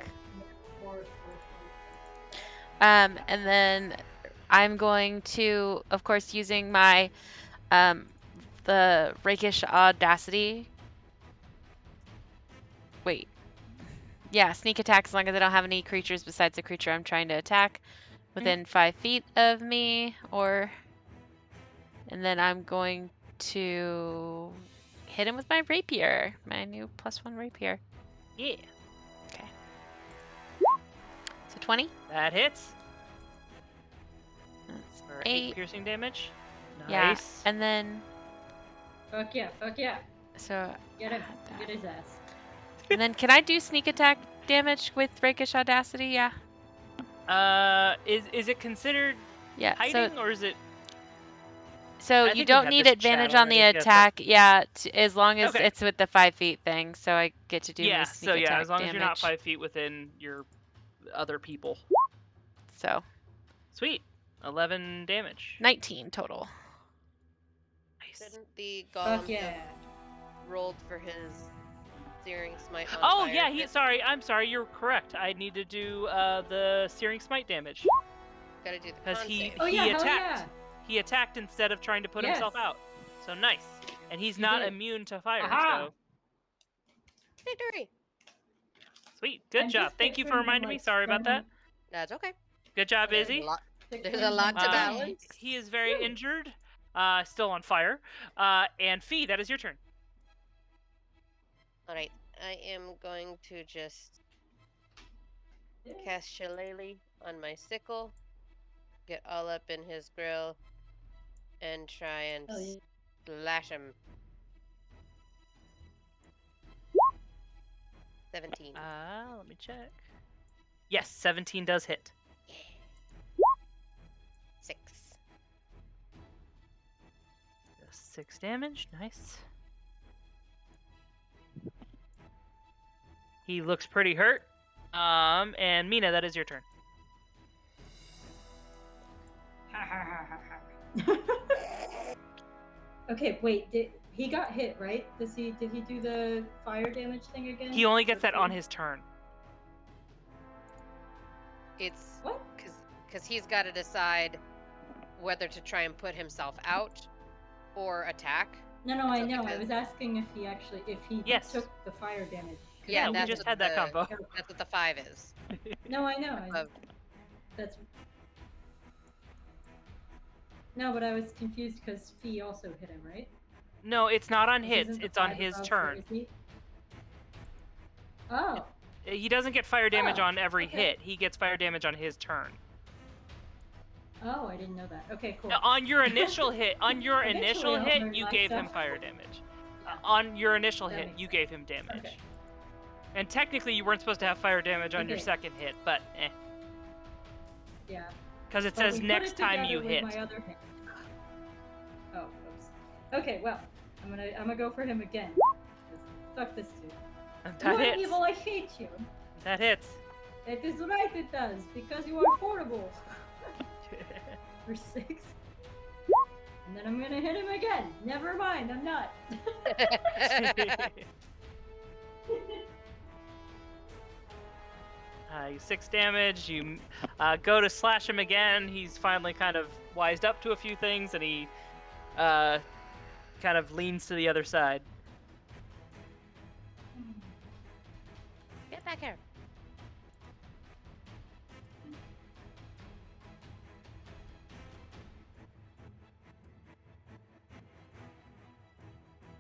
And then I'm going to, of course, using my the rakish audacity. Wait. Yeah, sneak attack as long as I don't have any creatures besides the creature I'm trying to attack within 5 feet of me, and then I'm going to hit him with my rapier, my new +1 rapier. Yeah. Okay. So 20. That hits. That's For 8 8. piercing damage. Yeah, Nice. and then Fuck yeah, fuck yeah. so Get him. Get his ass. and then can I do sneak attack damage with rakish audacity? Yeah. Is it considered Yeah. hiding or is it? So I you think we don't had need this advantage chat on the already. Yeah, so- attack. Yeah, as long as Okay. it's with the 5 feet thing. So I get to do my Yeah. sneak So attack yeah, as long damage. as you're not 5 feet within your other people. So Sweet. 11 damage. 19 total. Nice. Didn't the golem Fuck yeah. have rolled for his searing smite on Oh fire yeah, hit? I'm sorry, you're correct. I need to do the searing smite damage Gotta do the because con he save. Oh yeah, hell attacked. yeah. He attacked instead of trying to put Yes. himself out. So nice. And he's not did. immune to fire, Aha! so Victory. sweet. Good I'm job. just Thank you for picturing him, reminding me. like, Sorry about that. standing- That's okay. Good job, There's a Izzy. lot. There's picturing a lot him to like, balance. He is very injured, still on fire. And Fee, that is your turn. All right, I am going to just cast Shillelagh on my sickle, get all up in his grill, and try and Oh, yeah. slash him. 17. Let me check. Yes, 17 does hit. 6. 6 damage. Nice. He looks pretty hurt. And Mina, that is your turn. Okay, wait. He got hit, right? Did he do the fire damage thing again? He only gets Or that on free? his turn. It's What? because he's got to decide whether to try and put himself out or attack. No, I So know. I because- was asking if he Yes. took the fire damage. 'Cause Yeah, he we that's just didn't. what had that the- combo. That's what the 5 is. No, I know. Of- That's. No, but I was confused because Fee also hit him, right? No, it's not on This hits. isn't the It's on 5 his above for turn. Izzy? Oh, He doesn't get fire damage Oh, on every okay. hit. He gets fire damage on his turn. I didn't know that. Okay, cool. Now, on your initial hit, Eventually I'll learn you my gave him stuff. fire damage. On your initial That hit, makes you sense. gave him damage. Okay. And technically, you weren't supposed to have fire damage on your Okay. second hit, but Yeah. because it But says we put next it time you together with hit. My other hand. Oh, oops. Okay, well, I'm gonna go for him again. 'Cause fuck this dude. That You are hits. evil. I hate you. That hits. That is right. It does because you are horrible. For 6. And then I'm gonna hit him again. Never mind. I'm not. 6 damage. You go to slash him again. He's finally kind of wised up to a few things, and he kind of leans to the other side. Get back here.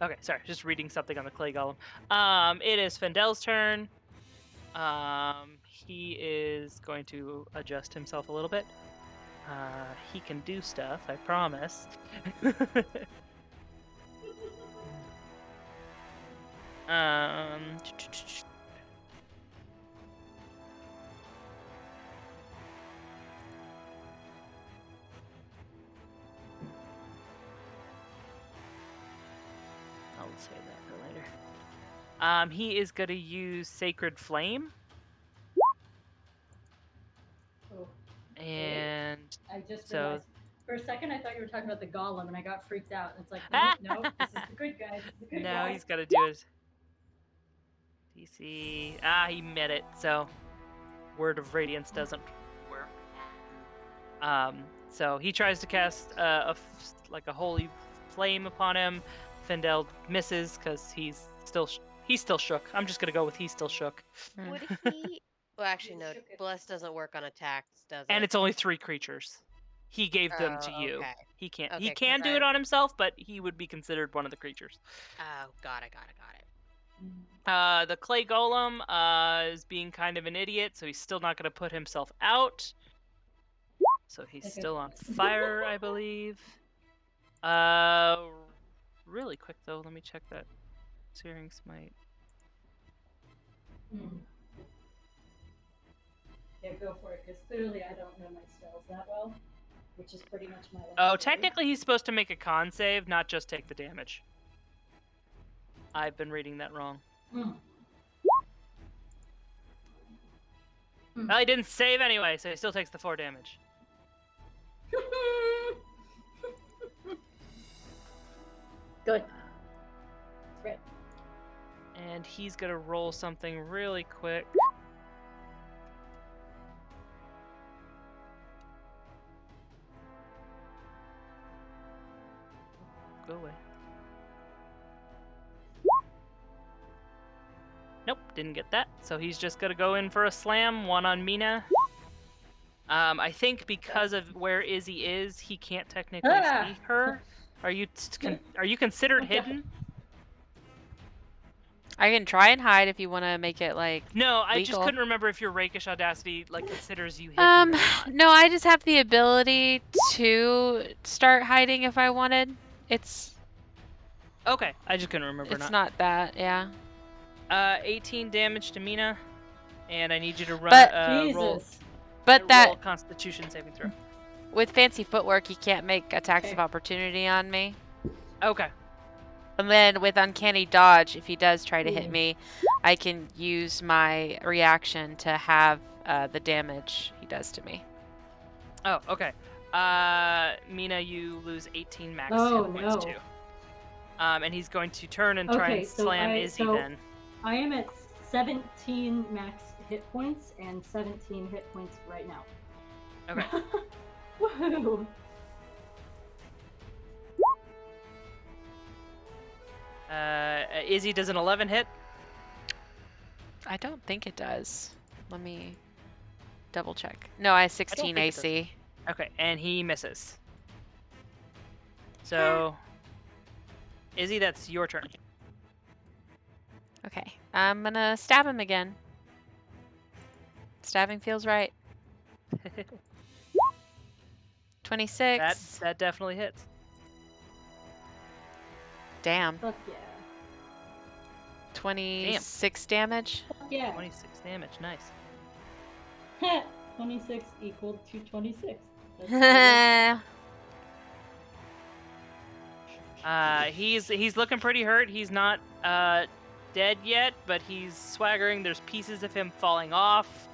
Okay, sorry, just reading something on the clay golem. It is Fendel's turn. He is going to adjust himself a little bit. He can do stuff, I promise. um, I'll save that for later. He is going to use Sacred Flame. Oh, And I just So- realized. For a second, I thought you were talking about the golem, and I got freaked out. It's like, no, this is the good guy. This is the good no, guy. he's got to do his DC. He met it, so Word of Radiance doesn't work. So he tries to cast like a holy flame upon him. Fendel misses because he's still shook. I'm just gonna go with he's still shook. Would he? Well, actually, no. Bless doesn't work on attacks, does it? And it's only 3 creatures. He gave them to Oh, you. okay. He can't. Okay, He 'cause can do it on himself, but he would be considered one of the creatures. Oh, got it. The clay golem is being kind of an idiot, so he's still not going to put himself out. So he's Okay. still on fire, I believe. Really quick though, let me check that Searing Smite. Yeah, go for it, because clearly I don't know my spells that well, which is pretty much my life. Oh, technically he's supposed to make a con save, not just take the damage. I've been reading that wrong. Well, he didn't save anyway, so he still takes the 4 damage. Good. Right. And he's gonna roll something really quick. Go away. didn't get that. So he's just gonna go in for a slam, one on Mina. I think because of where Izzy is, he can't technically Ah! see her. Are you considered Okay. hidden? I can try and hide if you want to make it like No, I just legal. couldn't remember if your rakish audacity like considers you hidden or not. No, I just have the ability to start hiding if I wanted. It's Okay, I just couldn't remember. it's not that, yeah. 18 damage to Mina, and I need you to run. But- roll Jesus. But that roll Constitution saving throw. with fancy footwork, you can't make attacks Okay. of opportunity on me. Okay. And then with uncanny dodge, if he does try to hit Ooh. me, I can use my reaction to have the damage he does to me. Oh, okay. Mina, you lose 18 max Oh, hit points no. too. And he's going to turn and try Okay, and so slam Izzy then. I am at 17 max hit points and 17 hit points right now. Okay. Woohoo! Izzy does an 11 hit. I don't think it does. Let me double check. No, I have 16 think it does. AC. Okay, and he misses. So, Izzy, that's your turn. Okay, I'm gonna stab him again. Stabbing feels right. 26. That definitely hits. Damn. Fuck yeah. 26 damage. Fuck yeah. 26 damage, nice. 26 equal to 26. That's He's looking pretty hurt. He's not dead yet, but he's swaggering. There's pieces of him falling off.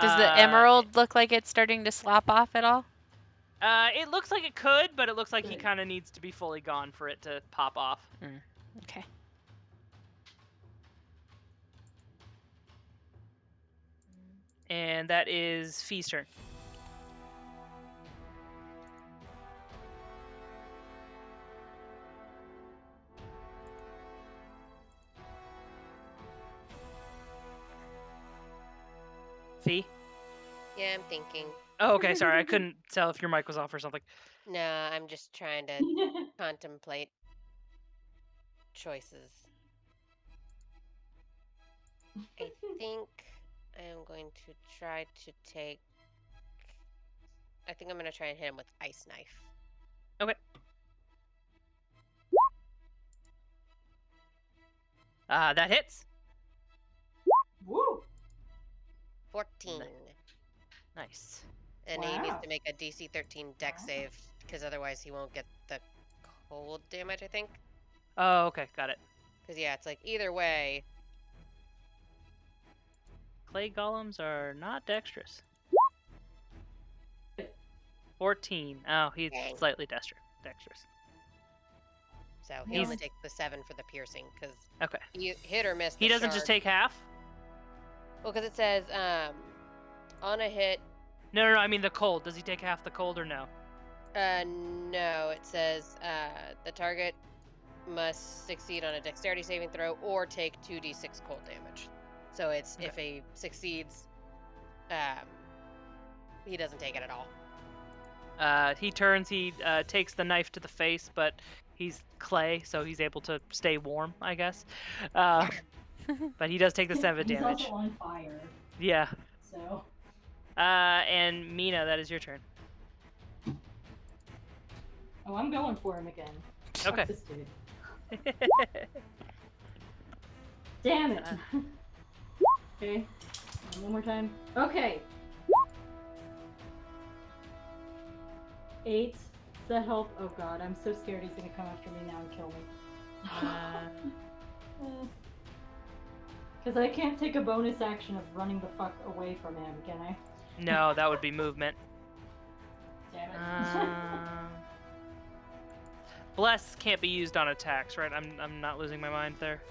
Does the emerald look like it's starting to slop off at all? It looks like it could, but it looks like he Good. kind of needs to be fully gone for it to pop off. Okay. And that is Fee's turn. Fee? Yeah, I'm thinking. Oh, okay. Sorry, I couldn't tell if your mic was off or something. No, I'm just trying to contemplate choices. I think I am going to try to take. I think I'm going to try and hit him with ice knife. Okay. That hits. Woo! 14. Nice. And he needs Wow. to make a DC 13 deck Wow. save, because otherwise he won't get the cold damage, I think. Oh, okay. Got it. Because, yeah, it's like either way. Clay golems are not dexterous. 14. Oh, he's Dang. slightly dexterous. So he He's- only takes the 7 for the piercing, because Okay. you hit or miss. He the doesn't just shard. take half? Well, because it says on a hit. No, I mean the cold. Does he take half the cold or no? No, it says the target must succeed on a dexterity saving throw or take 2d6 cold damage. So it's if he succeeds, he doesn't take it at all. He turns, he takes the knife to the face, but he's clay, so he's able to stay warm, I guess. But he does take the 7 He's damage. also on fire, Yeah. so. And Mina, that is your turn. Oh, I'm going for him again. Fuck Okay. this dude. Damn it. Okay. One more time. Okay. 8. Does that help? Oh god, I'm so scared he's gonna come after me now and kill me. Because I can't take a bonus action of running the fuck away from him, can I? No, that would be movement. Damn it. Bless can't be used on attacks, right? I'm not losing my mind there.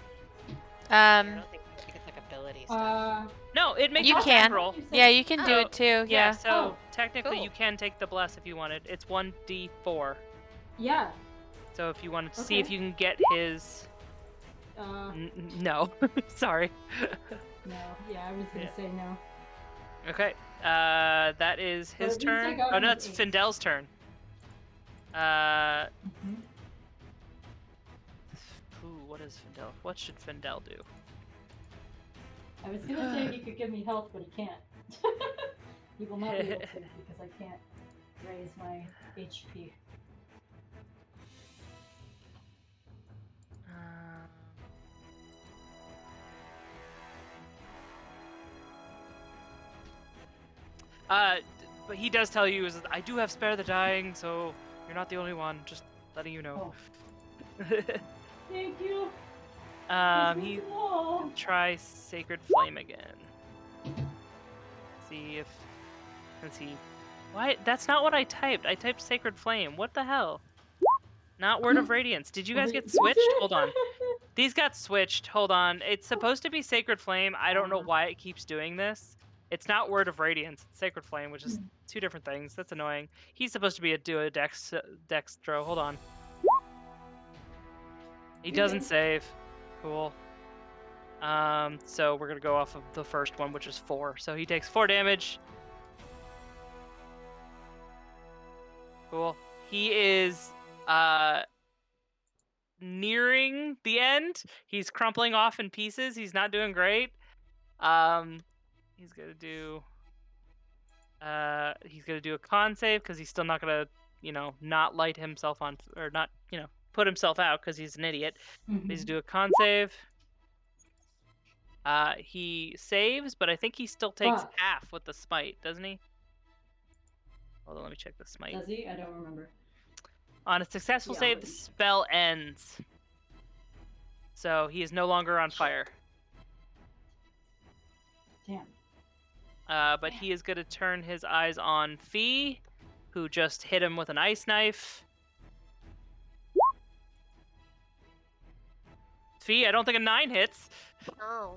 I don't think it's like ability stuff. No, it makes You an attack can. roll. Yeah, you can do Oh, it too. Yeah, Yeah. so Oh, technically cool. you can take the bless if you wanted. It's 1d4. Yeah. So if you wanted to see if Okay. you can get his No. Sorry. No. Yeah, I was gonna Yeah. say no. Okay. That is But his at least I turn. got Oh an no, it's 8. Findel's turn. Mhm. What is Findel? What should Findel do? I was gonna say he could give me health, but he can't. He will not be able to because I can't raise my HP. But he does tell you is I do have spare the dying, so you're not the only one. Just letting you know. Thank you. He Oh. try Sacred Flame again. See if let's see. Why? That's not what I typed. I typed Sacred Flame. What the hell? Not Word of Radiance. Did you guys get switched? Hold on. These got switched. Hold on. It's supposed to be Sacred Flame. I don't know why it keeps doing this. It's not Word of Radiance. It's Sacred Flame, which is two different things. That's annoying. He's supposed to be a Dextro. Hold on. He doesn't save. Cool. So we're gonna go off of the first one, which is 4. So he takes 4 damage. Cool. He is nearing the end. He's crumpling off in pieces. He's not doing great. He's gonna do a con save because he's still not gonna, not light himself on or not, put himself out because he's an idiot. He's do a con save. He saves, but I think he still takes half with the smite, doesn't he? Hold on, let me check the smite. Does he? I don't remember. On a successful save, the spell ends. So he is no longer on fire. Damn. But he is going to turn his eyes on Fee, who just hit him with an ice knife. Fee, I don't think a 9 hits. Oh.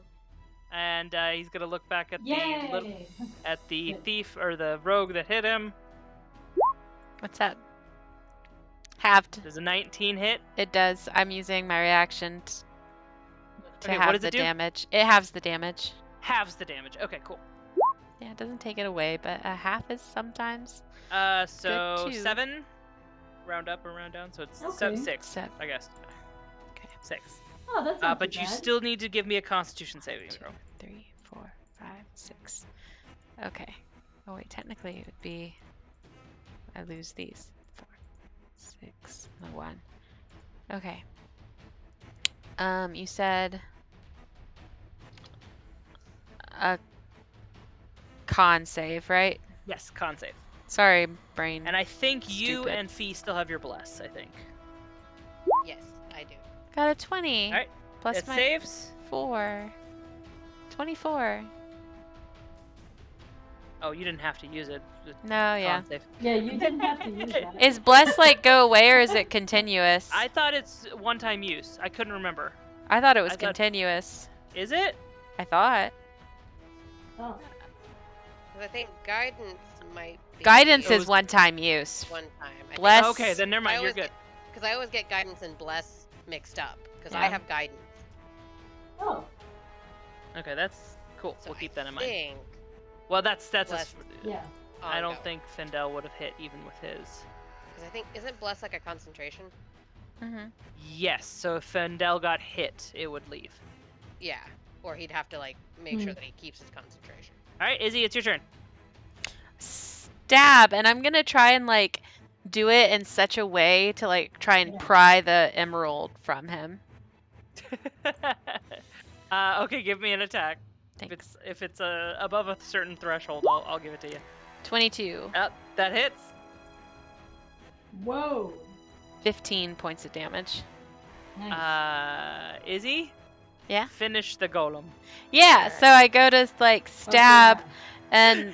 And he's going to look back at Yay! the thief or the rogue that hit him. What's that? Halved. Does a 19 hit? It does. I'm using my reaction to Okay, have what does the it do? damage. It halves the damage. Halves the damage. Okay, cool. Yeah, it doesn't take it away, but a half is sometimes. So good too. 7. Round up or round down, so it's Okay. 6, I guess. Okay. 6. Oh, that's not But too you bad. still need to give me a Constitution saving 2, throw. 3, 4, 5, 6. Okay. Oh wait, technically it would be. I lose these. 4, 6, and a 1. Okay. You said a con save, right? Yes, con save. Sorry, brain. And I think you Stupid. and Fee still have your bless, I think. Yes, I do. Got a 20. Alright, Plus it my saves. 4. 24. Oh, you didn't have to use it. Just No, con yeah. save. Yeah, you didn't have to use that. Is bless like go away or is it continuous? I thought it's one-time use. I couldn't remember. I thought it was I thought- continuous. Is it? I thought. Oh. 'Cause I think guidance might be Guidance It is was- one-time use. one time. Bless. Okay, then never mind. You're good. Because I always get guidance and bless mixed up. Because Yeah. I have guidance. Oh. Okay, that's cool. So We'll keep I that in mind. think Well, that's bless Yeah. I don't think Findel would have hit even with his. Because I think isn't bless like a concentration? Mm-hmm. Yes, so if Findel got hit, it would leave. Yeah. Or he'd have to like make sure that he keeps his concentration. All right, Izzy, it's your turn. Stab, and I'm gonna try and like do it in such a way to like try and Yeah. pry the emerald from him. Okay, give me an attack. Thanks. If it's above a certain threshold, I'll give it to you. 22. That hits. Whoa. 15 points of damage. Nice. Izzy? Yeah? Finish the golem. Yeah, so I go to like Fuck stab yeah.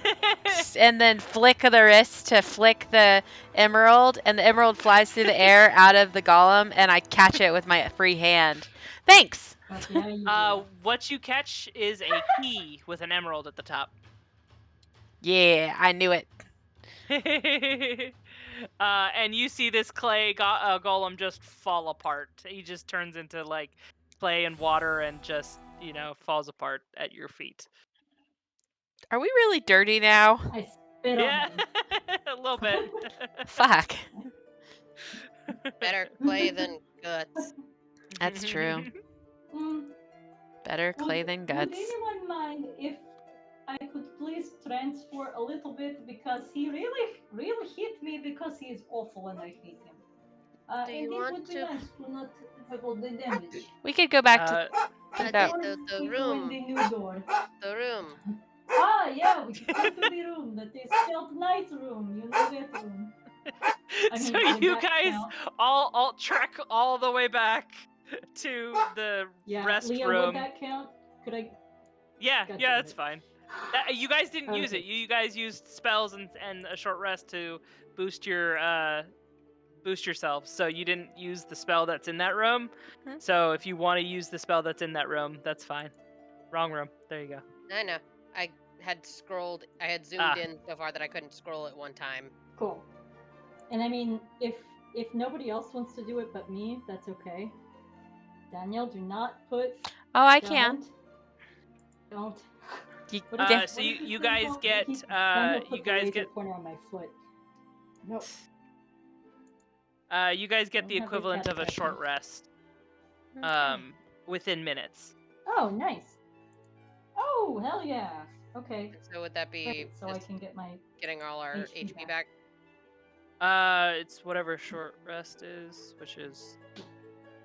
and then flick the wrist to flick the emerald, and the emerald flies through the air out of the golem, and I catch it with my free hand. Thanks. Fuck yeah, you do. What you catch is a key with an emerald at the top. Yeah, I knew it. And you see this clay golem just fall apart. He just turns into like play in water and just, falls apart at your feet. Are we really dirty now? I spit Yeah, on him. a little bit. Fuck. Better clay than guts. That's true. Mm, Better clay than would guts. anyone mind if I could please transfer a little bit, because he really, really hit me, because he is awful and I hate him. Do And you it want would be to- nice to not have all the damage. We could go back to that. Before we go in room. the new door. The room. Ah, yeah, we could go to the room that is spelled night room. You know that room. I mean, So would you that guys count? all trek all the way back to the Yeah, restroom. Leah, would that count? Could I? Yeah, God yeah, damn that's it. fine. You guys didn't use it. Okay. You guys used spells and a short rest to boost yourselves. So you didn't use the spell that's in that room. Hmm. So if you want to use the spell that's in that room, that's fine. Wrong room. There you go. I know. I had zoomed Ah. in so far that I couldn't scroll at one time. Cool. And I mean, if nobody else wants to do it but me, that's okay. Danielle, do not put. Oh, I can. Don't. You- What is yeah. So what is you this thing guys called? get Daniel put you the guys laser get pointer on my foot. No. you guys get the Don't have a equivalent cat of a section. short rest. Okay. Within minutes. Oh, nice. Oh, hell yeah. Okay. So would that be Great. So I just can get my. getting all our HP HP back. back? It's whatever short rest is, which is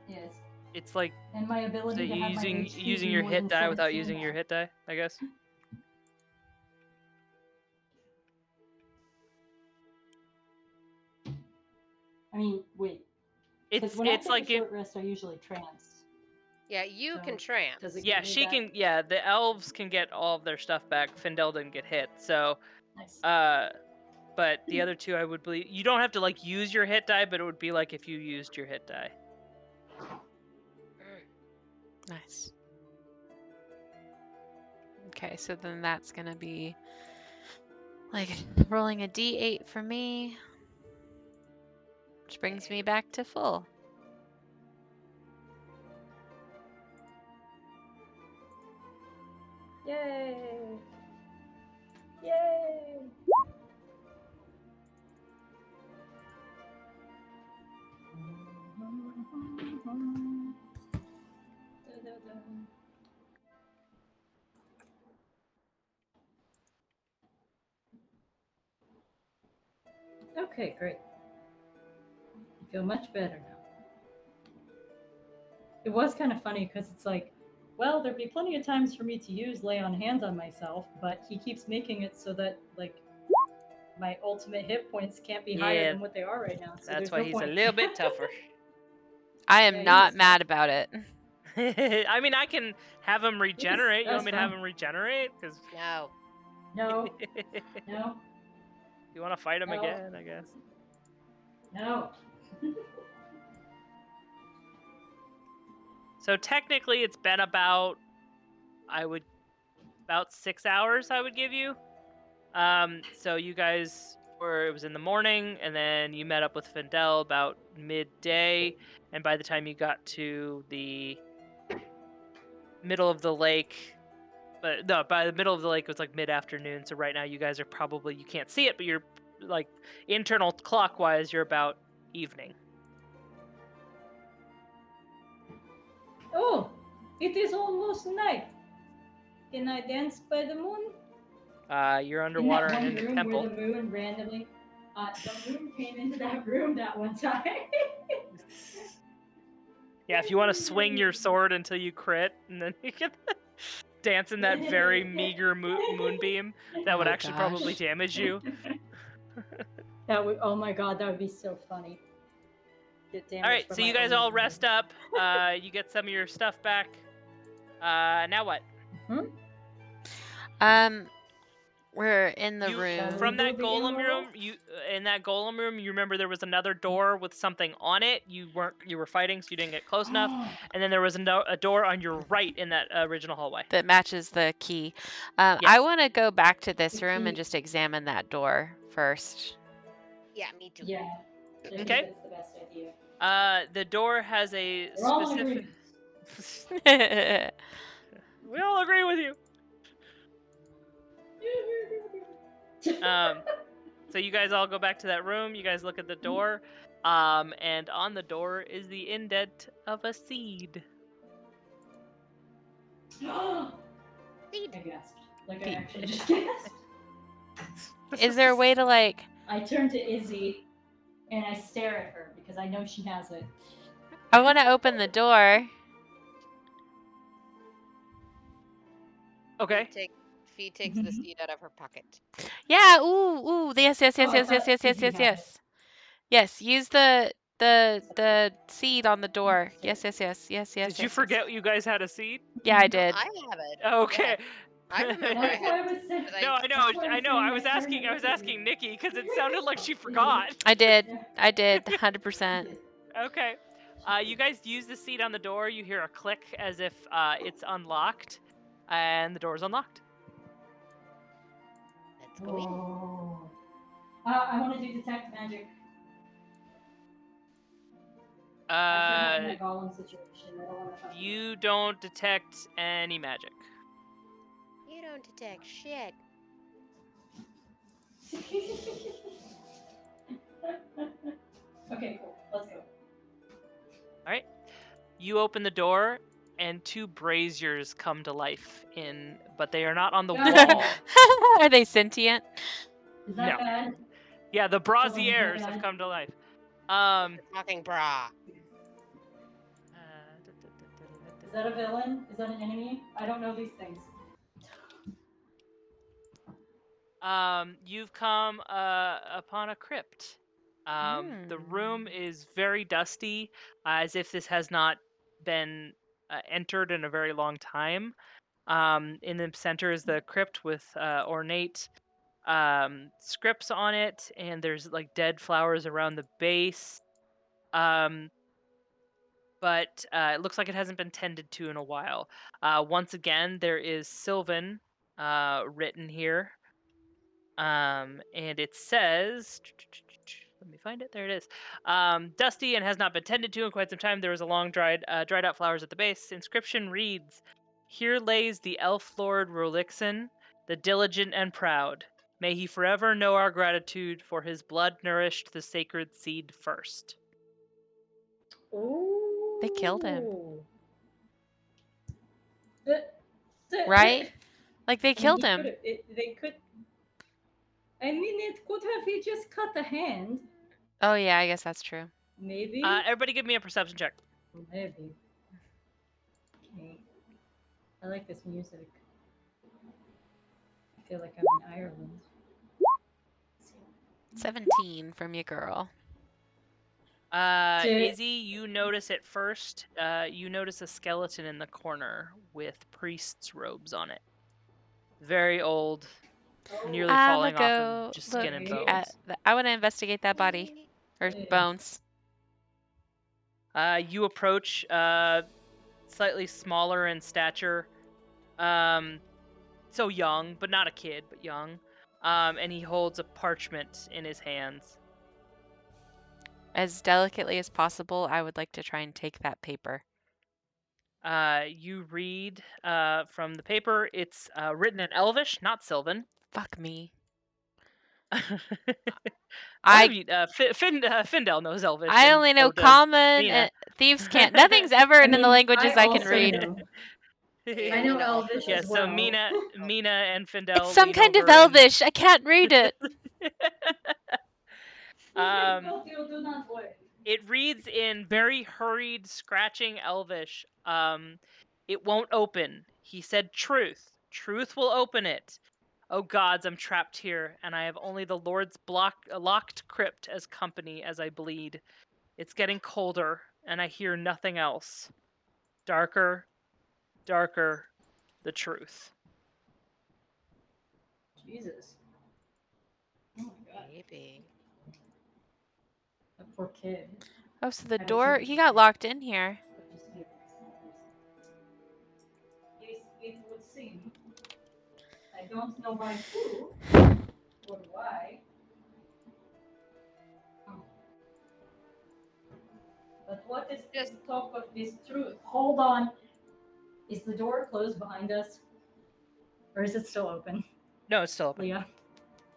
Yes. it's like And my so ability to have my using HP using be your more hit than die without 17 using your now. hit die, I guess. I mean, wait. Because when I It's take like a short rest, I usually trance. Yeah, you So, can trance. does it yeah, give me she that? can. Yeah, the elves can get all of their stuff back. Findel didn't get hit, so Nice. but the other two, I would believe you don't have to like use your hit die, but it would be like if you used your hit die. Nice. Okay, so then that's gonna be like rolling a d8 for me, which brings me back to full. Yay! Yay! Okay, great. I feel much better now. It was kind of funny because it's like, well, there'd be plenty of times for me to use lay on hands on myself, but he keeps making it so that like my ultimate hit points can't be higher Yeah, than what they are right now. So that's there's why no he's point. a little bit tougher. I am Yeah, he not is mad tough. about it. I mean, I can have him regenerate. You want that's me to have fine. him regenerate? Because No. No, no, you want to fight him No. again, I guess. no. So technically, it's been about 6 hours. I would give you. So you guys it was in the morning, and then you met up with Findel about midday, and by the time you got to the middle of the lake, but no, by the middle of the lake it was like mid-afternoon. So right now you guys are probably, you can't see it, but you're like internal clockwise, you're about evening. Oh, it is almost night. Can I dance by the moon? You're underwater in that and one in the room temple. where the moon randomly, the moon came into that room that one time. Yeah, if you want to swing your sword until you crit, and then you can dance in that very meager moonbeam, that would Oh, actually gosh. probably damage you. That would, oh my god, that would be so funny. Get damage All right, from so my you guys own all moon. rest up. You get some of your stuff back. Now what? We're in the You room. from that Do the golem emerald? room. In that golem room, you remember there was another door with something on it. You were fighting, so you didn't get close enough. And then there was a door on your right in that original hallway. That matches the key. Yes. I want to go back to this The room and key. just examine that door first. Yeah, me too. Yeah. I think Okay. that's the best idea. The door has a We're all in specific. agreement. We all agree with you. So you guys all go back to that room. You guys look at the door. And on the door is the indent of a seed. I Seed. gasped. Like I The- actually just gasped. Is there a way to like? I turn to Izzy and I stare at her because I know she has it. I want to open the door. Okay. Fee takes the seed out of her pocket. Yeah. Ooh. Yes. Yes. Yes. Oh, I Yes. Yes. thought Yes. Yes. Izzy Yes. had Yes. Yes. Use the seed on the door. Yes. Yes. Yes. Yes. Yes. Did you Yes. forget you guys had a seed? Yeah, I No, did. I have it. Okay. I remember That's I why I had. was saying. But No, I know. That's why I I'm know. saying I was I turned asking. to I was Izzy. asking Nikki because it sounded like she forgot. I did. Yeah. I did. 100%. Okay. You guys use the seat on the door. You hear a click as if it's unlocked, and the door is unlocked. Let's go in. Oh. I want to do detect magic. After having that golem situation, I don't want to. You don't detect any magic. You don't detect shit. Okay, cool. Let's go. All right. You open the door, and two braziers come to life but they are not on the No. wall. Are they sentient? Is that No. bad? Yeah, the Is that braziers have bad? come to life. Fucking bra. Is that a villain? Is that an enemy? I don't know these things. You've come upon a crypt. The room is very dusty, as if this has not been entered in a very long time. In the center is the crypt with ornate scripts on it, and there's like dead flowers around the base. But it looks like it hasn't been tended to in a while. Once again, there is Sylvan written here. And it says, let me find it. There it is. Dusty and has not been tended to in quite some time. There was a long dried out flowers at the base. Inscription reads, "Here lays the elf lord Rolixen, the diligent and proud. May he forever know our gratitude, for his blood nourished the sacred seed first." Ooh. They killed him. The- Right? Like they I mean, killed he him. could've- they could. I mean, it could have. He just cut the hand. Oh yeah, I guess that's true. Maybe. Everybody give me a perception check. Maybe. Okay. I like this music. I feel like I'm in Ireland. 17 from you, girl. Izzy, you notice at first, you notice a skeleton in the corner with priest's robes on it. Very old, nearly I'ma falling off go of just look skin and at bones. I want to investigate that body or Yeah. bones. You approach, slightly smaller in stature, so young, but not a kid, but young. And he holds a parchment in his hands. As delicately as possible, I would like to try and take that paper. You read from the paper. It's written in Elvish, not Sylvan. Fuck me. One I of you, Findel knows Elvish. I and only know so does common Mina. and thieves can't. Nothing's ever in the languages I can also read. know. Yeah, I you know know Elvish Yeah, as so well. Mina and Findel It's some lean kind of over and Elvish. I can't read it. Both you do not worry. it reads in very hurried, scratching Elvish. It won't open. He said truth. Truth will open it. Oh gods, I'm trapped here, and I have only the Lord's locked crypt as company as I bleed. It's getting colder, and I hear nothing else. Darker, darker, the truth. Jesus. Oh my god. Maybe. That poor kid. Oh, so the I don't door, see he got locked in here. It would seem. I don't know by who or why. But what is Just- the top of this truth? Hold on. Is the door closed behind us? Or is it still open? No, it's still open. Leah?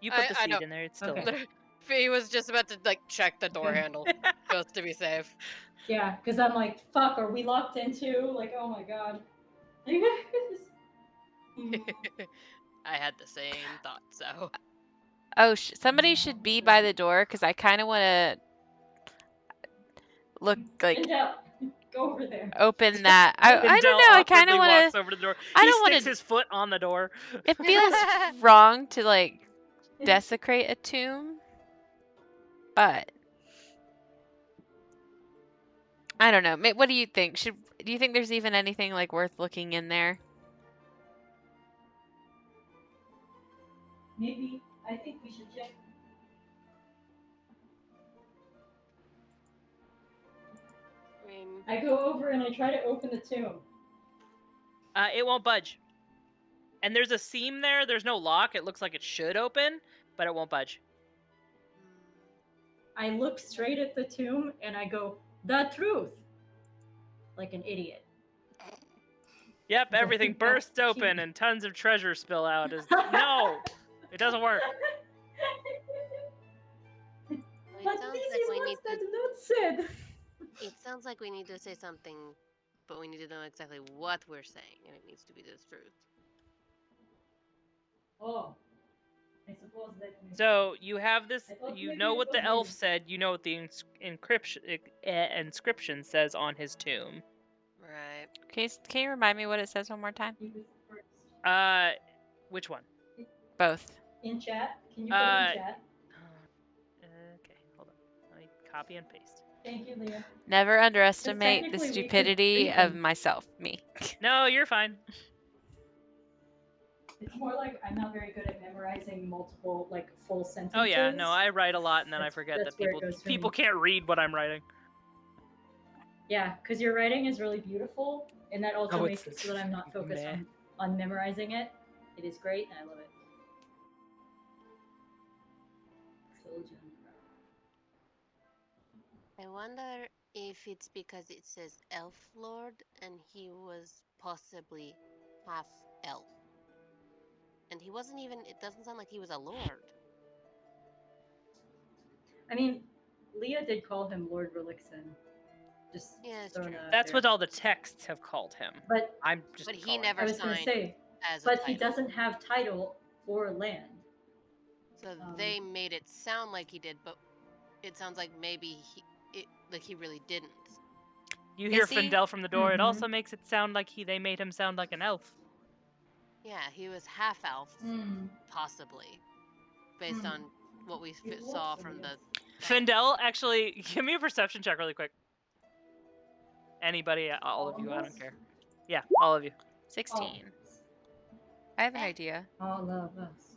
You put the I seed don't- in there. It's still Okay. open. Fee was just about to like check the door Okay. handle just to be safe. Yeah, because I'm like, fuck, are we locked into? Like, oh my god. You guys. I had the same thought, so Oh, somebody should be by the door because I kind of want to look like Find out. Go over there. open that. I don't Findel know. I kind of awkwardly want walks to. over to the door. I He don't sticks wanna- his foot on the door. It feels wrong to like desecrate a tomb, but I don't know. What do you think? Do you think there's even anything like worth looking in there? Maybe. I think we should check. I mean, I go over and I try to open the tomb. It won't budge. And there's a seam there. There's no lock. It looks like it should open, but it won't budge. I look straight at the tomb and I go, the truth. Like an idiot. Yep, I everything think that's bursts open key. and tons of treasure spill out. No, it doesn't work. It But sounds this like is we what need that to. note said. It sounds like we need to say something, but we need to know exactly what we're saying, and it needs to be the truth. Oh. I suppose that means. So you have this. I thought You maybe know it what the was elf his. said. You know what the inscription says on his tomb. right. Can you remind me what it says one more time? He was first. Which one? Both. In chat? Can you put it in chat? Okay, hold on. Let me copy and paste. Thank you, Leah. Never underestimate the technically we could stupidity read of them. myself, me. No, you're fine. It's more like I'm not very good at memorizing multiple, like, full sentences. Oh yeah, no, I write a lot and then I That's- forget that's that where it goes for people me. can't read what I'm writing. Yeah, because your writing is really beautiful, and that also Oh, makes it's it so that I'm not focused meh. on memorizing it. It is great, and I love it. I wonder if it's because it says elf lord and he was possibly half elf. And he wasn't even, it doesn't sound like he was a lord. I mean, Leah did call him Lord Relixen. Just Yeah, it's throwing true. that out That's there. what all the texts have called him. But I'm just. But he calling never I was gonna signed say, as a but he title. doesn't have title or land. So Um, they made it sound like he did, but it sounds like maybe he really didn't. You hear Is he? Findel from the door. It Mhm. also makes it sound like they made him sound like an elf. Yeah, he was half elf, Mm. possibly, based Hmm. on what we It saw looks from like the. Findel, actually, give me a perception check really quick. Anybody, all of you, I don't care. Yeah, all of you. 16. I have an idea. All of us.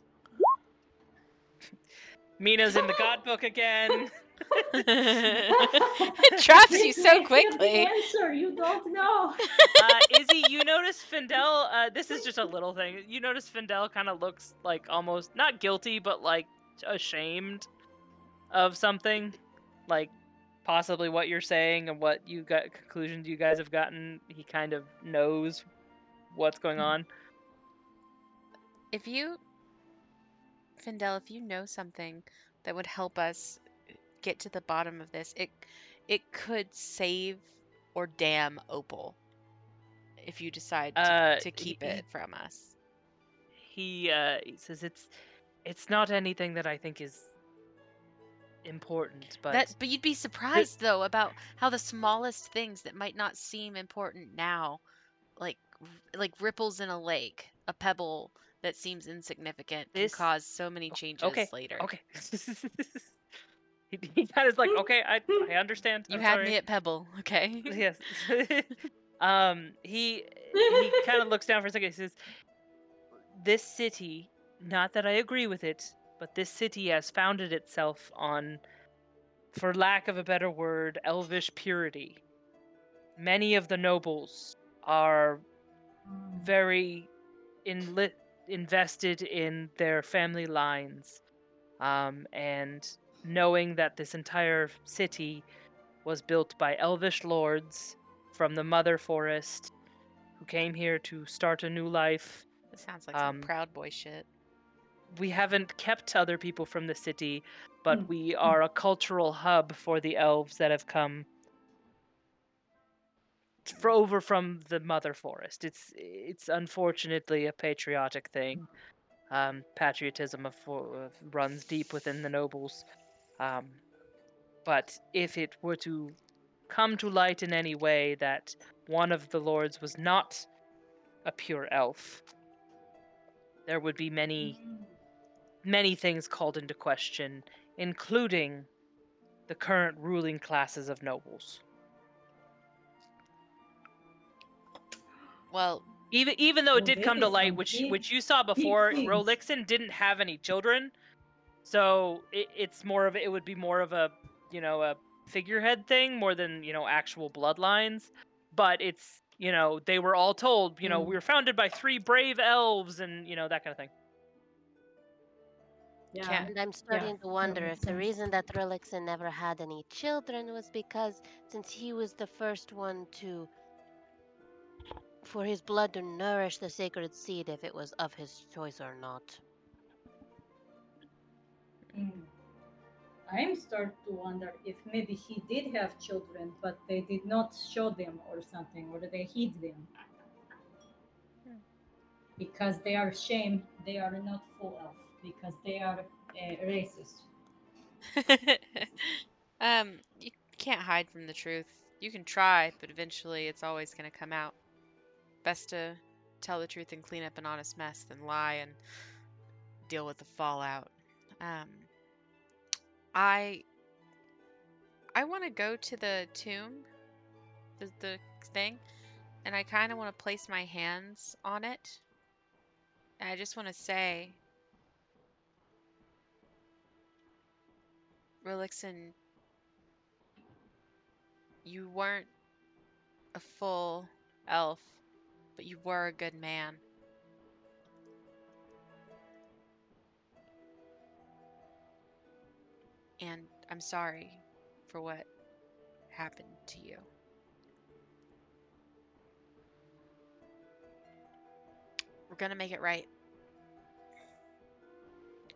Mina's in the God book again. It drops you This so may be the quickly. answer. You don't know. Izzy, you notice Findel, this is just a little thing. You notice Findel kind of looks like almost, not guilty, but like ashamed of something. Like possibly what you're saying and what you got, conclusions you guys have gotten. He kind of knows what's going on. If you, Findel, if you know something that would help us get to the bottom of this, it could save or damn Opal if you decide to keep it from us. He says it's not anything that I think is important, but But you'd be surprised though about how the smallest things that might not seem important now, like ripples in a lake, a pebble that seems insignificant can This- cause so many changes later. Okay. he kind of like, okay, I understand. You I'm had sorry. me at pebble, okay? Yes. He kind of looks down for a second. He says, "This city, not that I agree with it, but this city has founded itself on, for lack of a better word, elvish purity. Many of the nobles are very invested in their family lines, and knowing that this entire city was built by elvish lords from the Mother Forest who came here to start a new life. This sounds like some Um, Proud Boy shit. we haven't kept other people from the city, but Mm. we are a cultural hub for the elves that have come over from the Mother Forest. It's unfortunately a patriotic thing. Patriotism runs deep within the nobles. But if it were to come to light in any way that one of the lords was not a pure elf, there would be many things called into question, including the current ruling classes of nobles. Well, Even though it Well, did they come to did light, some which you saw big before, things. Rolixen didn't have any children, so it's more of it would be more of a a figurehead thing more than actual bloodlines. But it's they were all told we Mm. were founded by 3 brave elves and that kind of thing. Yeah. Can't- And I'm Yeah, starting to that wonder makes if the sense. reason that Relixen never had any children was because since he was the first one for his blood to nourish the sacred seed if it was of his choice or not. Mm. I'm starting to wonder if maybe he did have children, but they did not show them or something, or they hid them. Because they are ashamed they are not full elf, because they are racist. you can't hide from the truth. You can try, but eventually it's always going to come out. Best to tell the truth and clean up an honest mess than lie and deal with the fallout. Um, I I want to go to the tomb, the thing, and I kind of want to place my hands on it. And I just want to say, Relixen, you weren't a full elf, but you were a good man. And I'm sorry for what happened to you. We're gonna make it right,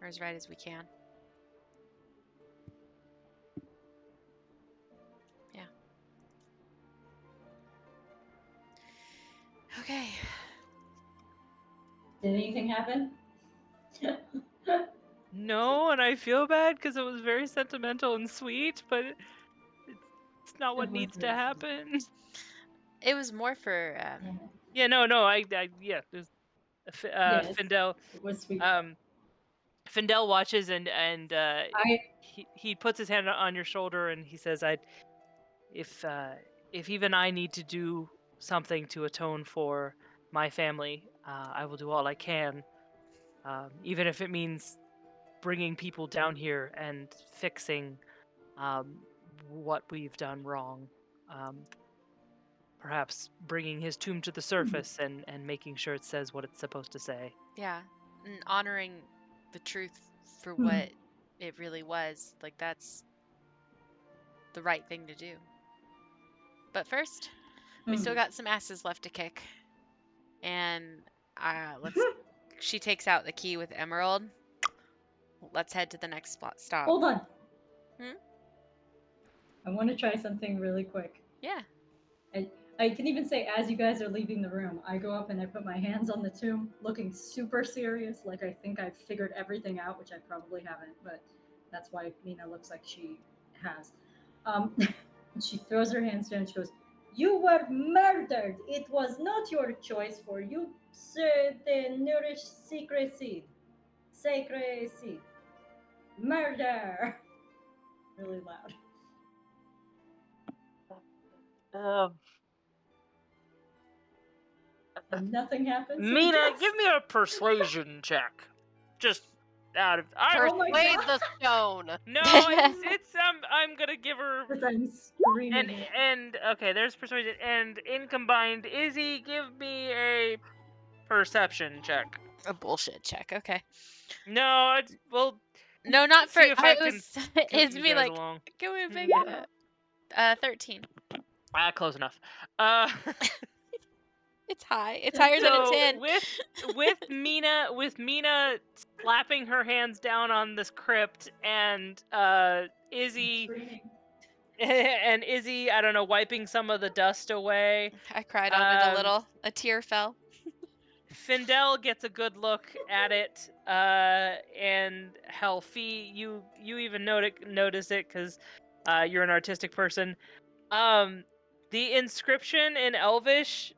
or as right as we can. Yeah. Okay. Did anything happen? No, and I feel bad because it was very sentimental and sweet, but it's not what It was needs to very sweet. happen. It was more for Yeah. Yeah, no, yeah, there's Yes, Findel. it was sweet. Um, Findel watches and I he puts his hand on your shoulder and he says, "I if uh, if even I need to do something to atone for my family, I will do all I can, even if it means bringing people down here and fixing um, what we've done wrong. Um, Perhaps bringing his tomb to the surface and making sure it says what it's supposed to say." yeah, and honoring the truth for Hmm. what it really was. Like that's the right thing to do. But first, we still got some asses left to kick. And let's she takes out the key with Emerald. Let's head to the next stop. Hold on. Hmm? I want to try something really quick. Yeah. I can even say, as you guys are leaving the room, I go up and I put my hands on the tomb, looking super serious, like I think I've figured everything out, which I probably haven't, but that's why Mina looks like she has. She throws her hands down and she goes, "You were murdered. It was not your choice for you to nourish sacred seed. Sacred seed. Murder!" Really loud. Um, And nothing happens. Mina, give me a persuasion check. Just out of Oh my Persuade God. the stone. no, it's I'm gonna give her As I'm screaming it. and okay, there's persuasion and in combined. Izzy, give me a perception check. A bullshit check. Okay. No, well, No, not for see if I I can was put it's you me guys like along. can we figure it out? 13. Close enough. Uh, It's high. It's higher than a so 10. with Mina slapping her hands down on this crypt, and Izzy Screaming. and Izzy, I don't know, wiping some of the dust away. I cried on it a Um, little. A tear fell. Findel gets a good look at it, and hell, Fee, you even notice it because you're an artistic person. The inscription in Elvish,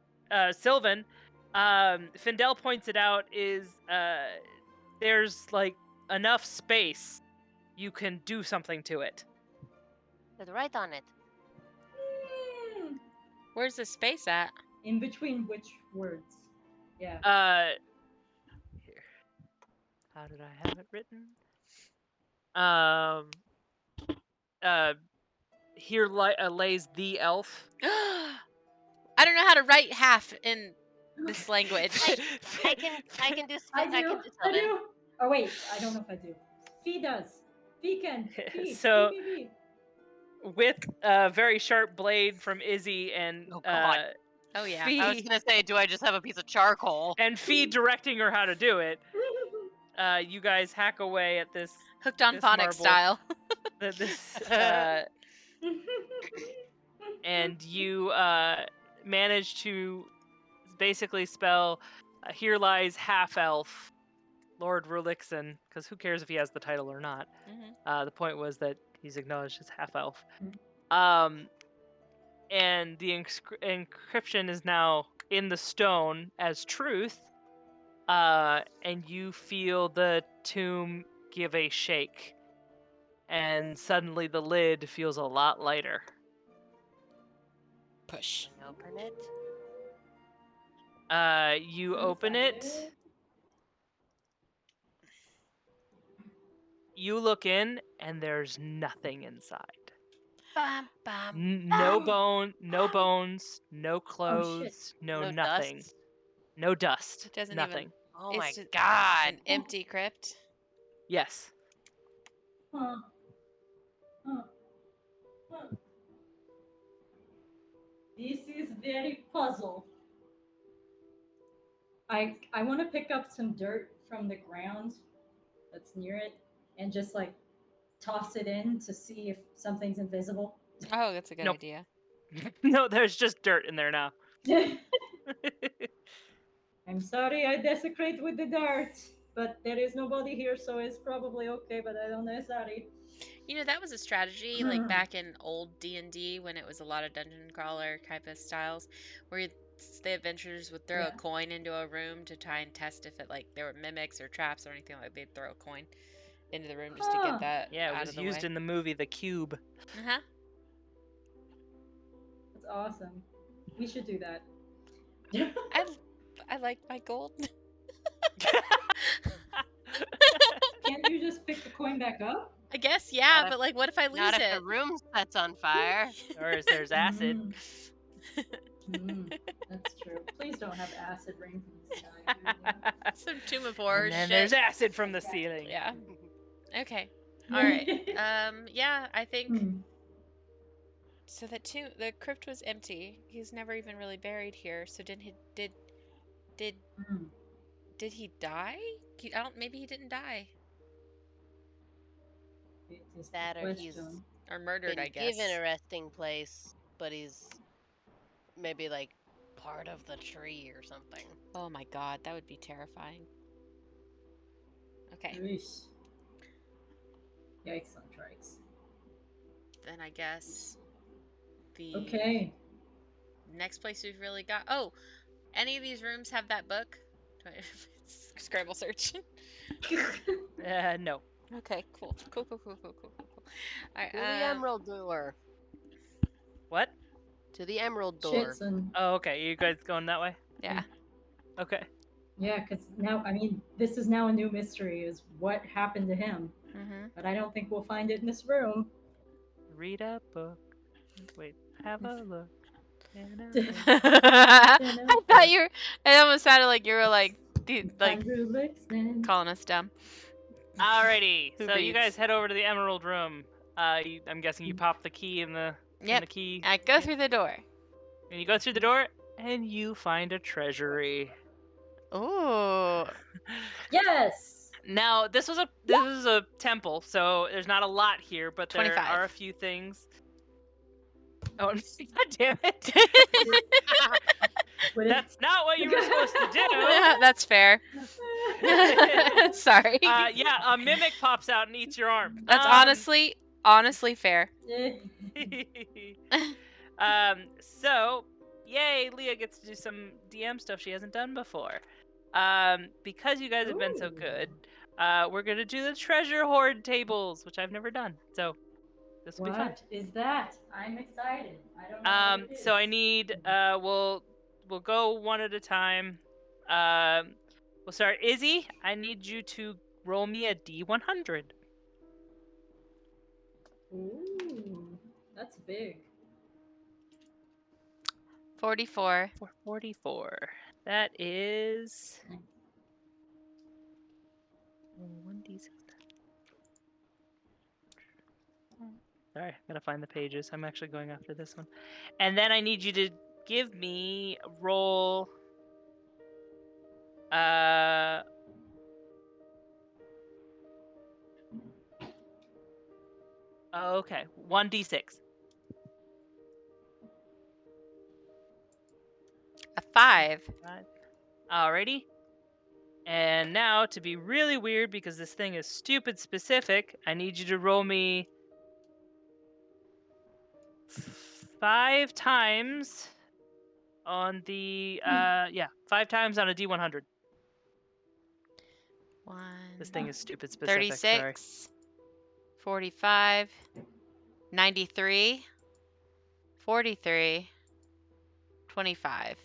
Sylvan, Findel points it out, is there's like enough space you can do something to it. Let's write on it. Mm, Where's the space at? in between which words? Yeah. Here, how did I have it written? Here lays the elf. I don't know how to write half in this language. I can do I do. I Sylvan. do. Oh wait, I don't know if I do. Fee does. Fee can. Fee. So- Fee. With a very sharp blade from Izzy and Oh, God. Oh, yeah. Fee, I was gonna say, do I just have a piece of charcoal? and Fee directing her how to do it. You guys hack away at this Hooked on this phonics marble. style. And you manage to basically spell here lies half elf Lord Rulixon, because who cares if he has the title or not. Mhm. The point was that he's acknowledged as half elf. Mhm. And the encryption is now in the stone as truth, and you feel the tomb give a shake, and suddenly the lid feels a lot lighter. Push. Open it. You open it. You look in, and there's nothing inside. Bam, bam. No bam. bones, no clothes, no No nothing. dust? No dust. It doesn't nothing. even. Oh It's my just God. an empty crypt. Yes. Huh. Huh. Huh. This is very puzzle. I want to pick up some dirt from the ground that's near it and just like toss it in to see if something's invisible. Oh, that's a good Nope. idea. No, there's just dirt in there now. I'm sorry I desecrate with the dirt, but there is nobody here, so it's probably okay, but I don't know, sorry. You know, that was a strategy like back in old D&D when it was a lot of dungeon crawler type of styles where the adventurers would throw a Yeah. coin into a room to try and test if it like there were mimics or traps or anything, like they'd throw a coin into the room just to Huh. get that Yeah, it out was of the used way. in the movie The Cube. Uh-huh. That's awesome. We should do that. I like my gold. Can't you just pick the coin back up? I guess, yeah, Not but like what if I lose Not if it? the room sets on fire. Or is there's acid? That's true. Please don't have acid rain from the sky. please. Some Tomb of Horrors And then shit. there's acid from the ceiling. Yeah. Okay. All right. Yeah, I think Hmm. so. The crypt was empty. He's never even really buried here. So did Hmm. he die? Maybe he didn't die It is That the or he's question. or murdered. been I guess. given a resting place, but he's maybe like part of the tree or something. Oh my god, that would be terrifying. Okay, Yeesh. Yikes on trikes. then I guess the Okay. next place we've really got. Oh, any of these rooms have that book? Scrabble search. No. Okay, cool. Cool. All right. To the emerald door. What? To the emerald door. Shit, son. Oh, okay. You guys going that way? Yeah. Okay. Yeah, because now, I mean, this is now a new mystery, is what happened to him. Mm-hmm. But I don't think we'll find it in this room. Read a book. Wait. Have a look. I thought you were. It almost sounded like you were like calling us dumb. Alrighty. Who So you reads? guys head over to the Emerald Room. I'm guessing you pop the key in the And Yep. the key. I go through the door. And you go through the door, and you find a treasury. Ooh. Yes. Now, this was a temple, so there's not a lot here, but there 25. are a few things. Oh, god damn it! What is- That's not what you were supposed to do. That's fair. Sorry. Yeah, a mimic pops out and eats your arm. That's honestly fair. So, yay, Leah gets to do some DM stuff she hasn't done before. Because you guys have been so Ooh. good, we're gonna do the treasure hoard tables, which I've never done. So this will be fun. What is that? I'm excited. I don't know what it is. So I need we'll go one at a time. We'll start. Izzy, I need you to roll me a D100. Ooh, that's big. 44. 44. That is 1d6. Sorry, gotta find the pages. I'm actually going after this one. And then I need you to give me roll. Okay, 1d6. A 5. Alrighty. And now, to be really weird, because this thing is stupid specific, I need you to roll me 5 times on the 5 times on a D100. 1. This thing is stupid specific. 36. Sorry. 45. 93. 43. 25.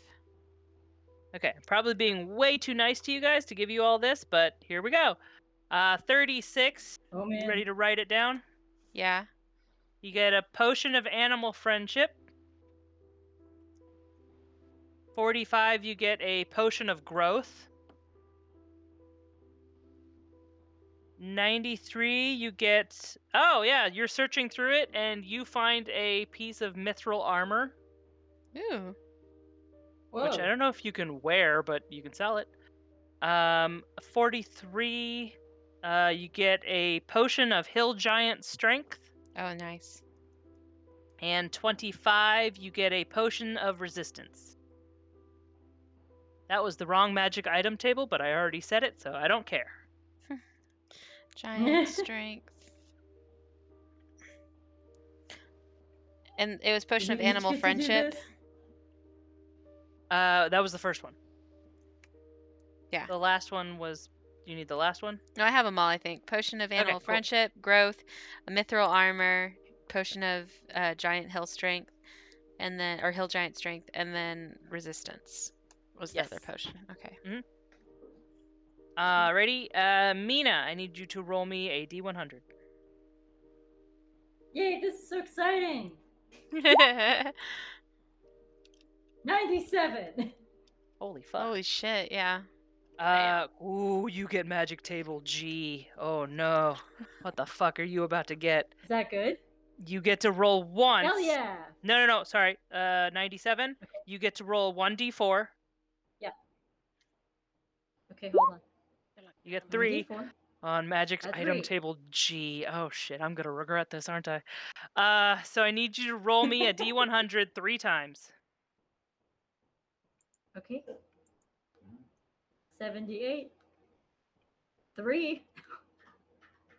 Okay, probably being way too nice to you guys to give you all this, but here we go. 36. Oh You man. ready to write it down? Yeah. You get a potion of animal friendship. 45, you get a potion of growth. 93, you get... Oh, yeah, you're searching through it, and you find a piece of mithril armor. Ooh. Whoa. Which I don't know if you can wear, but you can sell it. 43, you get a potion of hill giant strength. Oh, nice. And 25, you get a potion of resistance. That was the wrong magic item table, but I already said it, so I don't care. Giant strength. And it was potion Do of you each animal get to do friendship. this? That was the first one. Yeah. The last one was... You need the last one? No, I have them all, I think. Potion of animal cool. friendship, growth, a mithril armor, potion of giant hill strength, and then hill giant strength, and then resistance was the Yes. other potion. Okay. Ready? Mina, I need you to roll me a D100. Yay, this is so exciting. 97. Holy fuck. Holy shit! Yeah. Ooh, you get magic table G. Oh no. What the fuck are you about to get? Is that good? You get to roll once. Hell yeah. No, sorry. 97. Okay. You get to roll 1d4. Okay, hold on. You get 3 1d4. on magic's That's item 3. table G. Oh shit, I'm gonna regret this, aren't I? So I need you to roll me a D100 3 times. Okay. 78. 3.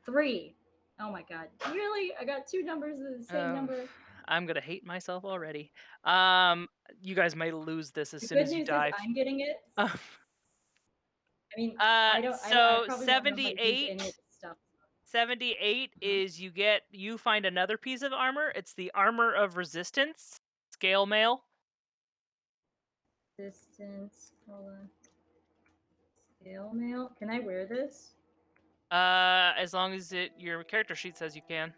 3. Oh my god. Really? I got 2 numbers of the same Oh. number. I'm gonna hate myself already. You guys might lose this as The soon good as you news die. is I'm getting it. Uh, I mean, so I probably don't know how to use 78. any of this stuff. 78 is you find another piece of armor. It's the armor of resistance, scale mail. Distance. Hold on. Scale mail. Can I wear this? As long as your character sheet says you can.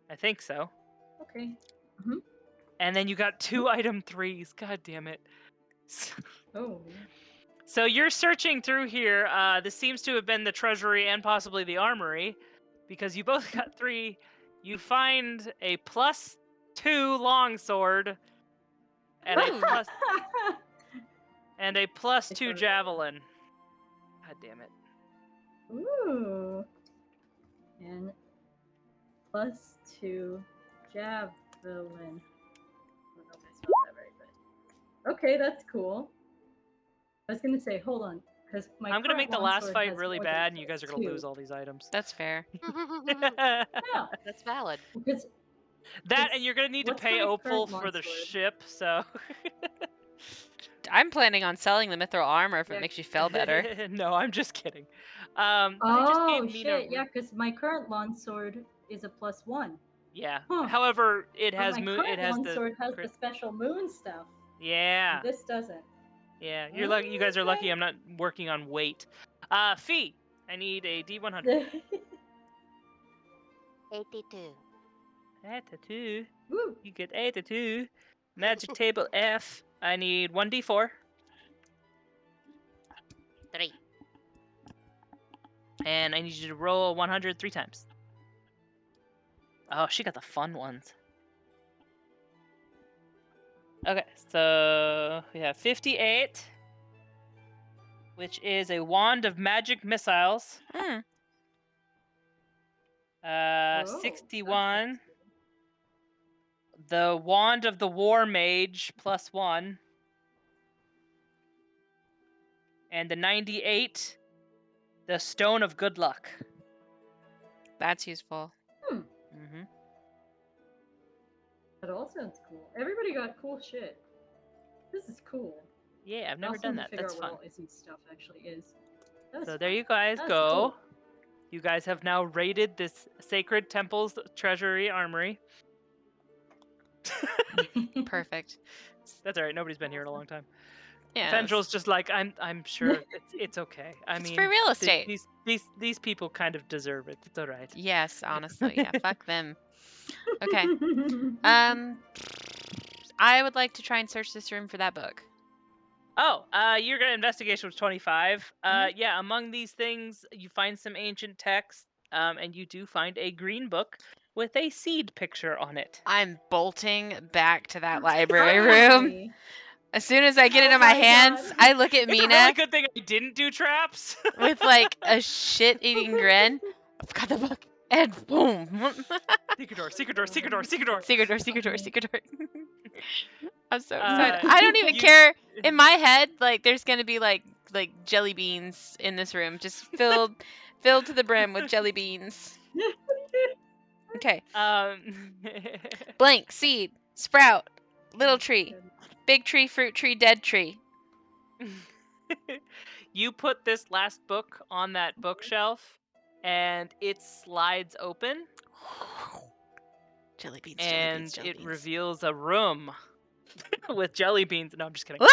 I think so. Okay. And then you got 2 item 3s. God damn it. Oh. So you're searching through here. This seems to have been the treasury and possibly the armory, because you both got 3. You find a plus +2 longsword and a Ooh. +2 javelin. God damn it. Ooh. And +2 javelin. I don't know if I spelled that right, but okay, that's cool. I was gonna say, hold on, because my I'm gonna current make the last longsword fight has really more than bad, and you guys are gonna +2. lose all these items. That's fair. Yeah, That's valid. because That, and you're gonna need to what's pay my Opal current for the longsword? ship, so. I'm planning on selling the mithril armor if Yeah. it makes you feel better. No, I'm just kidding. They just Oh gave Mina. shit! Yeah, because my current longsword is a +1. Yeah. Huh. However, it But has my moon. It current has the. longsword has the crit- special moon stuff. Yeah. And this doesn't. Yeah. You're lucky. You guys are lucky. Okay. I'm not working on weight. Fee. I need a D100. 82. 82. Woo. You get 82. Magic table F. I need 1d4. 3. And I need you to roll 100 3 times. Oh, she got the fun ones. Okay, so we have 58, which is a wand of magic missiles. Hmm. Oh, 61, the wand of the war mage +1, and the 98, the stone of good luck. That's useful. Mm-hmm. That all sounds cool. Everybody got cool shit. This is cool. Yeah, I've I never also done need that. to figure That's out fun. what all Izzy's stuff actually is. That was So fun. there you guys That's go. cool. You guys have now raided this sacred temple's treasury armory. Perfect. That's all right. Nobody's been here in a long time. Yeah. Fendral's just like, I'm sure it's okay. I It's mean, free real estate. these people kind of deserve it. It's all right. Yes, honestly. Yeah, fuck them. Okay. I would like to try and search this room for that book. Oh, you're gonna investigation was 25. Mhm. Yeah, among these things, you find some ancient texts, and you do find a green book with a seed picture on it. I'm bolting back to that library room. Finally. As soon as I get it Oh in my my hands, God. I look at It's a Mina really good thing I didn't do traps. with like a shit-eating grin. I've got the book, and boom. Secret door, secret door, secret door, secret door. Secret door, secret door, secret door. I'm so Uh, excited. I don't even you- care. In my head, like there's gonna be like jelly beans in this room, just filled to the brim with jelly beans. Okay. Blank, seed, sprout, little tree, big tree, fruit tree, dead tree. You put this last book on that bookshelf, and it slides open, Jelly beans, and jelly it beans. reveals a room with jelly beans. No, I'm just kidding.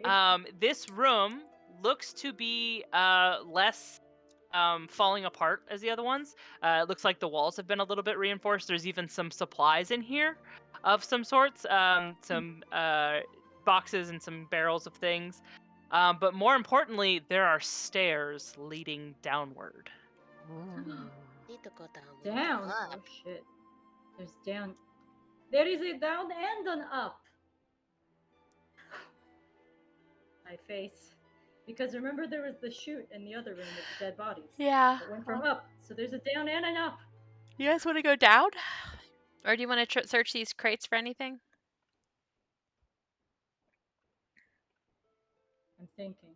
Ah! This room looks to be less falling apart as the other ones. It looks like the walls have been a little bit reinforced. There's even some supplies in here of some sorts, some boxes and some barrels of things. But more importantly, there are stairs leading downward. Need to go down. Down. Up. Oh shit. There's down. There is a down and an up. My face. Because remember there was the chute in the other room with the dead bodies. Yeah. It went from up. So there's a down and an up. You guys want to go down? Or do you want to search these crates for anything? I'm thinking.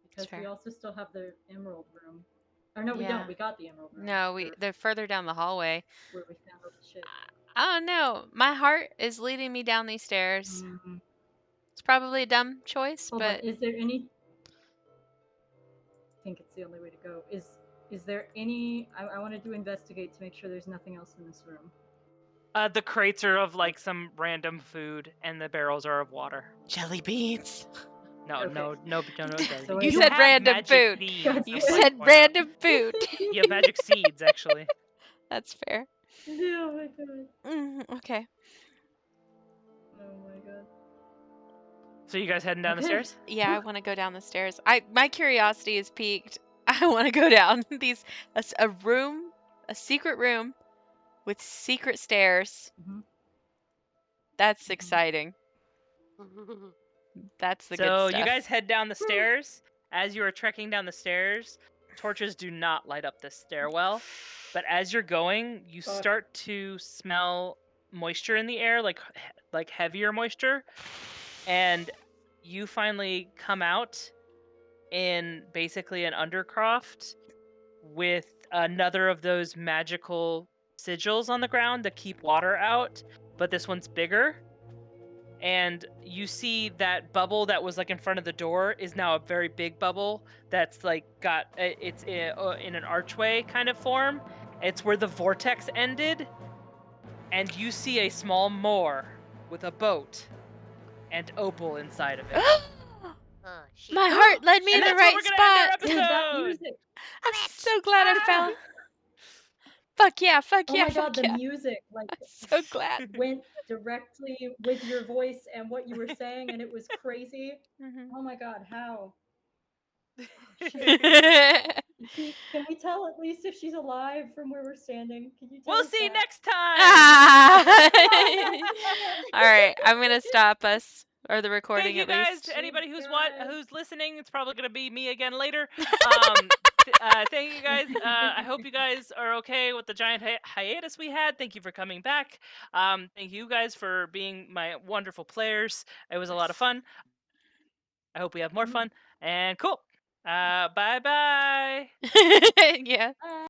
Because we fair. also still have the emerald room. Or no, we Yeah. don't. We got the emerald room. No, they're further down the hallway. Where we found all the shit. I don't know. My heart is leading me down these stairs. Mhm. It's probably a dumb choice, Hold but on. Is there any? I think it's the only way to go. Is there any? I wanted to investigate to make sure there's nothing else in this room. The crates are of like some random food, and the barrels are of water. jelly beans. No, Okay. no, jelly So beans. You said have random magic food. seeds, God I'd You like damn. to said point out. random food. You have magic seeds, actually. That's fair. Oh my god. Okay. Oh my god. So you guys heading down the Okay. stairs? Yeah, I want to go down the stairs. My curiosity is piqued. I want to go down a room, a secret room with secret stairs. Mhm. That's Mhm. exciting. That's the good So stuff. you guys head down the stairs. As you are trekking down the stairs, torches do not light up this stairwell. But as you're going, you Fuck. start to smell moisture in the air, like heavier moisture, and you finally come out in basically an undercroft with another of those magical sigils on the ground to keep water out, but this one's bigger. And you see that bubble that was like in front of the door is now a very big bubble that's like got it's in an archway kind of form. It's where the vortex ended, and you see a small moor with a boat and Opal inside of it. Oh, shit. My heart led me And in the that's where right we're gonna end our spot. Dude, that episode. music. I'm so glad I Ah! fell. Fuck yeah, fuck Oh yeah, my god, fuck the yeah. music like I'm so glad. went directly with your voice and what you were saying, and it was crazy. Mhm. Oh my god, how? Oh, shit. All Can we tell at least if she's alive from where we're standing? Can you tell We'll us see you that? next time. right, I'm gonna stop us or the recording Thank you at guys least. to anybody who's God. who's listening. It's probably gonna be me again later. Thank you guys. I hope you guys are okay with the giant hiatus we had. Thank you for coming back. Thank you guys for being my wonderful players. It was a lot of fun. I hope we have more fun. And cool. Bye bye. Yeah. Bye.